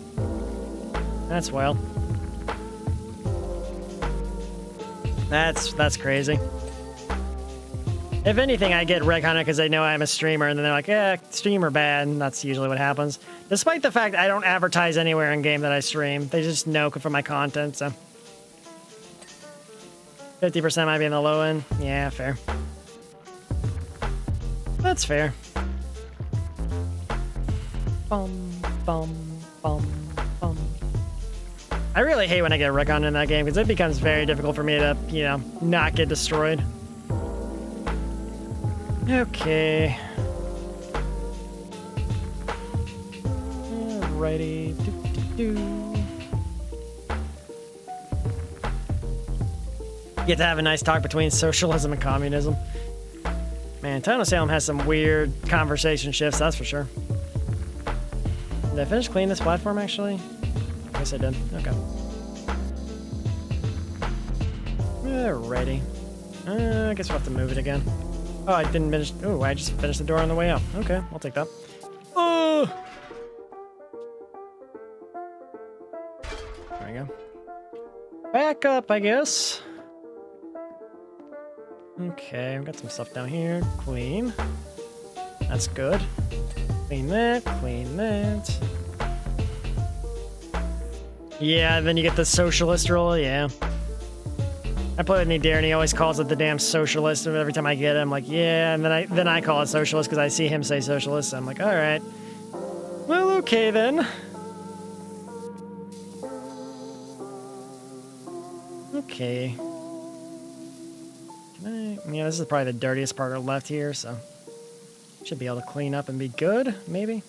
That's wild. That's crazy. If anything, I get wreck on it because they know I'm a streamer, and then they're like, "Yeah, streamer bad," and that's usually what happens. Despite the fact I don't advertise anywhere in game that I stream, they just know from my content. So 50% might be in the low end. Yeah, fair. That's fair. Bum bum bum bum. I really hate when I get wreck on in that game because it becomes very difficult for me to, you know, not get destroyed. Okay. Alrighty. Get to have a nice talk between socialism and communism. Man, Town of Salem has some weird conversation shifts, that's for sure. Did I finish cleaning this platform, actually? I guess I did. Okay. Alrighty. I guess we'll have to move it again. Oh, I didn't finish. Oh, I just finished the door on the way out. Okay, I'll take that. Oh! There we go. Back up, I guess. Okay, I've got some stuff down here. Clean. That's good. Clean that, clean that. Yeah, then you get the socialist roll, yeah. I play with Nadir and he always calls it the damn socialist, and every time I get it, I'm like, yeah, and then I call it socialist because I see him say socialist, so I'm like, alright. Well, okay then. Okay. Yeah, this is probably the dirtiest part left here, so should be able to clean up and be good, maybe.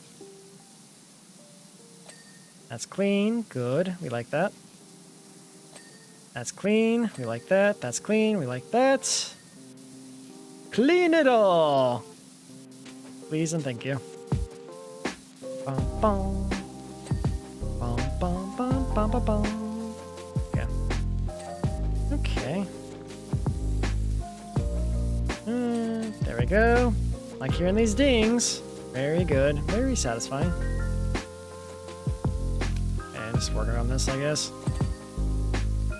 That's clean, good, we like that. That's clean, we like that. That's clean, we like that. Clean it all! Please and thank you. Bum, bum. Bum, bum, bum, bum, bum, bum. Okay. Okay. There we go. Like hearing these dings. Very good. Very satisfying. And just working on this, I guess.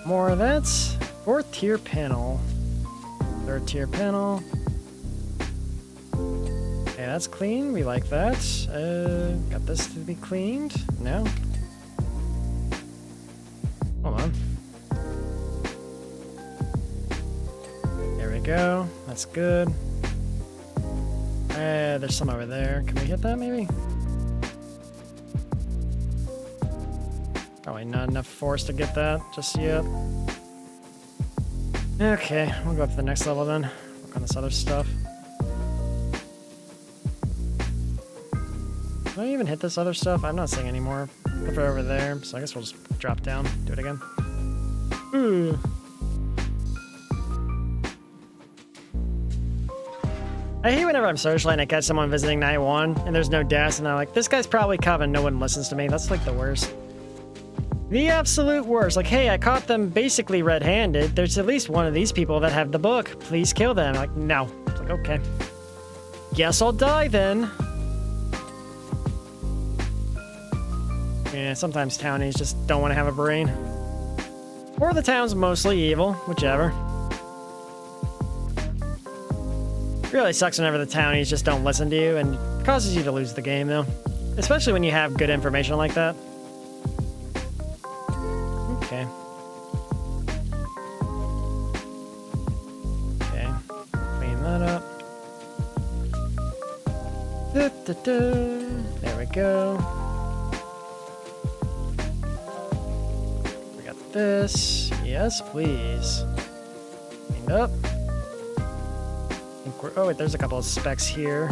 More of that. 4th tier panel. 3rd tier panel. Okay, that's clean. We like that. Got this to be cleaned. No. Hold on. There we go. That's good. There's some over there. Can we hit that, maybe? Probably not enough force to get that just yet. Okay, we'll go up to the next level then. Work on this other stuff. Did I even hit this other stuff? I'm not seeing any more. Put it over there, so I guess we'll just drop down. Do it again. Ooh. I hate whenever I'm socially and I catch someone visiting night 1 and there's no deaths and I'm like, this guy's probably Coven, no one listens to me. That's like the worst. The absolute worst. Like, hey, I caught them basically red-handed. There's at least one of these people that have the book. Please kill them. I'm like, no. It's like, okay. Guess I'll die then. Yeah, sometimes townies just don't want to have a brain. Or the town's mostly evil, whichever. Really sucks whenever the townies just don't listen to you and causes you to lose the game, though. Especially when you have good information like that. Okay. Okay. Clean that up. There we go. We got this. Yes, please. Cleaned up. Oh, wait, there's a couple of specks here.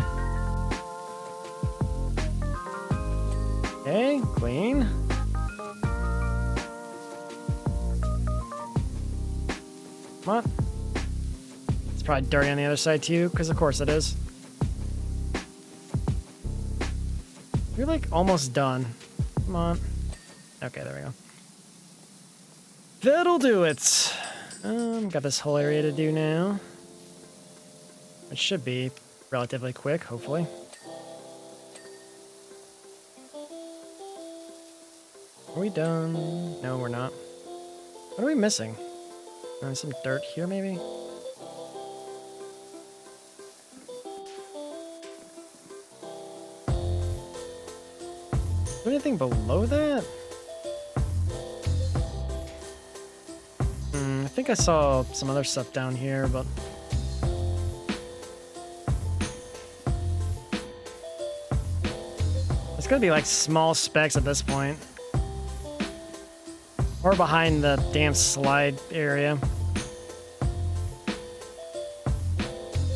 Okay, clean. Come on. It's probably dirty on the other side too, because of course it is. You're like almost done. Come on. Okay, there we go. That'll do it. Got this whole area to do now. It should be relatively quick, hopefully. Are we done? No, we're not. What are we missing? Some dirt here, maybe? Is there anything below that? I think I saw some other stuff down here, but... It's gonna be like small specks at this point. Or behind the damn slide area.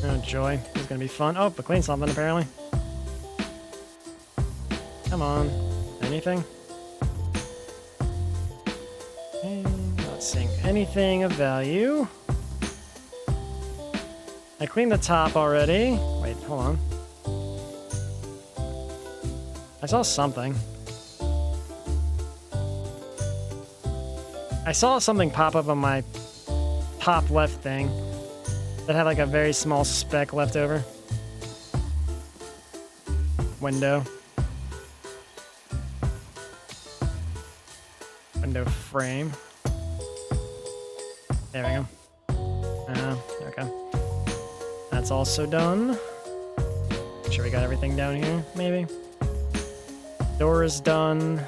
Oh joy, this is gonna be fun. Oh, but clean something apparently. Come on. Anything? Okay, not seeing anything of value. I cleaned the top already. Wait, hold on. I saw something. I saw something pop up on my top left thing that had like a very small speck left over. Window. Window frame. There we go. Okay. That's also done. Make sure we got everything down here, maybe. Door is done.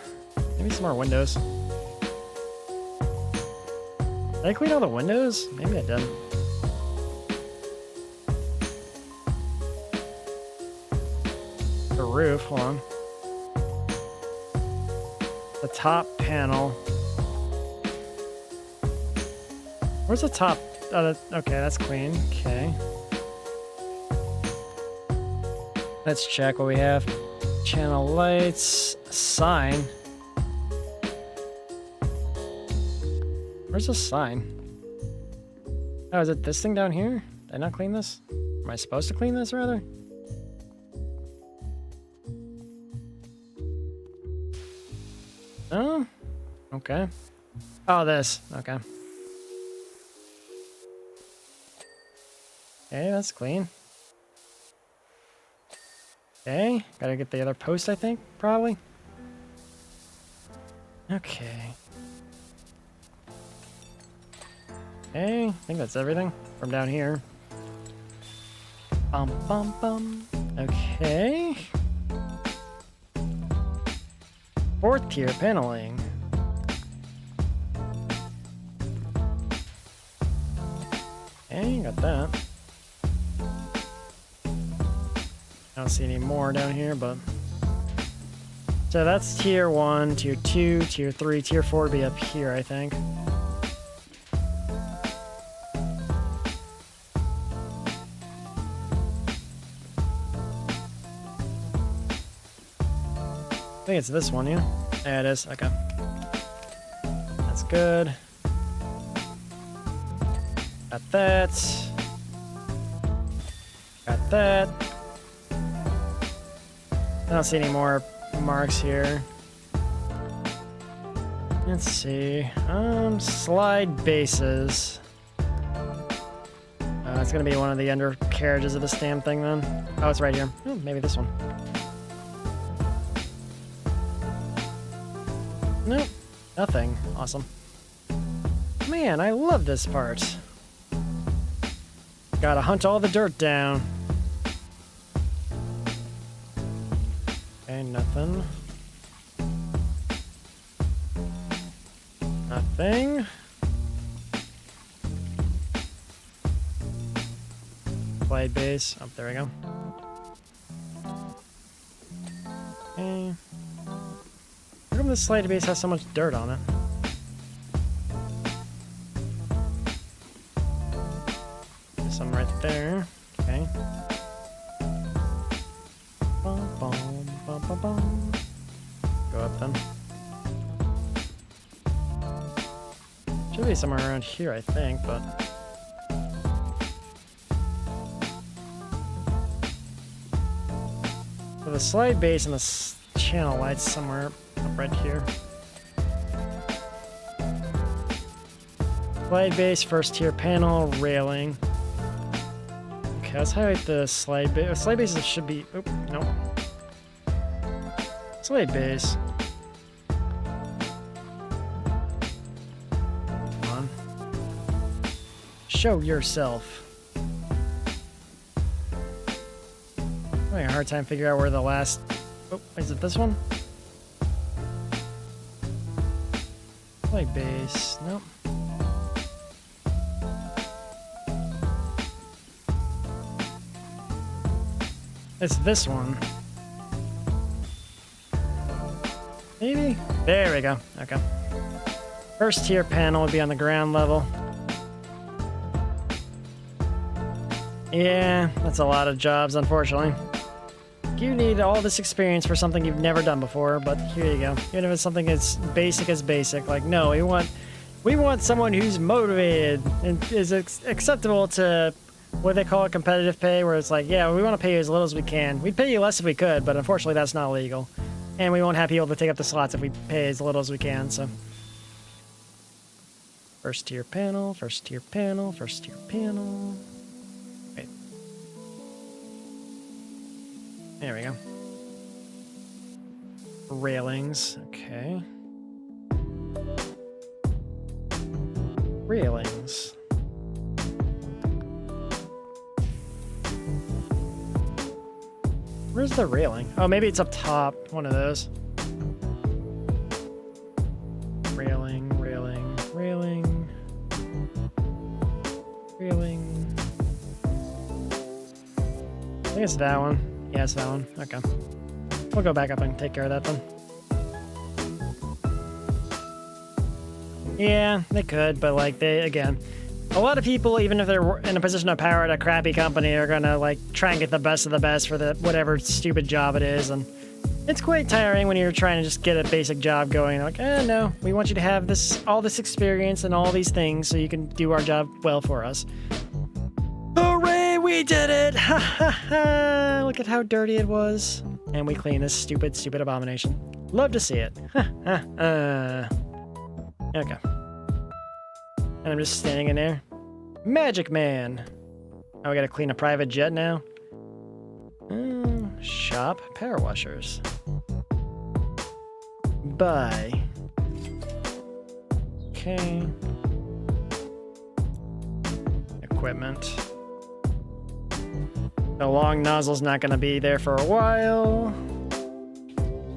Maybe some more windows. Did I clean all the windows? Maybe I did. The roof, hold on. The top panel. Where's the top? Oh, okay, that's clean. Okay. Let's check what we have. Channel lights, sign. Where's the sign? Oh, is it this thing down here? Did I not clean this? Am I supposed to clean this, rather? Oh, okay. Oh, this. Okay. Okay, that's clean. Okay, gotta get the other post, I think, probably. Okay. Okay, I think that's everything from down here. Bum, bum, bum. Okay. 4th tier paneling. Okay, got that. I don't see any more down here, but... So that's tier 1, tier 2, tier 3, tier 4 would be up here, I think. I think it's this one, yeah? Yeah, it is. Okay. That's good. Got that. Got that. I don't see any more marks here. Let's see. Slide bases. It's gonna be one of the undercarriages of this damn thing then. Oh, it's right here. Oh, maybe this one. Nope. Nothing. Awesome. Man, I love this part. Gotta hunt all the dirt down. Okay, nothing. Nothing. Slide base. Oh, there we go. Okay. How come this slide base has so much dirt on it? There's some right there. Okay. Bum, bum, bum, bum, bum. Go up then. Should be somewhere around here, I think, but... So the slide base and the channel lights somewhere up right here. Slide base, first tier panel, railing. Okay, let's highlight the slide base. Slide bases should be... Oop, nope. Slide base. Come on. Show yourself. I'm having a hard time figuring out where the last... Oh, is it this one? Slide base. Nope. It's this one. Maybe? There we go. Okay. First tier panel would be on the ground level. Yeah, that's a lot of jobs, unfortunately. You need all this experience for something you've never done before, but here you go. Even if it's something as basic, like, no, we want someone who's motivated and is acceptable to what they call it, competitive pay, where it's like, yeah, we want to pay you as little as we can. We'd pay you less if we could, but unfortunately that's not legal. And we won't have people to take up the slots if we pay as little as we can, so. First tier panel, first tier panel, first tier panel. Wait. There we go. Railings, okay. Railings. Where's the railing? Oh, maybe it's up top. One of those. Railing, railing, railing. Railing. I think it's that one. Yeah, it's that one. Okay. We'll go back up and take care of that then. Yeah, they could, but like again, a lot of people, even if they're in a position of power at a crappy company, are gonna like try and get the best of the best for the whatever stupid job it is, and it's quite tiring when you're trying to just get a basic job going. Like, no, we want you to have all this experience and all these things so you can do our job well for us. Hooray, we did it! Ha ha ha! Look at how dirty it was, and we cleaned this stupid abomination. Love to see it. Ha ha. Okay. And I'm just standing in there. Magic Man! Oh, we gotta clean a private jet now? Shop power washers. Buy. Okay. Equipment. The long nozzle's not gonna be there for a while.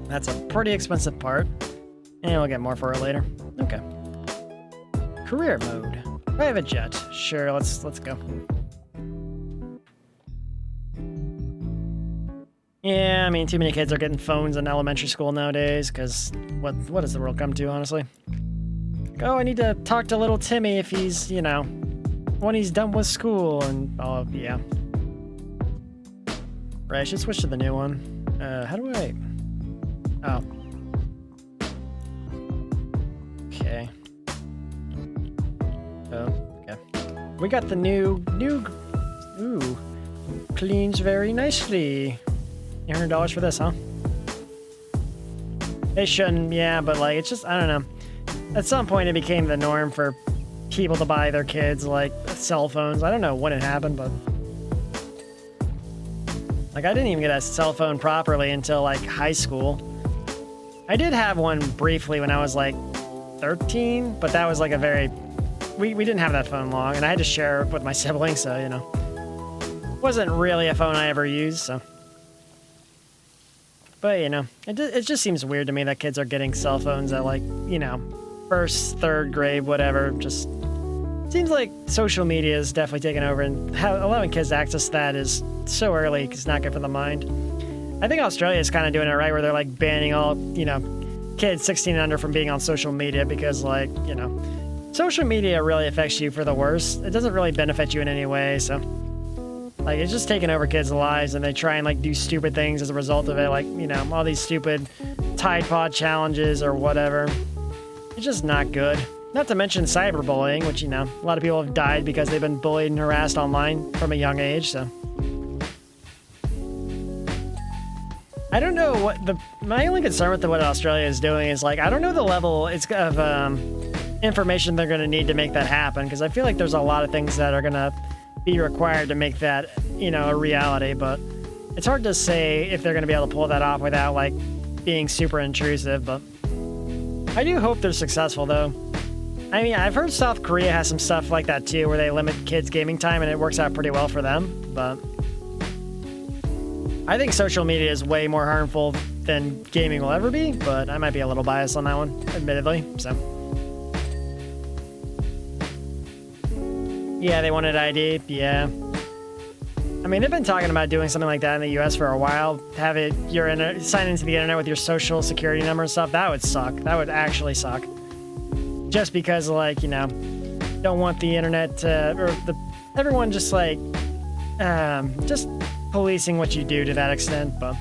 That's a pretty expensive part. And we'll get more for it later. Okay. Career mode. Private jet. Sure, let's go. Yeah, I mean, too many kids are getting phones in elementary school nowadays, because what does the world come to, honestly? Like, oh, I need to talk to little Timmy if he's, when he's done with school, and, oh, yeah. Right, I should switch to the new one. How do I... Oh. Okay. Oh, okay. We got the new... Ooh. Cleans very nicely. $800 for this, huh? They shouldn't, yeah, but like, it's just, I don't know. At some point it became the norm for people to buy their kids, like, cell phones. I don't know when it happened, but... Like, I didn't even get a cell phone properly until, like, high school. I did have one briefly when I was, like, 13, but that was, like, a very... We didn't have that phone long, and I had to share it with my siblings, so, It wasn't really a phone I ever used, so... But, you know, it just seems weird to me that kids are getting cell phones at, like, you know, first, third grade, whatever. Just seems like social media is definitely taking over, and allowing kids to access that is so early because it's not good for the mind. I think Australia is kind of doing it right, where they're, like, banning all, you know, kids 16 and under from being on social media because, like, you know, social media really affects you for the worse. It doesn't really benefit you in any way, so... Like, it's just taking over kids' lives, and they try and, like, do stupid things as a result of it. Like, you know, all these stupid Tide Pod challenges or whatever. It's just not good. Not to mention cyberbullying, which, you know, a lot of people have died because they've been bullied and harassed online from a young age, so. I don't know what my only concern with what Australia is doing is, like, I don't know the level of information they're going to need to make that happen, because I feel like there's a lot of things that are going to be required to make that, you know, a reality, but it's hard to say if they're going to be able to pull that off without, like, being super intrusive, but I do hope they're successful, though. I mean, I've heard South Korea has some stuff like that, too, where they limit kids' gaming time, and it works out pretty well for them, but I think social media is way more harmful than gaming will ever be, but I might be a little biased on that one, admittedly, so. Yeah, they wanted ID. Yeah. I mean, they've been talking about doing something like that in the US for a while. Have it, sign into the internet with your social security number and stuff. That would suck. That would actually suck. Just because, like, you know, don't want the internet to, or everyone just, like, just policing what you do to that extent. But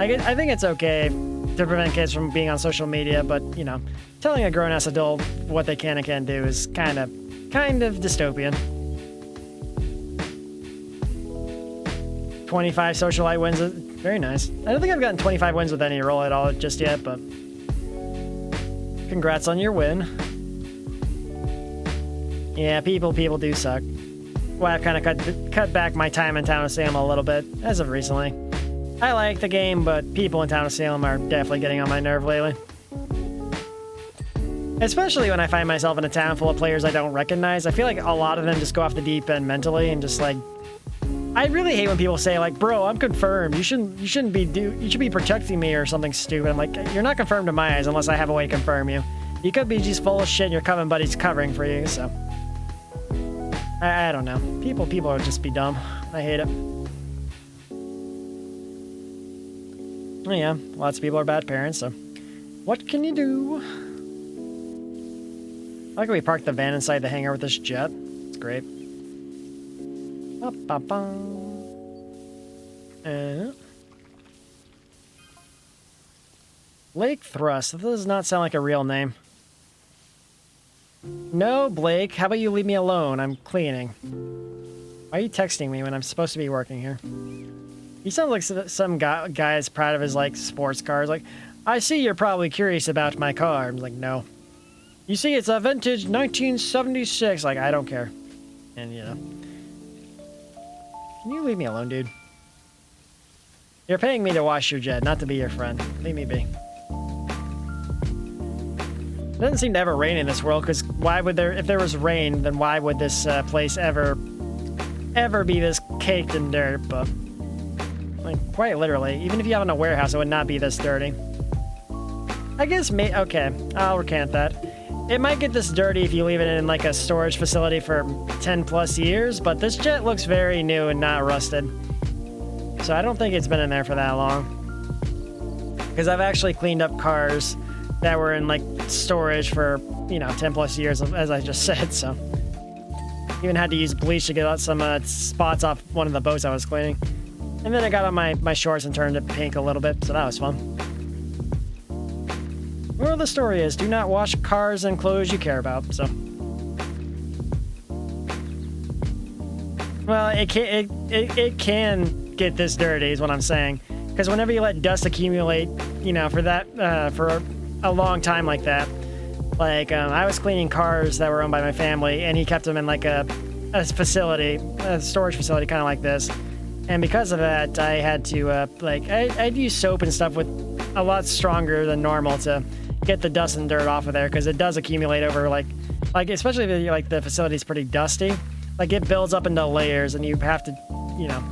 I think it's okay to prevent kids from being on social media, but, you know, telling a grown-ass adult what they can and can't do is kind of dystopian. 25 socialite wins. Very nice. I don't think I've gotten 25 wins with any role at all just yet, but congrats on your win. Yeah, people do suck. Well, I've kind of cut back my time in Town of Salem a little bit as of recently. I like the game, but people in Town of Salem are definitely getting on my nerve lately. Especially when I find myself in a town full of players I don't recognize. I feel like a lot of them just go off the deep end mentally and just, like, I really hate when people say, like, bro, I'm confirmed. You should be protecting me or something stupid. I'm like, you're not confirmed in my eyes unless I have a way to confirm you. You could be just full of shit and your coven buddy's covering for you, so. I don't know. People would just be dumb. I hate it. Oh yeah, lots of people are bad parents, so what can you do? How can we park the van inside the hangar with this jet? It's great. Lake Thrust. That does not sound like a real name. No, Blake. How about you leave me alone? I'm cleaning. Why are you texting me when I'm supposed to be working here? He sounds like some guy is proud of his, like, sports cars. Like, I see you're probably curious about my car. I'm like, no. You see, it's a vintage 1976. Like, I don't care. And, you know. Can you leave me alone, dude? You're paying me to wash your jet, not to be your friend. Leave me be. It doesn't seem to ever rain in this world, because why would there... If there was rain, then why would this place ever be this caked in dirt? But, like, quite literally. Even if you have it in a warehouse, it would not be this dirty. I guess okay, I'll recant that. It might get this dirty if you leave it in, like, a storage facility for 10 plus years, but this jet looks very new and not rusted. So I don't think it's been in there for that long. Because I've actually cleaned up cars that were in, like, storage for, you know, 10 plus years, as I just said, so. Even had to use bleach to get out some spots off one of the boats I was cleaning. And then I got on my shorts and turned it pink a little bit, so that was fun. Moral of the story is, do not wash cars and clothes you care about, so. Well, it can get this dirty, is what I'm saying. Because whenever you let dust accumulate, you know, for a long time like that, like, I was cleaning cars that were owned by my family, and he kept them in, like, a facility, a storage facility kind of like this. And because of that, I had to, I'd use soap and stuff with a lot stronger than normal to get the dust and dirt off of there, because it does accumulate over, like especially if, like, the facility's pretty dusty. Like, it builds up into layers, and you have to, you know,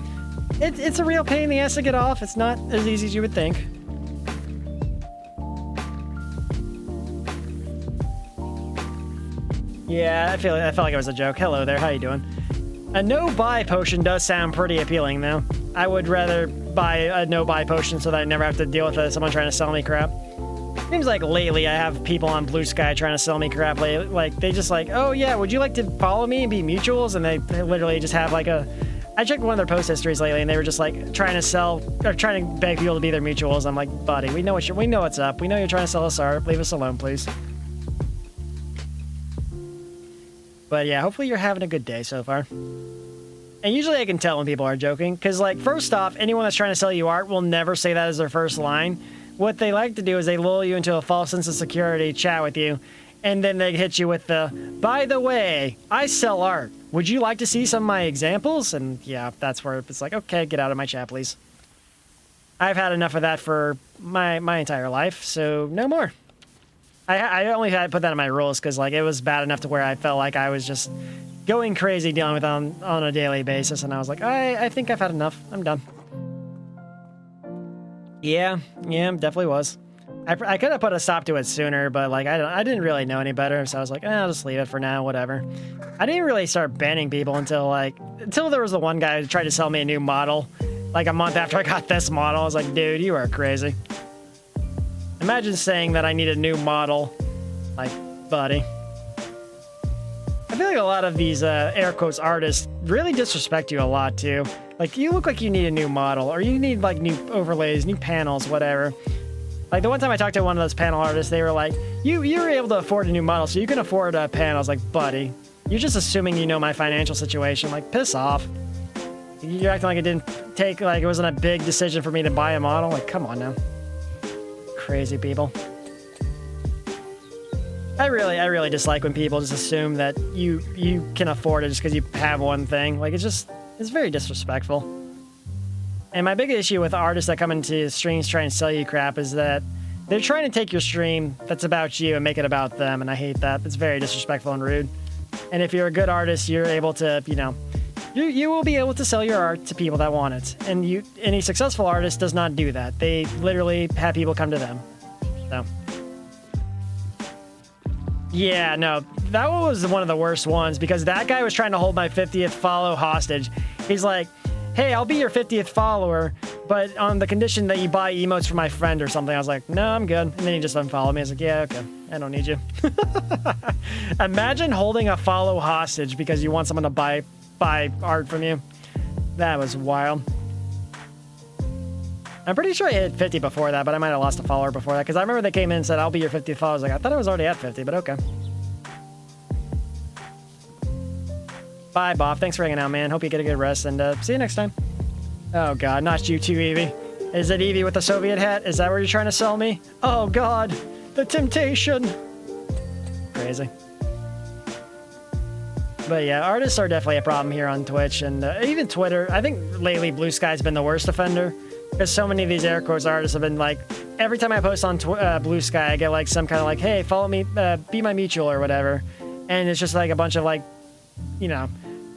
It's a real pain in the ass to get off. It's not as easy as you would think. Yeah, I felt like it was a joke. Hello there, how you doing? A no-buy potion does sound pretty appealing, though. I would rather buy a no-buy potion so that I never have to deal with someone trying to sell me crap. Seems like lately I have people on Blue Sky trying to sell me crap. Like, they just like, oh yeah, would you like to follow me and be mutuals? And they literally just have like a... I checked one of their post histories lately, and they were just like trying to sell, or trying to beg people to be their mutuals. I'm like, buddy, we know what's up. We know you're trying to sell us art. Leave us alone, please. But yeah, hopefully you're having a good day so far. And usually I can tell when people are joking, because like, first off, anyone that's trying to sell you art will never say that as their first line. What they like to do is they lull you into a false sense of security, chat with you, and then they hit you with the, by the way, I sell art. Would you like to see some of my examples? And yeah, that's where it's like, okay, get out of my chat, please. I've had enough of that for my entire life, so no more. I only had to put that in my rules because like it was bad enough to where I felt like I was just going crazy dealing with it on a daily basis, and I was like, I think I've had enough. I'm done. Yeah, definitely was. I could have put a stop to it sooner, but like I didn't really know any better, so I was like, I'll just leave it for now, whatever. I didn't really start banning people until there was the one guy who tried to sell me a new model, like a month after I got this model. I was like, dude, you are crazy. Imagine saying that I need a new model, like, buddy. I feel like a lot of these air quotes artists really disrespect you a lot too. Like, you look like you need a new model, or you need like new overlays, new panels, whatever. Like, the one time I talked to one of those panel artists, they were like, you were able to afford a new model, so you can afford a panel. I was like, buddy, you're just assuming you know my financial situation. Like, piss off. You're acting like it didn't take, like, it wasn't a big decision for me to buy a model. Like, come on now. Crazy people. I really dislike when people just assume that you can afford it just because you have one thing. Like, it's very disrespectful. And my big issue with artists that come into streams trying to sell you crap is that they're trying to take your stream that's about you and make it about them, and I hate that. It's very disrespectful and rude. And if you're a good artist, you're able to, you will be able to sell your art to people that want it. And any successful artist does not do that. They literally have people come to them. So. Yeah, no, that one was one of the worst ones because that guy was trying to hold my 50th follow hostage. He's like, hey, I'll be your 50th follower, but on the condition that you buy emotes for my friend or something. I was like, no, I'm good. And then he just unfollowed me. I was like, yeah, okay. I don't need you. Imagine holding a follow hostage because you want someone to buy art from you. That was wild. I'm pretty sure I hit 50 before that, but I might have lost a follower before that because I remember they came in and said, I'll be your 50th follower. I was like, I thought I was already at 50, but okay. Bye, Bob. Thanks for hanging out, man. Hope you get a good rest, and see you next time. Oh, God. Not you too, Evie. Is it Evie with the Soviet hat? Is that where you're trying to sell me? Oh, God. The temptation. Crazy. But yeah, artists are definitely a problem here on Twitch, and even Twitter. I think lately Blue Sky's been the worst offender, because so many of these air quotes artists have been like, every time I post on Blue Sky, I get like some kind of like, hey, follow me, be my mutual or whatever. And it's just like a bunch of like, a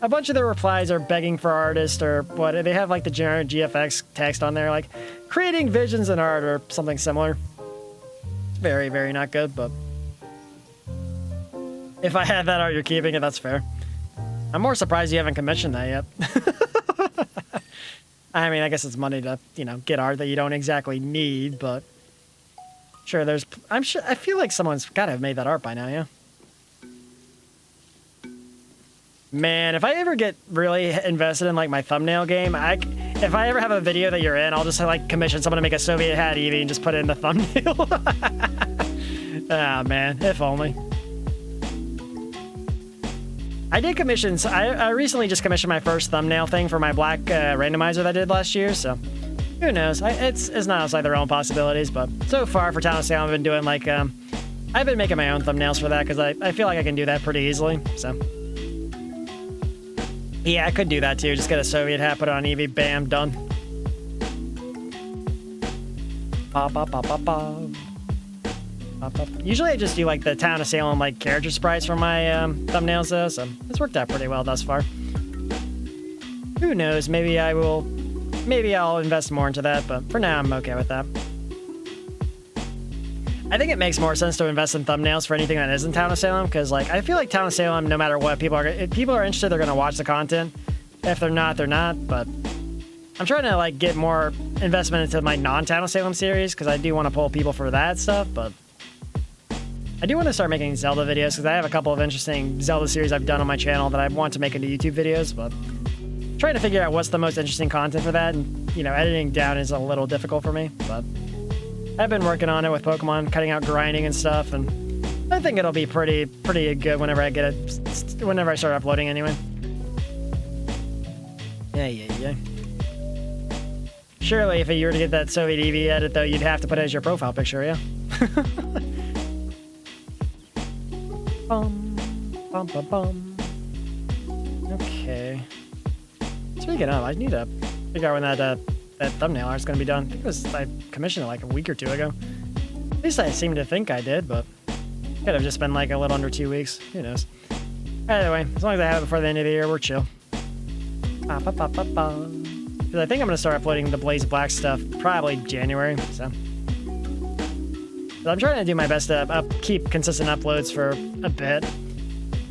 bunch of their replies are begging for artists or what. They have like the generic GFX text on there, like creating visions in art or something similar. Very, very not good, but if I had that art, you're keeping it, that's fair. I'm more surprised you haven't commissioned that yet. I mean, I guess it's money to, get art that you don't exactly need, but sure, I feel like someone's got to have made that art by now, yeah? Man, if I ever get really invested in like my thumbnail game, if I ever have a video that you're in, I'll just like commission someone to make a Soviet hat Eevee and just put it in the thumbnail. Ah, man, if only. I did commissions. I recently just commissioned my first thumbnail thing for my black randomizer that I did last year, so who knows? It's not outside the realm of possibilities, but so far for Town of Salem, I've been doing like, I've been making my own thumbnails for that because I feel like I can do that pretty easily, so. Yeah, I could do that too. Just get a Soviet hat, put it on Eevee, bam, done. Pop, pop, pop, pop, pop. Pop, pop. Usually I just do like the Town of Salem like character sprites for my thumbnails though, so it's worked out pretty well thus far. Who knows, maybe I will maybe I'll invest more into that, but for now, I'm okay with that. I think it makes more sense to invest in thumbnails for anything that isn't Town of Salem, because like I feel like Town of Salem, no matter what, if people are interested, they're gonna watch the content. If they're not, they're not. But I'm trying to like get more investment into my non-Town of Salem series because I do want to pull people for that stuff. But I do want to start making Zelda videos because I have a couple of interesting Zelda series I've done on my channel that I want to make into YouTube videos. But trying to figure out what's the most interesting content for that, and editing down is a little difficult for me. But I've been working on it with Pokemon, cutting out grinding and stuff, and I think it'll be pretty good whenever I get it, whenever I start uploading anyway. Yeah. Surely, if you were to get that Soviet EV edit, though, you'd have to put it as your profile picture, yeah? Bum. Okay. Speaking of, I need to figure out when that thumbnail art's gonna be done. I commissioned it like a week or two ago. At least I seem to think I did, but could have just been like a little under 2 weeks. Who knows? Either way, as long as I have it before the end of the year, we're chill. Because I think I'm gonna start uploading the Blaze Black stuff probably January. So I'm trying to do my best to keep consistent uploads for a bit.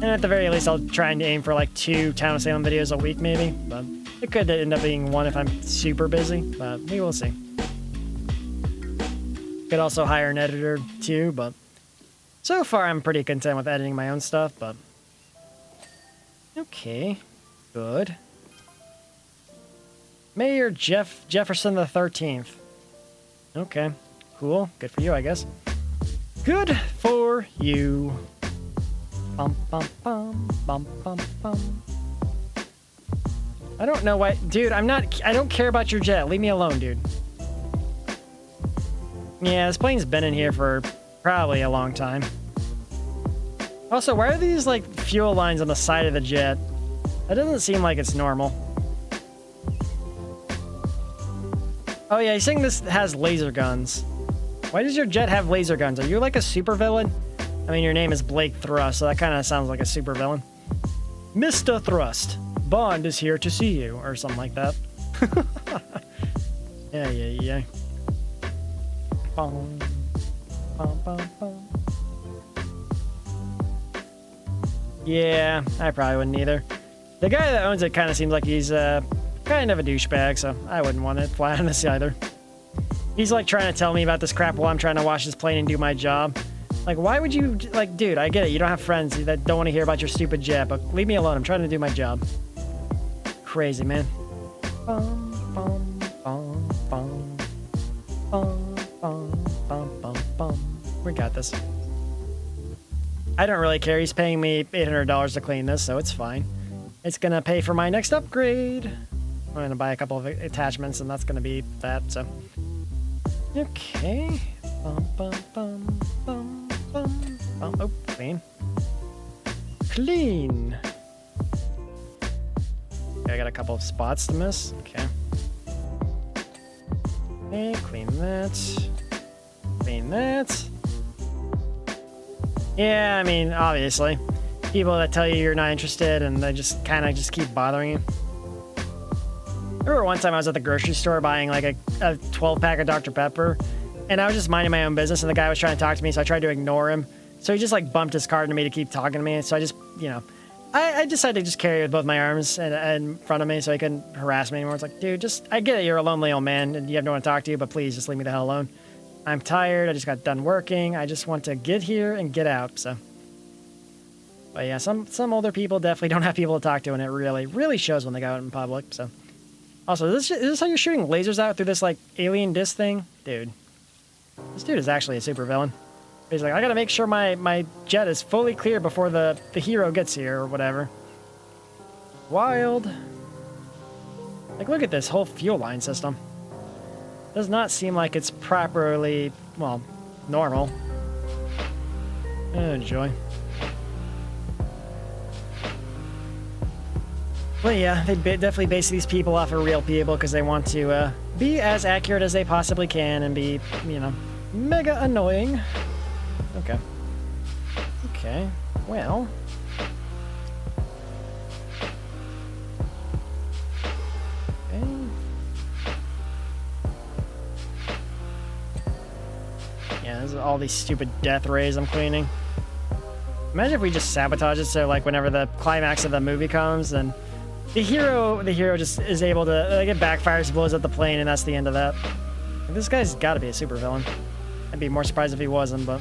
And at the very least, I'll try and aim for like 2 Town of Salem videos a week, maybe. But it could end up being 1 if I'm super busy, but we will see. Could also hire an editor too, but so far I'm pretty content with editing my own stuff, but okay, good. Mayor Jefferson the 13th. Okay, cool. Good for you, I guess. Good for you. Bum, bum, bum, bum, bum, bum. I don't know why, dude. I don't care about your jet. Leave me alone, dude. Yeah, this plane's been in here for probably a long time. Also, why are these like fuel lines on the side of the jet? That doesn't seem like it's normal. Oh yeah, he's saying this has laser guns. Why does your jet have laser guns? Are you like a supervillain? I mean, your name is Blake Thrust, so that kind of sounds like a supervillain. Mr. Thrust, Bond is here to see you, or something like that. Yeah. Bum, bum, bum, bum. Yeah, I probably wouldn't either. The guy that owns it kind of seems like he's kind of a douchebag, so I wouldn't want it fly on this either. He's like trying to tell me about this crap while I'm trying to wash this plane and do my job. Like, why would you, like, dude, I get it. You don't have friends that don't want to hear about your stupid jet, but leave me alone. I'm trying to do my job. Crazy, man. Bum, bum, bum, bum. Bum, bum, bum, bum, bum. We got this. I don't really care. He's paying me $800 to clean this, so it's fine. It's going to pay for my next upgrade. I'm going to buy a couple of attachments, and that's going to be that, so. Okay. Bum, bum, bum, bum, bum, bum. Oh, clean. Clean. Okay, I got a couple of spots to miss. Okay. Okay, clean that. Clean that. Yeah, I mean, obviously. People that tell you you're not interested and they just kind of keep bothering you. I remember one time I was at the grocery store buying like a 12-pack of Dr. Pepper, and I was just minding my own business, and the guy was trying to talk to me, so I tried to ignore him. So he just like bumped his cart into me to keep talking to me, so I just, I decided to just carry it with both my arms in front of me so he couldn't harass me anymore. It's like, dude, I get it, you're a lonely old man, and you have no one to talk to, but please just leave me the hell alone. I'm tired, I just got done working, I just want to get here and get out, so. But yeah, some older people definitely don't have people to talk to, and it really shows when they go out in public, so. Also, is this how you're shooting lasers out through this, like, alien disc thing? Dude. This dude is actually a supervillain. He's like, I gotta make sure my jet is fully clear before the hero gets here, or whatever. Wild. Like, look at this whole fuel line system. Does not seem like it's properly, well, normal. Oh, joy. Well, yeah, they definitely base these people off of real people because they want to be as accurate as they possibly can and be, mega annoying. Okay. Okay, well. Okay. There's all these stupid death rays I'm cleaning. Imagine if we just sabotage it so like whenever the climax of the movie comes and the hero just is able to, like, it backfires, blows up the plane, and that's the end of that. Like, this guy's gotta be a supervillain. I'd be more surprised if he wasn't, but...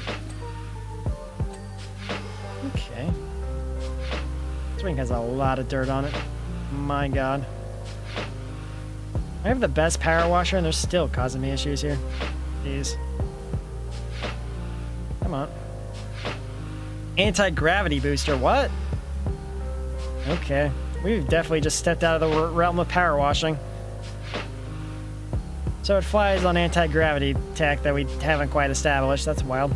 Okay. This ring has a lot of dirt on it. My god. I have the best power washer and they're still causing me issues here. Jeez. Come on. Anti-gravity booster, what? Okay. We've definitely just stepped out of the realm of power washing. So it flies on anti-gravity tech that we haven't quite established. That's wild.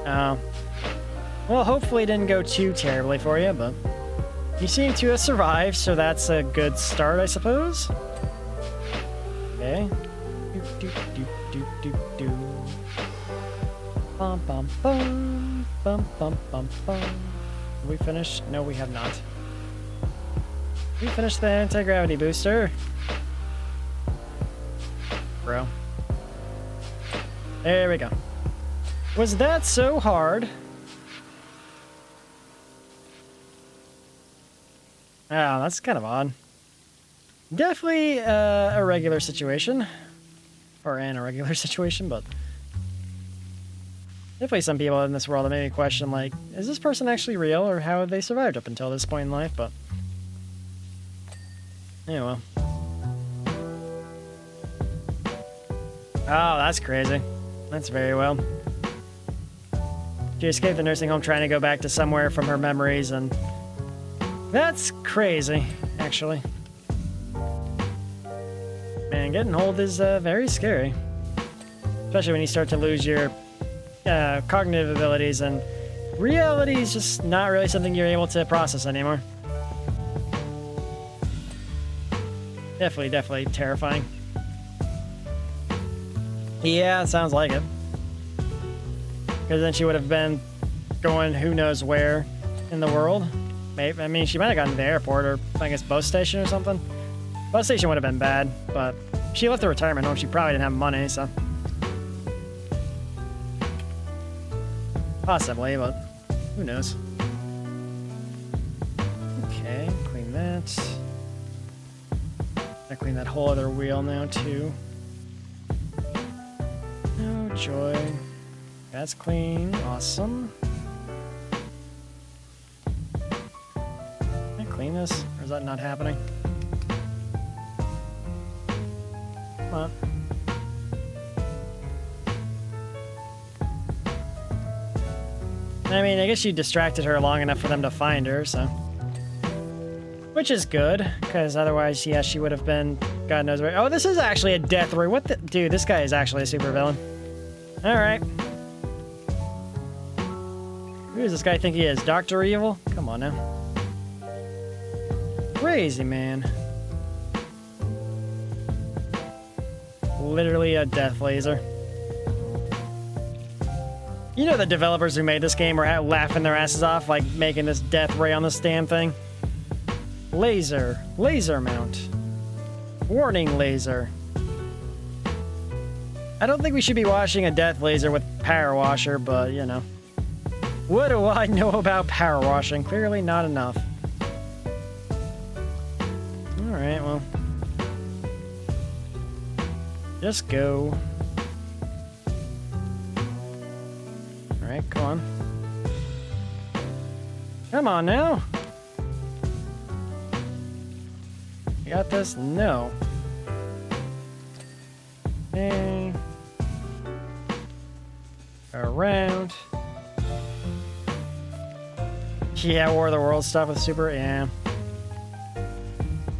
Oh. Well, hopefully it didn't go too terribly for you, but you seem to have survived, so that's a good start, I suppose. Okay. Bum bum bum bum bum bum bum. Have we finished? No, we have not. We finished the anti-gravity booster. Bro. There we go. Was that so hard? Oh, that's kind of odd. Definitely a regular situation. Or an irregular situation, but... Definitely some people in this world that made me question, like, is this person actually real, or how have they survived up until this point in life, but... Yeah, well. Oh, that's crazy. That's very well. She escaped the nursing home trying to go back to somewhere from her memories, and... That's crazy, actually. Man, getting old is very scary. Especially when you start to lose your cognitive abilities, and reality is just not really something you're able to process anymore. Definitely terrifying. Yeah, it sounds like it. Because then she would have been going who knows where in the world. Maybe, I mean, she might have gotten to the airport or, I guess, bus station or something. Bus station would have been bad, but she left the retirement home. She probably didn't have money, so... Possibly, but who knows. Okay, clean that. I clean that whole other wheel now, too. Oh, joy. That's clean. Awesome. Can I clean this? Or is that not happening? Come on. I mean, I guess you distracted her long enough for them to find her, so... Which is good, because otherwise, yeah, she would have been... God knows where... Oh, this is actually a death ray. What the... Dude, this guy is actually a supervillain. Alright. Who does this guy think he is? Dr. Evil? Come on now. Crazy, man. Literally a death laser. You know the developers who made this game were laughing their asses off, like making this death ray on this damn thing? Laser. Laser mount. Warning laser. I don't think we should be washing a death laser with power washer, but, you know. What do I know about power washing? Clearly not enough. Alright, well. Just go. Alright, come on. Come on now. You got this? No. Okay. Around. Yeah, War of the World stuff with Super, yeah.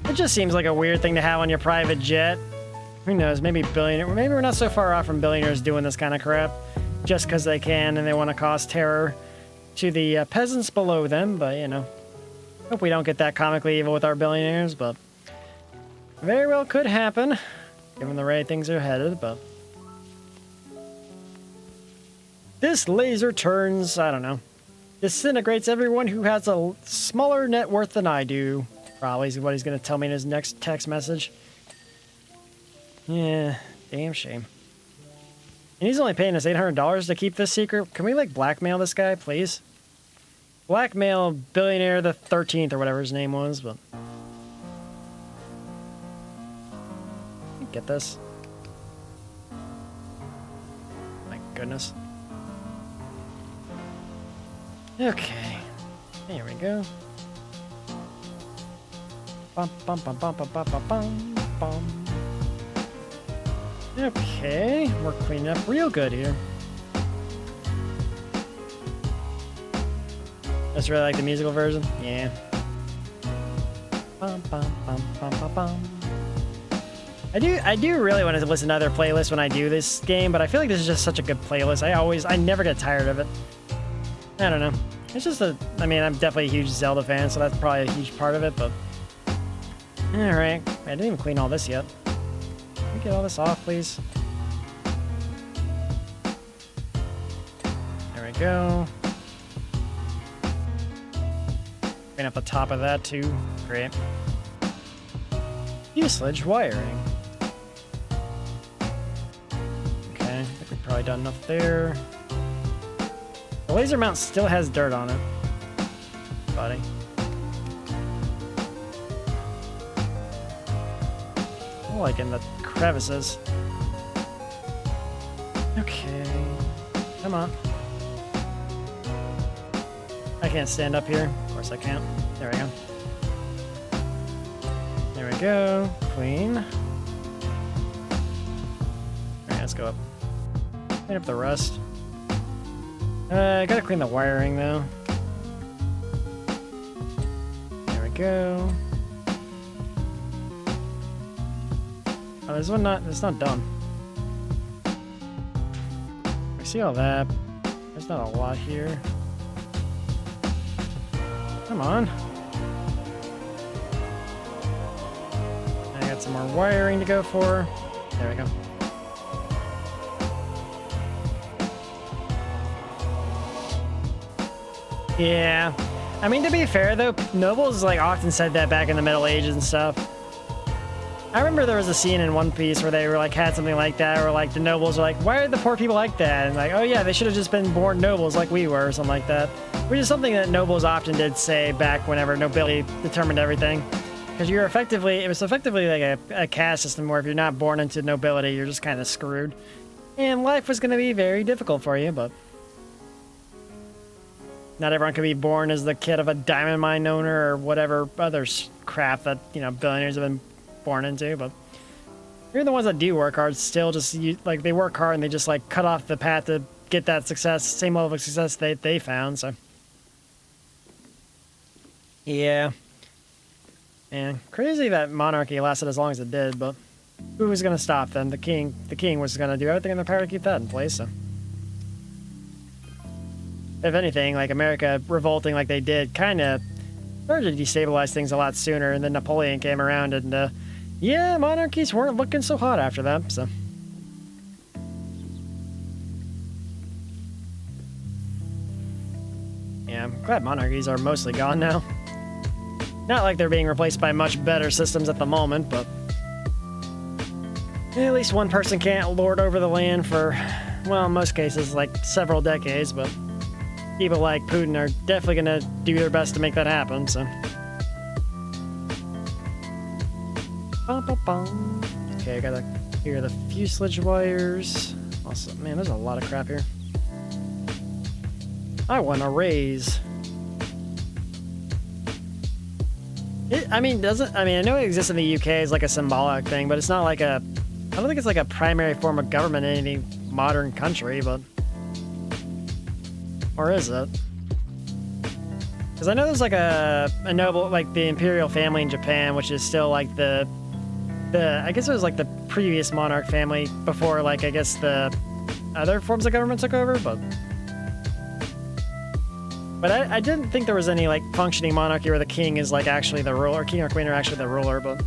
It just seems like a weird thing to have on your private jet. Who knows, maybe billionaire. Maybe we're not so far off from billionaires doing this kind of crap. Just because they can and they want to cause terror to the peasants below them, but, you know. Hope we don't get that comically evil with our billionaires, but... Very well could happen, given the way things are headed, but... This laser turns, I don't know, disintegrates everyone who has a smaller net worth than I do. Probably is what he's gonna tell me in his next text message. Yeah, damn shame. And he's only paying us $800 to keep this secret. Can we, like, blackmail this guy, please? Blackmail billionaire the 13th or whatever his name was, but... Get this. My goodness. Okay. There we go. Bum, bum, bum, bum, bum, bum, bum, bum. Okay, we're cleaning up real good here. Just really like the musical version? Yeah. Bum, bum, bum, bum, bum, bum. I do really want to listen to other playlists when I do this game, but I feel like this is just such a good playlist. I never get tired of it. I don't know. It's just I mean, I'm definitely a huge Zelda fan, so that's probably a huge part of it, but... Alright. I didn't even clean all this yet. Can we get all this off, please? There we go. Clean up the top of that, too. Great. Usage wiring. Okay, I think we've probably done enough there. The laser mount still has dirt on it, buddy. Oh, like in the crevices. Okay, come on. I can't stand up here. Of course I can't. There we go. There we go. Clean. Alright, let's go up. Clean up the rust. I gotta clean the wiring though. There we go. Oh, there's one it's not done. I see all that. There's not a lot here. Come on. I got some more wiring to go for. There we go. Yeah. I mean, to be fair, though, nobles, like, often said that back in the Middle Ages and stuff. I remember there was a scene in One Piece where they were, like, had something like that, or, like, the nobles were like, why are the poor people like that? And, like, oh, yeah, they should have just been born nobles like we were, or something like that. Which is something that nobles often did say back whenever nobility determined everything. Because it was effectively like a caste system where if you're not born into nobility, you're just kind of screwed. And life was going to be very difficult for you, but... Not everyone can be born as the kid of a diamond mine owner or whatever other crap that, you know, billionaires have been born into, but... You're the ones that do work hard still just, like, they work hard and they just, like, cut off the path to get that success, same level of success they found, so... Yeah. And crazy that monarchy lasted as long as it did, but who was going to stop them? The king was going to do everything in their power to keep that in place, so... If anything, like, America revolting like they did kind of started to destabilize things a lot sooner, and then Napoleon came around, and, yeah, monarchies weren't looking so hot after that, so... Yeah, I'm glad monarchies are mostly gone now. Not like they're being replaced by much better systems at the moment, but... At least one person can't lord over the land for, well, in most cases, like, several decades, but... People like Putin are definitely gonna do their best to make that happen, so... Okay, I gotta clear the fuselage wires. Also, man, there's a lot of crap here. I want a raise. I mean, I know it exists in the UK as like a symbolic thing, but it's not like I don't think it's like a primary form of government in any modern country, but... Or is it? Because I know there's like a noble, like the imperial family in Japan, which is still like the I guess it was like the previous monarch family before, like, I guess the other forms of government took over, but I didn't think there was any like functioning monarchy where the king is like actually the ruler, king or queen are actually the ruler, but...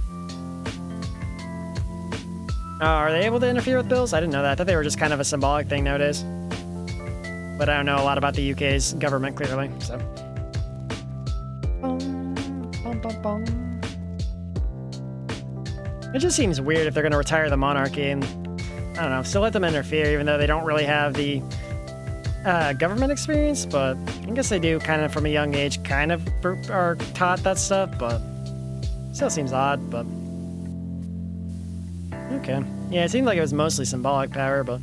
are they able to interfere with bills? I didn't know that. I thought they were just kind of a symbolic thing nowadays. But I don't know a lot about the UK's government, clearly, so... It just seems weird if they're going to retire the monarchy and, I don't know, still let them interfere, even though they don't really have the government experience, but I guess they do kind of from a young age kind of are taught that stuff, but still seems odd, but okay. Yeah, it seemed like it was mostly symbolic power, but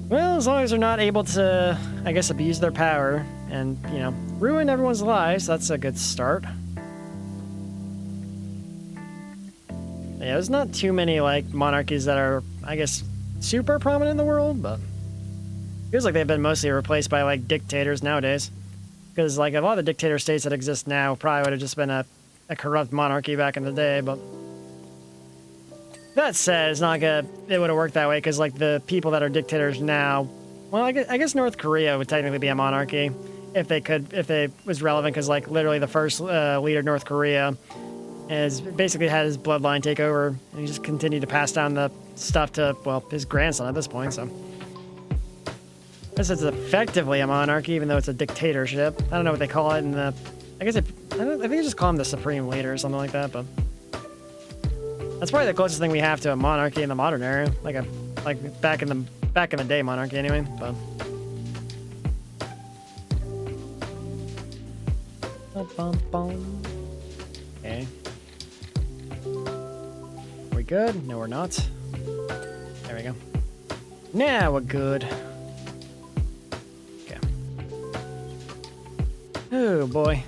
well, as long as they're not able to, I guess, abuse their power and, you know, ruin everyone's lives, that's a good start. Yeah, there's not too many, like, monarchies that are, I guess, super prominent in the world, but feels like they've been mostly replaced by, like, dictators nowadays. Because, like, a lot of the dictator states that exist now probably would have just been a corrupt monarchy back in the day, but that said, it's not like it would have worked that way, because, like, the people that are dictators now, well, I guess North Korea would technically be a monarchy if it was relevant, because, like, literally the first leader of North Korea has basically had his bloodline take over, and he just continued to pass down the stuff to, well, his grandson at this point, so I guess it's effectively a monarchy, even though it's a dictatorship. I don't know what they call it in the, I think they just call him the supreme leader or something like that, but that's probably the closest thing we have to a monarchy in the modern era, like back in the day monarchy anyway, but okay. Are we good? No, we're not. There we go. Now we're good. Okay. Oh boy.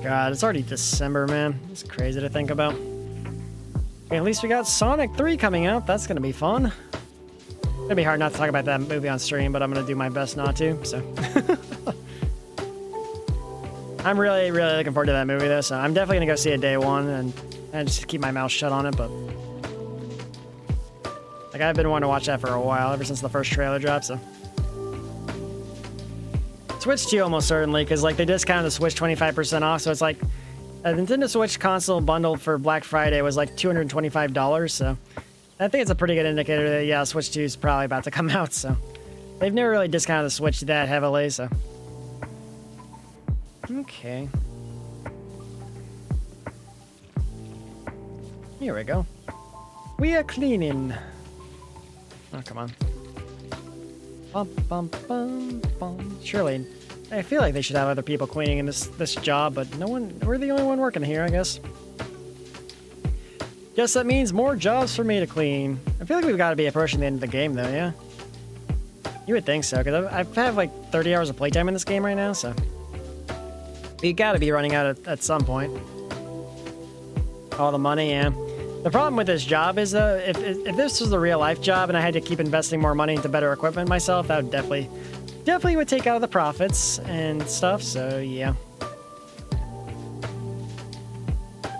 God, it's already December, man. It's crazy to think about. Okay, at least we got Sonic 3 coming out. That's gonna be fun. It's gonna be hard not to talk about that movie on stream, but I'm gonna do my best not to, so. I'm really, really looking forward to that movie, though, so I'm definitely gonna go see it day one and just keep my mouth shut on it, but like, I've been wanting to watch that for a while, ever since the first trailer dropped, so. Switch 2 almost certainly, because, like, they discounted the Switch 25% off, so it's like a Nintendo Switch console bundled for Black Friday was like $225, so I think it's a pretty good indicator that, yeah, Switch 2 is probably about to come out, so. They've never really discounted the Switch that heavily, so. Okay. Here we go. We are cleaning. Oh, come on. Bum, bum, bum, bum. Surely, I feel like they should have other people cleaning in this job, but no one. We're the only one working here, I guess. Guess that means more jobs for me to clean. I feel like we've got to be approaching the end of the game, though. Yeah. You would think so, because I've had like 30 hours of playtime in this game right now, so you got to be running out at some point. All the money, yeah. The problem with this job is, if this was a real life job and I had to keep investing more money into better equipment myself, that would definitely would take out of the profits and stuff, so yeah.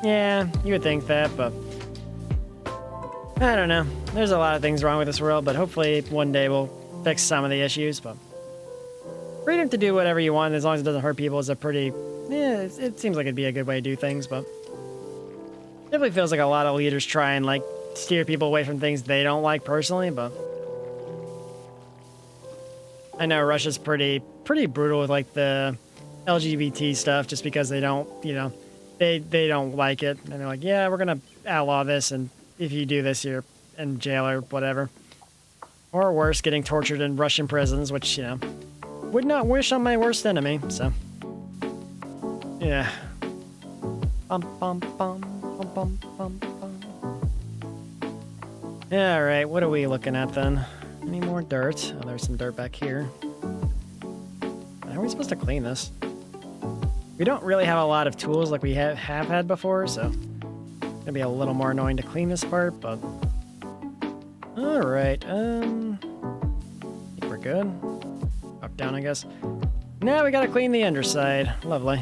Yeah, you would think that, but I don't know. There's a lot of things wrong with this world, but hopefully one day we'll fix some of the issues, but freedom to do whatever you want as long as it doesn't hurt people is a pretty, yeah, it seems like it'd be a good way to do things, but definitely feels like a lot of leaders try and, like, steer people away from things they don't like personally, but I know Russia's pretty brutal with, like, the LGBT stuff just because they don't, you know, they don't like it. And they're like, yeah, we're going to outlaw this, and if you do this, you're in jail or whatever. Or worse, getting tortured in Russian prisons, which, you know, would not wish on my worst enemy, so. Yeah. Bum, bum, bum. Bum, bum, bum. Alright, what are we looking at then? Any more dirt? Oh, there's some dirt back here. How are we supposed to clean this? We don't really have a lot of tools like we have had before, so it's gonna be a little more annoying to clean this part, but alright, I think we're good. Up, down, I guess. Now we gotta clean the underside. Lovely.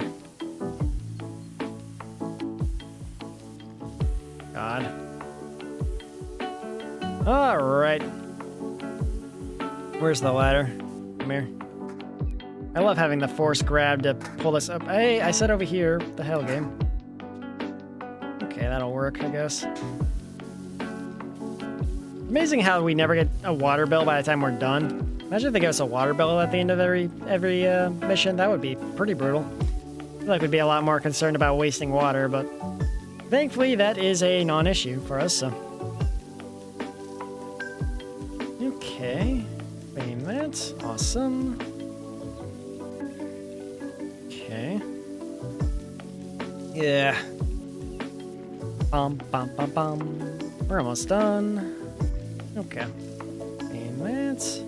God. Alright. Where's the ladder? Come here. I love having the force grab to pull this up. Hey, I said over here. What the hell, game? Okay, that'll work, I guess. Amazing how we never get a water bill by the time we're done. Imagine if they give us a water bill at the end of every mission. That would be pretty brutal. feel like we'd be a lot more concerned about wasting water, but thankfully that is a non-issue for us, so. Okay, clean that. Awesome. Okay. Yeah. Bum, bum, bum, bum. We're almost done. Okay. Clean that.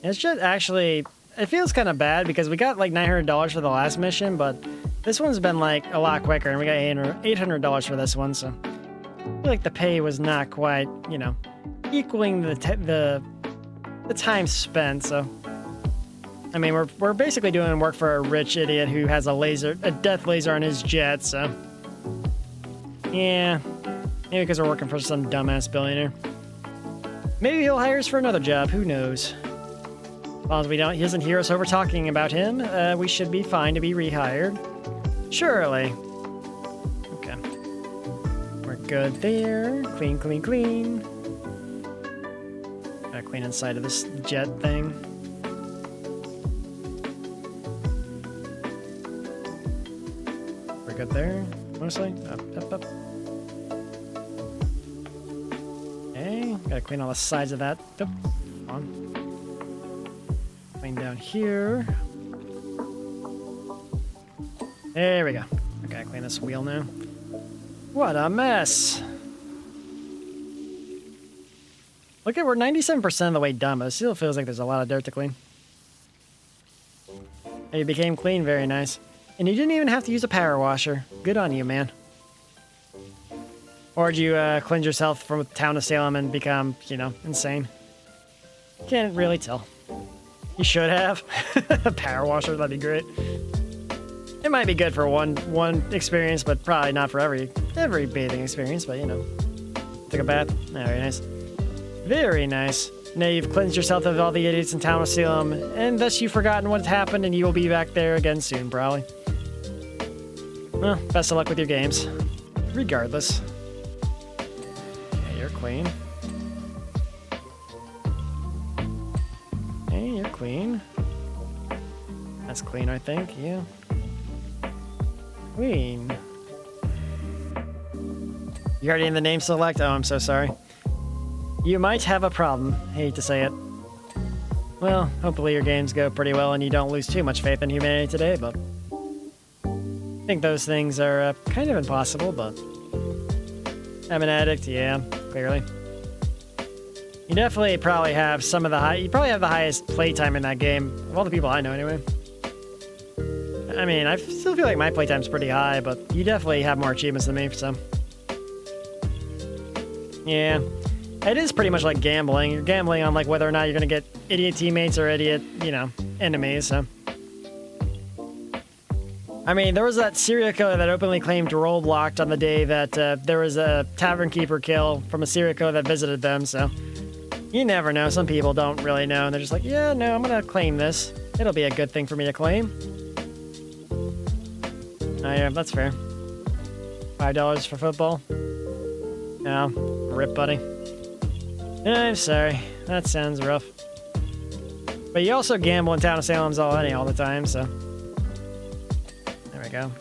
It's just actually, it feels kind of bad because we got like $900 for the last mission, but this one's been like a lot quicker, and we got $800 for this one, so I feel like the pay was not quite, you know, equaling the time spent. So I mean, we're basically doing work for a rich idiot who has a death laser on his jet. So yeah, maybe because we're working for some dumbass billionaire. Maybe he'll hire us for another job. Who knows? As long as he doesn't hear us over talking about him, we should be fine to be rehired. Surely. Okay. We're good there. Clean, clean, clean. Gotta clean inside of this jet thing. We're good there, mostly. Up, up, up. Okay, gotta clean all the sides of that. Oop. Come on. Clean down here. There we go. Okay, clean this wheel now. What a mess. Look at, we're 97% of the way done, but it still feels like there's a lot of dirt to clean. It became clean, very nice. And you didn't even have to use a power washer. Good on you, man. Or did you cleanse yourself from town of Salem and become, you know, insane? Can't really tell. You should have. A power washer, that'd be great. It might be good for one experience, but probably not for every bathing experience, but you know. Took a bath. Very nice. Very nice. Now you've cleansed yourself of all the idiots in town of Salem, and thus you've forgotten what happened, and you will be back there again soon, probably. Well, best of luck with your games. Regardless. Okay, you're clean. Okay, you're clean. That's clean, I think, yeah. Queen. You already in the name select? Oh, I'm so sorry. You might have a problem. Hate to say it. Well, hopefully your games go pretty well and you don't lose too much faith in humanity today, but I think those things are kind of impossible, but I'm an addict, yeah, clearly. You definitely probably have you probably have the highest playtime in that game, of all the people I know anyway. I mean, I still feel like my playtime's pretty high, but you definitely have more achievements than me, so. Yeah. It is pretty much like gambling. You're gambling on like whether or not you're gonna get idiot teammates or idiot, you know, enemies, so. I mean, there was that serial killer that openly claimed roadblocked on the day that there was a tavern keeper kill from a serial killer that visited them, so. You never know. Some people don't really know, and they're just like, yeah, no, I'm gonna claim this. It'll be a good thing for me to claim. Oh yeah, that's fair. $5 for football? No, rip, buddy. I'm sorry, that sounds rough. But you also gamble in town of Salem's all the time, so. There we go.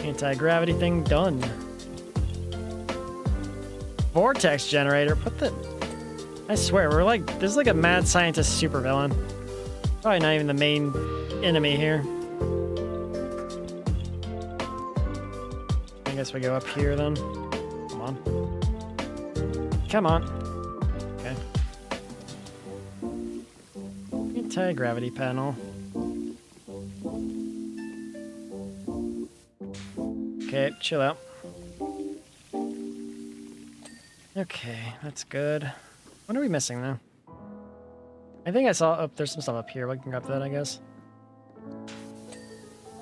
Anti-gravity thing done. Vortex generator, what the? I swear, this is like a mad scientist supervillain. Probably not even the main enemy here. I guess we go up here then. Come on. Come on. Okay. Anti-gravity panel. Okay, chill out. Okay, that's good. What are we missing now? I think I saw, oh, there's some stuff up here. We can grab that, I guess.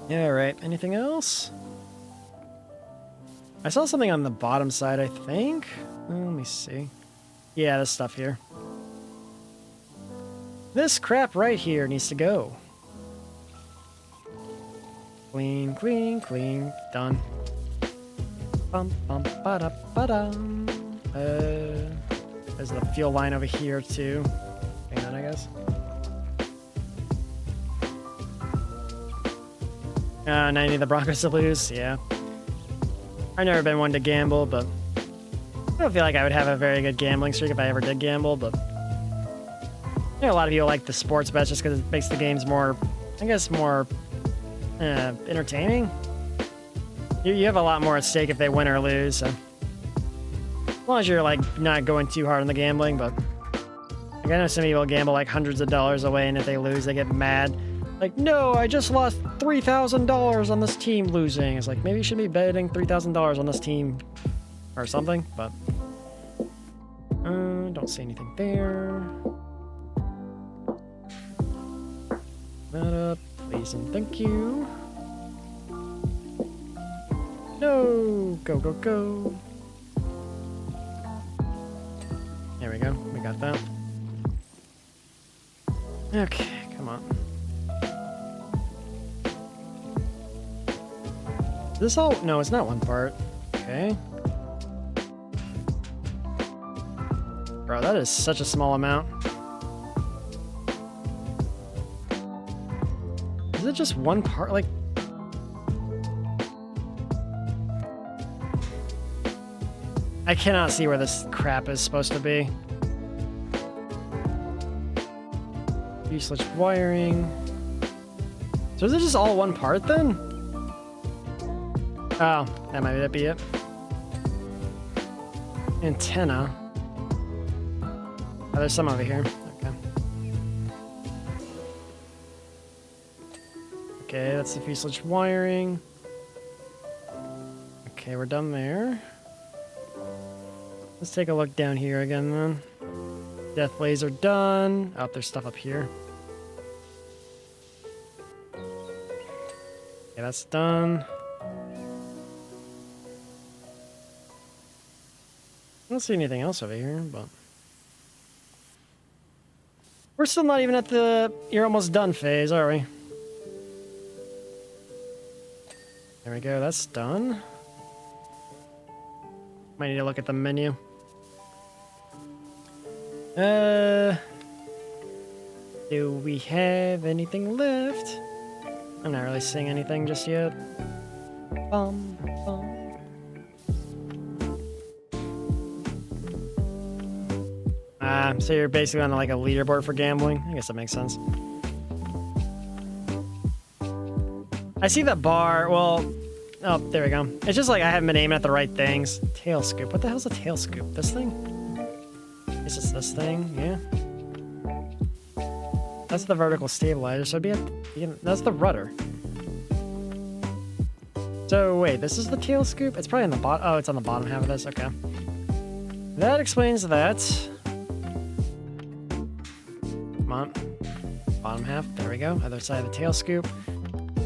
Yeah, right. Anything else? I saw something on the bottom side, I think. Let me see. Yeah, this stuff here. This crap right here needs to go. Clean, clean, clean. Done. Bum, bum, ba-da, ba-dum. There's the fuel line over here, too. Hang on, I guess. And I need the Broncos to lose, yeah. I've never been one to gamble, but I don't feel like I would have a very good gambling streak if I ever did gamble, but you know, a lot of people like the sports bets just because it makes the games more, I guess, more entertaining. You have a lot more at stake if they win or lose, so as long as you're like not going too hard on the gambling, but like, I know some people gamble like hundreds of dollars away, and if they lose, they get mad. Like, no, I just lost $3,000 on this team losing. It's like, maybe you should be betting $3,000 on this team or something, but don't see anything there. That up, please and thank you. No, go, go, go. There we go, we got that. Okay, come on. Is this all? No, it's not one part. Okay. Bro, that is such a small amount. Is it just one part? Like, I cannot see where this crap is supposed to be. Useless wiring. So is it just all one part then? Oh, that might be it. Antenna. Oh, there's some over here. Okay. Okay, that's the fuselage wiring. Okay, we're done there. Let's take a look down here again then. Death laser done. Oh, there's stuff up here. Okay, that's done. I don't see anything else over here, but we're still not even at the you're almost done phase, are we? There we go, that's done. Might need to look at the menu. Do we have anything left? I'm not really seeing anything just yet. Bum, bum. So you're basically on like a leaderboard for gambling? I guess that makes sense. I see that bar, well, oh, there we go. It's just like I haven't been aiming at the right things. Tail scoop, what the hell's a tail scoop? This thing? Is this thing? Yeah. That's the vertical stabilizer, so it'd be that's the rudder. So wait, this is the tail scoop? It's probably on the bottom, oh, it's on the bottom half of this, okay. That explains that. Come on. Bottom half. There we go. Other side of the tail scoop.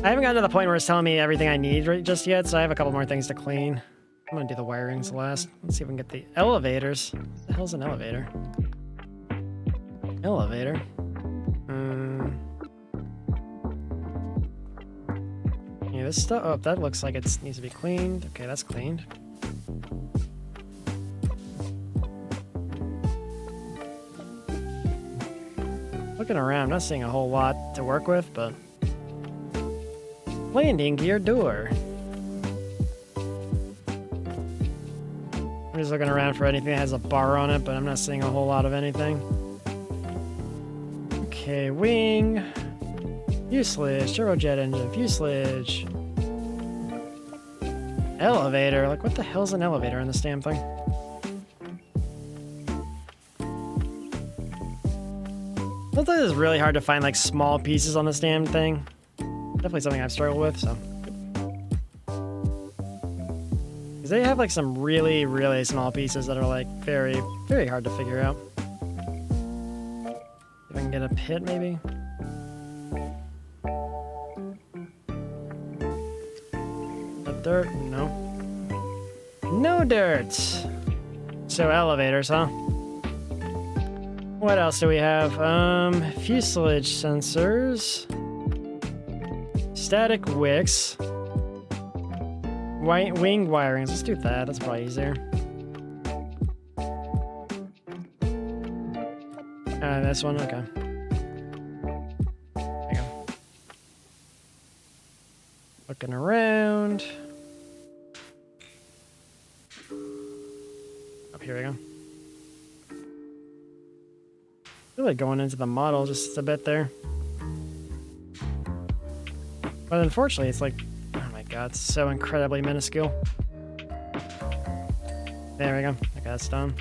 I haven't gotten to the point where it's telling me everything I need just yet, so I have a couple more things to clean. I'm gonna do the wirings last. Let's see if we can get the elevators. What the hell's an elevator? Elevator? Yeah, this stuff. Oh, that looks like it needs to be cleaned. Okay, that's cleaned. Looking around, I'm not seeing a whole lot to work with, but landing gear door. I'm just looking around for anything that has a bar on it, but I'm not seeing a whole lot of anything. Okay, wing. Fuselage, turbojet engine, fuselage. Elevator, like what the hell's an elevator in this damn thing? Sometimes it's really hard to find like small pieces on this damn thing. Definitely something I've struggled with, so. Because they have like some really, really small pieces that are like very, very hard to figure out. If I can get a pit maybe. Dirt? No. No dirt! So elevators, huh? What else do we have? Fuselage sensors. Static wicks. Wing wirings. Let's do that. That's probably easier. This one? Okay. There you go. Looking around. Up here we go. Really going into the model just a bit there. But unfortunately, it's like, oh my god, it's so incredibly minuscule. There we go. Okay, that's done.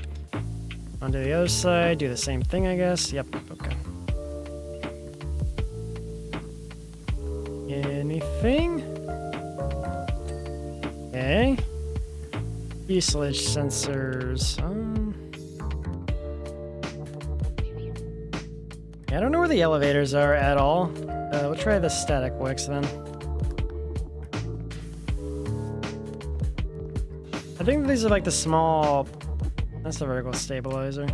Onto the other side, do the same thing, I guess. Yep, okay. Anything? Okay. Fuselage sensors. I don't know where the elevators are at all. We'll try the static wicks then. I think these are like the small... That's the vertical stabilizer.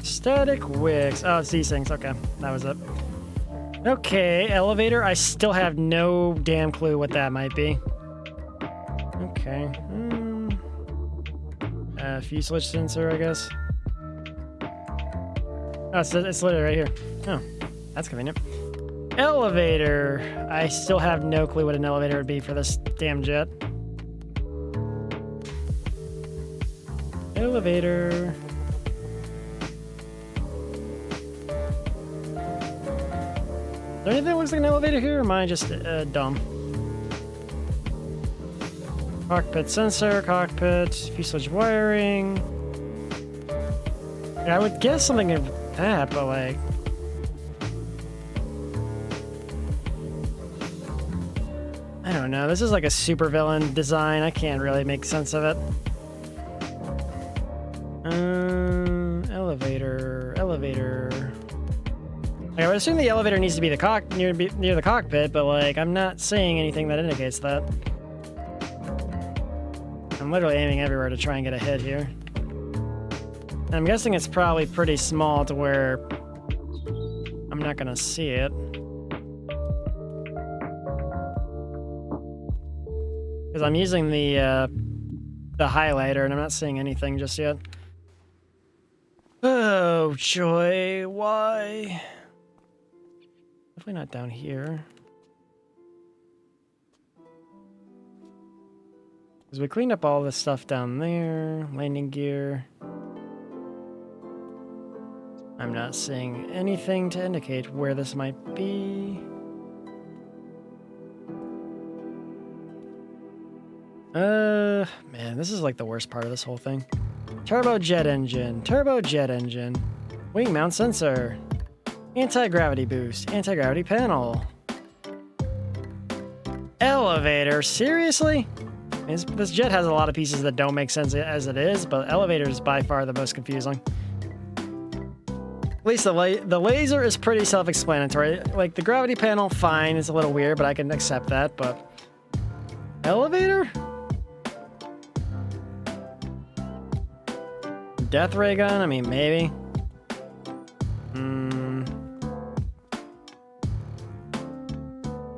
Static wicks. Oh, it's these things. Okay, that was it. Okay, elevator. I still have no damn clue what that might be. Okay. Fuselage sensor, I guess. Oh, it's literally right here. Oh, that's convenient. Elevator. I still have no clue what an elevator would be for this damn jet. Elevator. Is there anything that looks like an elevator here, or am I just dumb? Cockpit sensor, cockpit, fuselage wiring. Yeah, I would guess something of that, but like... I don't know, this is like a supervillain design. I can't really make sense of it. Elevator. Like, I would assume the elevator needs to be the near the cockpit, but like, I'm not seeing anything that indicates that. I'm literally aiming everywhere to try and get a hit here. And I'm guessing it's probably pretty small to where I'm not gonna see it. Because I'm using the highlighter and I'm not seeing anything just yet. Oh joy, why? Definitely not down here. Because we cleaned up all this stuff down there. Landing gear. I'm not seeing anything to indicate where this might be. Man, this is like the worst part of this whole thing. Turbojet engine, wing mount sensor, anti-gravity boost, anti-gravity panel. Elevator, seriously? This jet has a lot of pieces that don't make sense as it is, but elevator is by far the most confusing. At least the laser is pretty self-explanatory. Like, the gravity panel, fine, it's a little weird, but I can accept that, but... Elevator? Death ray gun? I mean, maybe.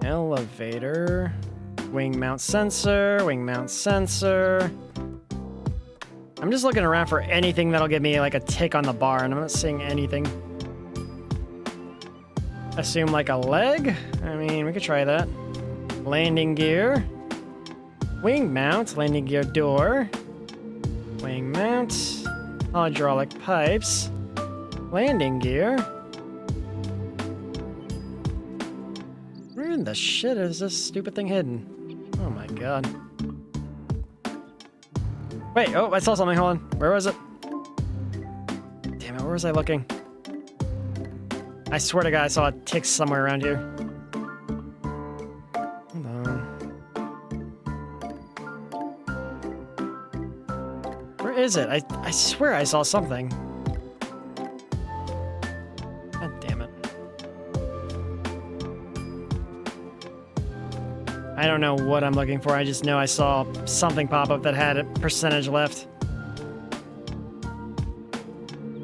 Elevator. Wing mount sensor. I'm just looking around for anything that'll give me like a tick on the bar, and I'm not seeing anything. Assume like a leg? I mean, we could try that. Landing gear. Wing mount. Landing gear door. Wing mount. Hydraulic pipes. Landing gear. Where in the shit is this stupid thing hidden? Oh my god. Wait, oh, I saw something. Hold on. Where was it? Damn it, where was I looking? I swear to God, I saw a tick somewhere around here. Hold on. Where is it? I swear I saw something. God damn it. I don't know what I'm looking for. I just know I saw something pop up that had a percentage left.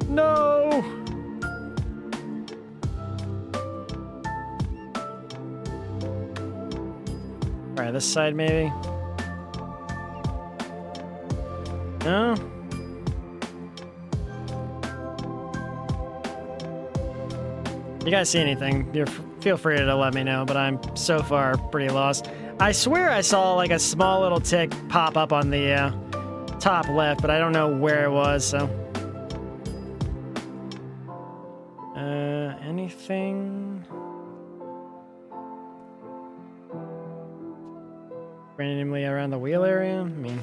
No! Alright, this side maybe? No? you guys see anything, feel free to let me know, but I'm so far pretty lost. I swear I saw like a small little tick pop up on the top left, but I don't know where it was, so. Anything? Randomly around the wheel area? I mean.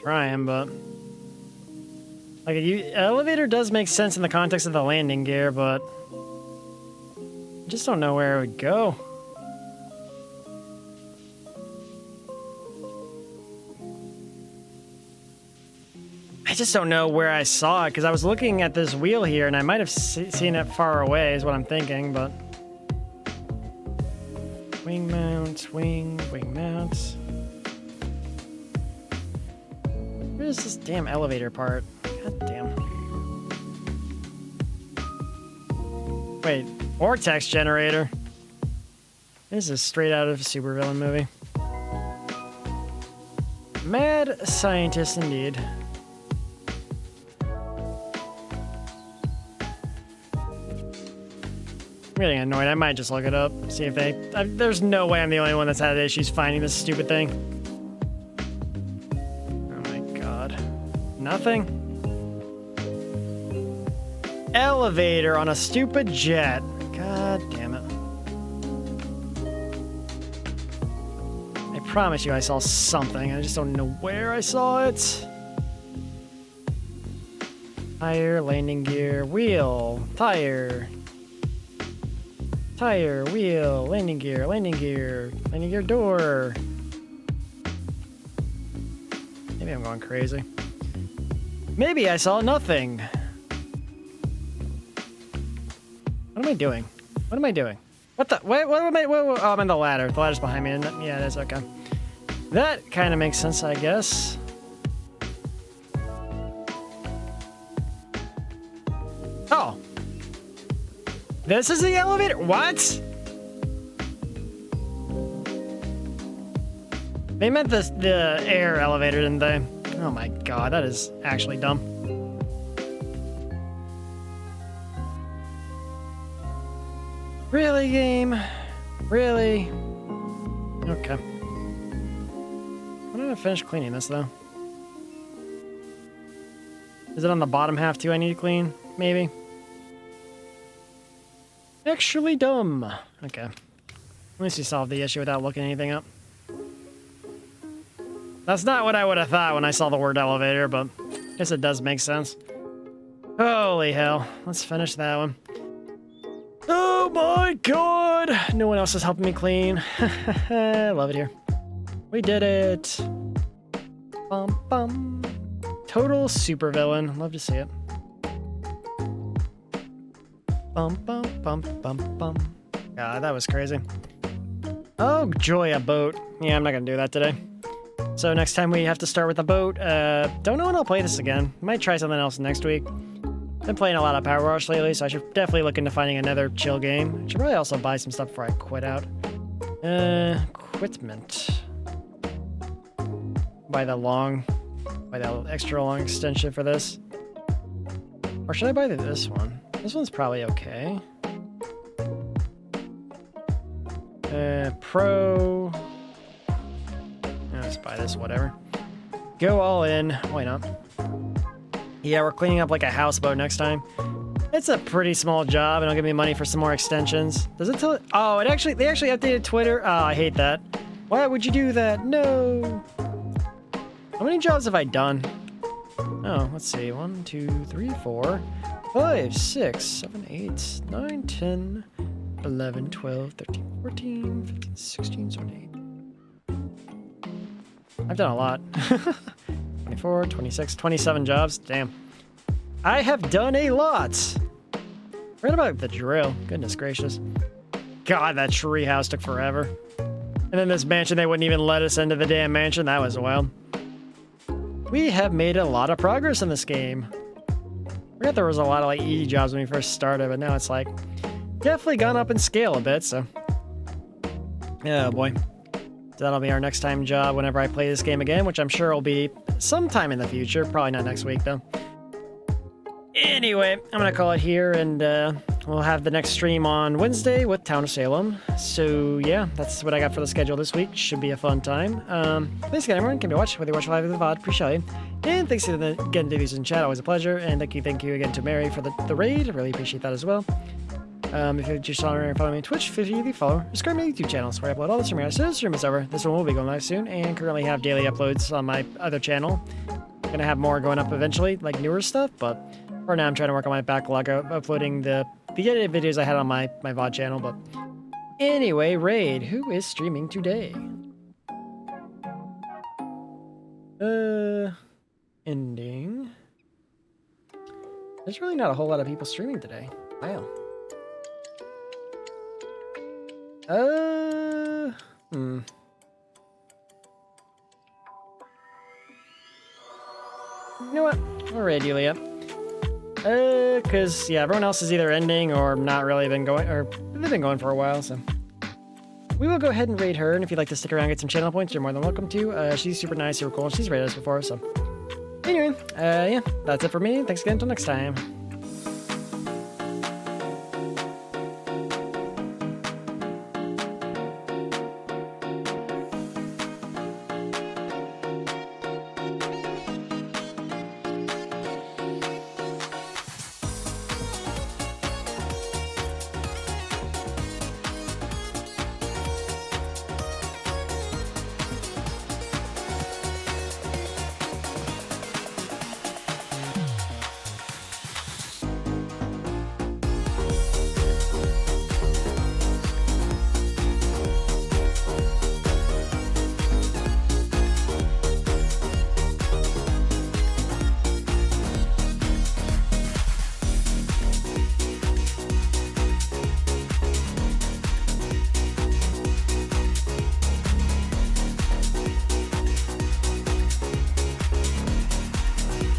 Trying, but like an elevator does make sense in the context of the landing gear, but I just don't know where it would go. I just don't know where I saw it because I was looking at this wheel here and I might have seen it far away is what I'm thinking, but wing mount, wing mount. Where's this damn elevator part? God damn. Wait, vortex generator. This is straight out of a supervillain movie. Mad scientist indeed. I'm getting annoyed. I might just look it up, see if they... there's no way I'm the only one that's had issues finding this stupid thing. Oh my god. Nothing? Elevator on a stupid jet. God damn it. I promise you I saw something. I just don't know where I saw it. Tire, landing gear, wheel, tire. Tire, wheel, landing gear, landing gear door. Maybe I'm going crazy. Maybe I saw nothing. What am I doing? What am I doing? What the? Wait, what am I? Oh, I'm in the ladder. The ladder's behind me. Yeah, that's okay. That kind of makes sense, I guess. Oh. This is the elevator? What? They meant the air elevator, didn't they? Oh my god, that is actually dumb. Really, game? Really? Okay. When did I finish cleaning this, though? Is it on the bottom half, too, I need to clean? Maybe? Actually dumb. Okay. At least we solved the issue without looking anything up. That's not what I would have thought when I saw the word elevator, but I guess it does make sense. Holy hell. Let's finish that one. Oh my god! No one else is helping me clean. I love it here. We did it. Bum bum. Total supervillain. Love to see it. Bum bum bum bum bum. God, that was crazy. Oh joy, a boat. Yeah, I'm not gonna do that today. So next time we have to start with a boat. Don't know when I'll play this again. Might try something else next week. Been playing a lot of PowerWash lately, so I should definitely look into finding another chill game. I should probably also buy some stuff before I quit out. Equipment. Buy the extra long extension for this. Or should I buy this one? This one's probably okay. Pro. Let's buy this, whatever. Go all in. Why not? Yeah, we're cleaning up like a houseboat next time. It's a pretty small job, and it'll give me money for some more extensions. Does it tell it? Oh, they actually updated Twitter. Oh, I hate that. Why would you do that? No. How many jobs have I done? Oh, let's see. 1, 2, 3, 4, 5, 6, 7, 8, 9, 10, 11, 12, 13, 14, 15, 16, 17, 18. I've done a lot. 24, 26, 27 jobs. Damn. I have done a lot. Forget about the drill. Goodness gracious. God, that tree house took forever. And then this mansion, they wouldn't even let us into the damn mansion. That was wild. We have made a lot of progress in this game. I forgot there was a lot of like easy jobs when we first started, but now it's like definitely gone up in scale a bit, so. Oh boy. So that'll be our next time job whenever I play this game again, which I'm sure will be sometime in the future. Probably not next week, though. Anyway, I'm gonna call it here, and we'll have the next stream on Wednesday with Town of Salem. So yeah, that's what I got for the schedule this week. Should be a fun time. Thanks again, everyone. Came to watch, whether you watch live or the VOD, appreciate it. And thanks again to these in chat, always a pleasure. And thank you again to Mary for the raid. I really appreciate that as well. If you're just on follow me on Twitch, feel free to follow. Subscribe to my YouTube channels where I upload all this from here. So this stream is over. This one will be going live soon, and currently have daily uploads on my other channel. Gonna have more going up eventually, like newer stuff, but for now I'm trying to work on my backlog of uploading the edited videos I had on my VOD channel. But anyway, raid. Who is streaming today? Ending. There's really not a whole lot of people streaming today. Wow. You know what? We'll raid Yulia. Cause yeah, everyone else is either ending or not really been going, or they've been going for a while, so. We will go ahead and raid her, and if you'd like to stick around and get some channel points, you're more than welcome to. She's super nice, super cool, and she's raided us before, so. Anyway, yeah, that's it for me. Thanks again, until next time.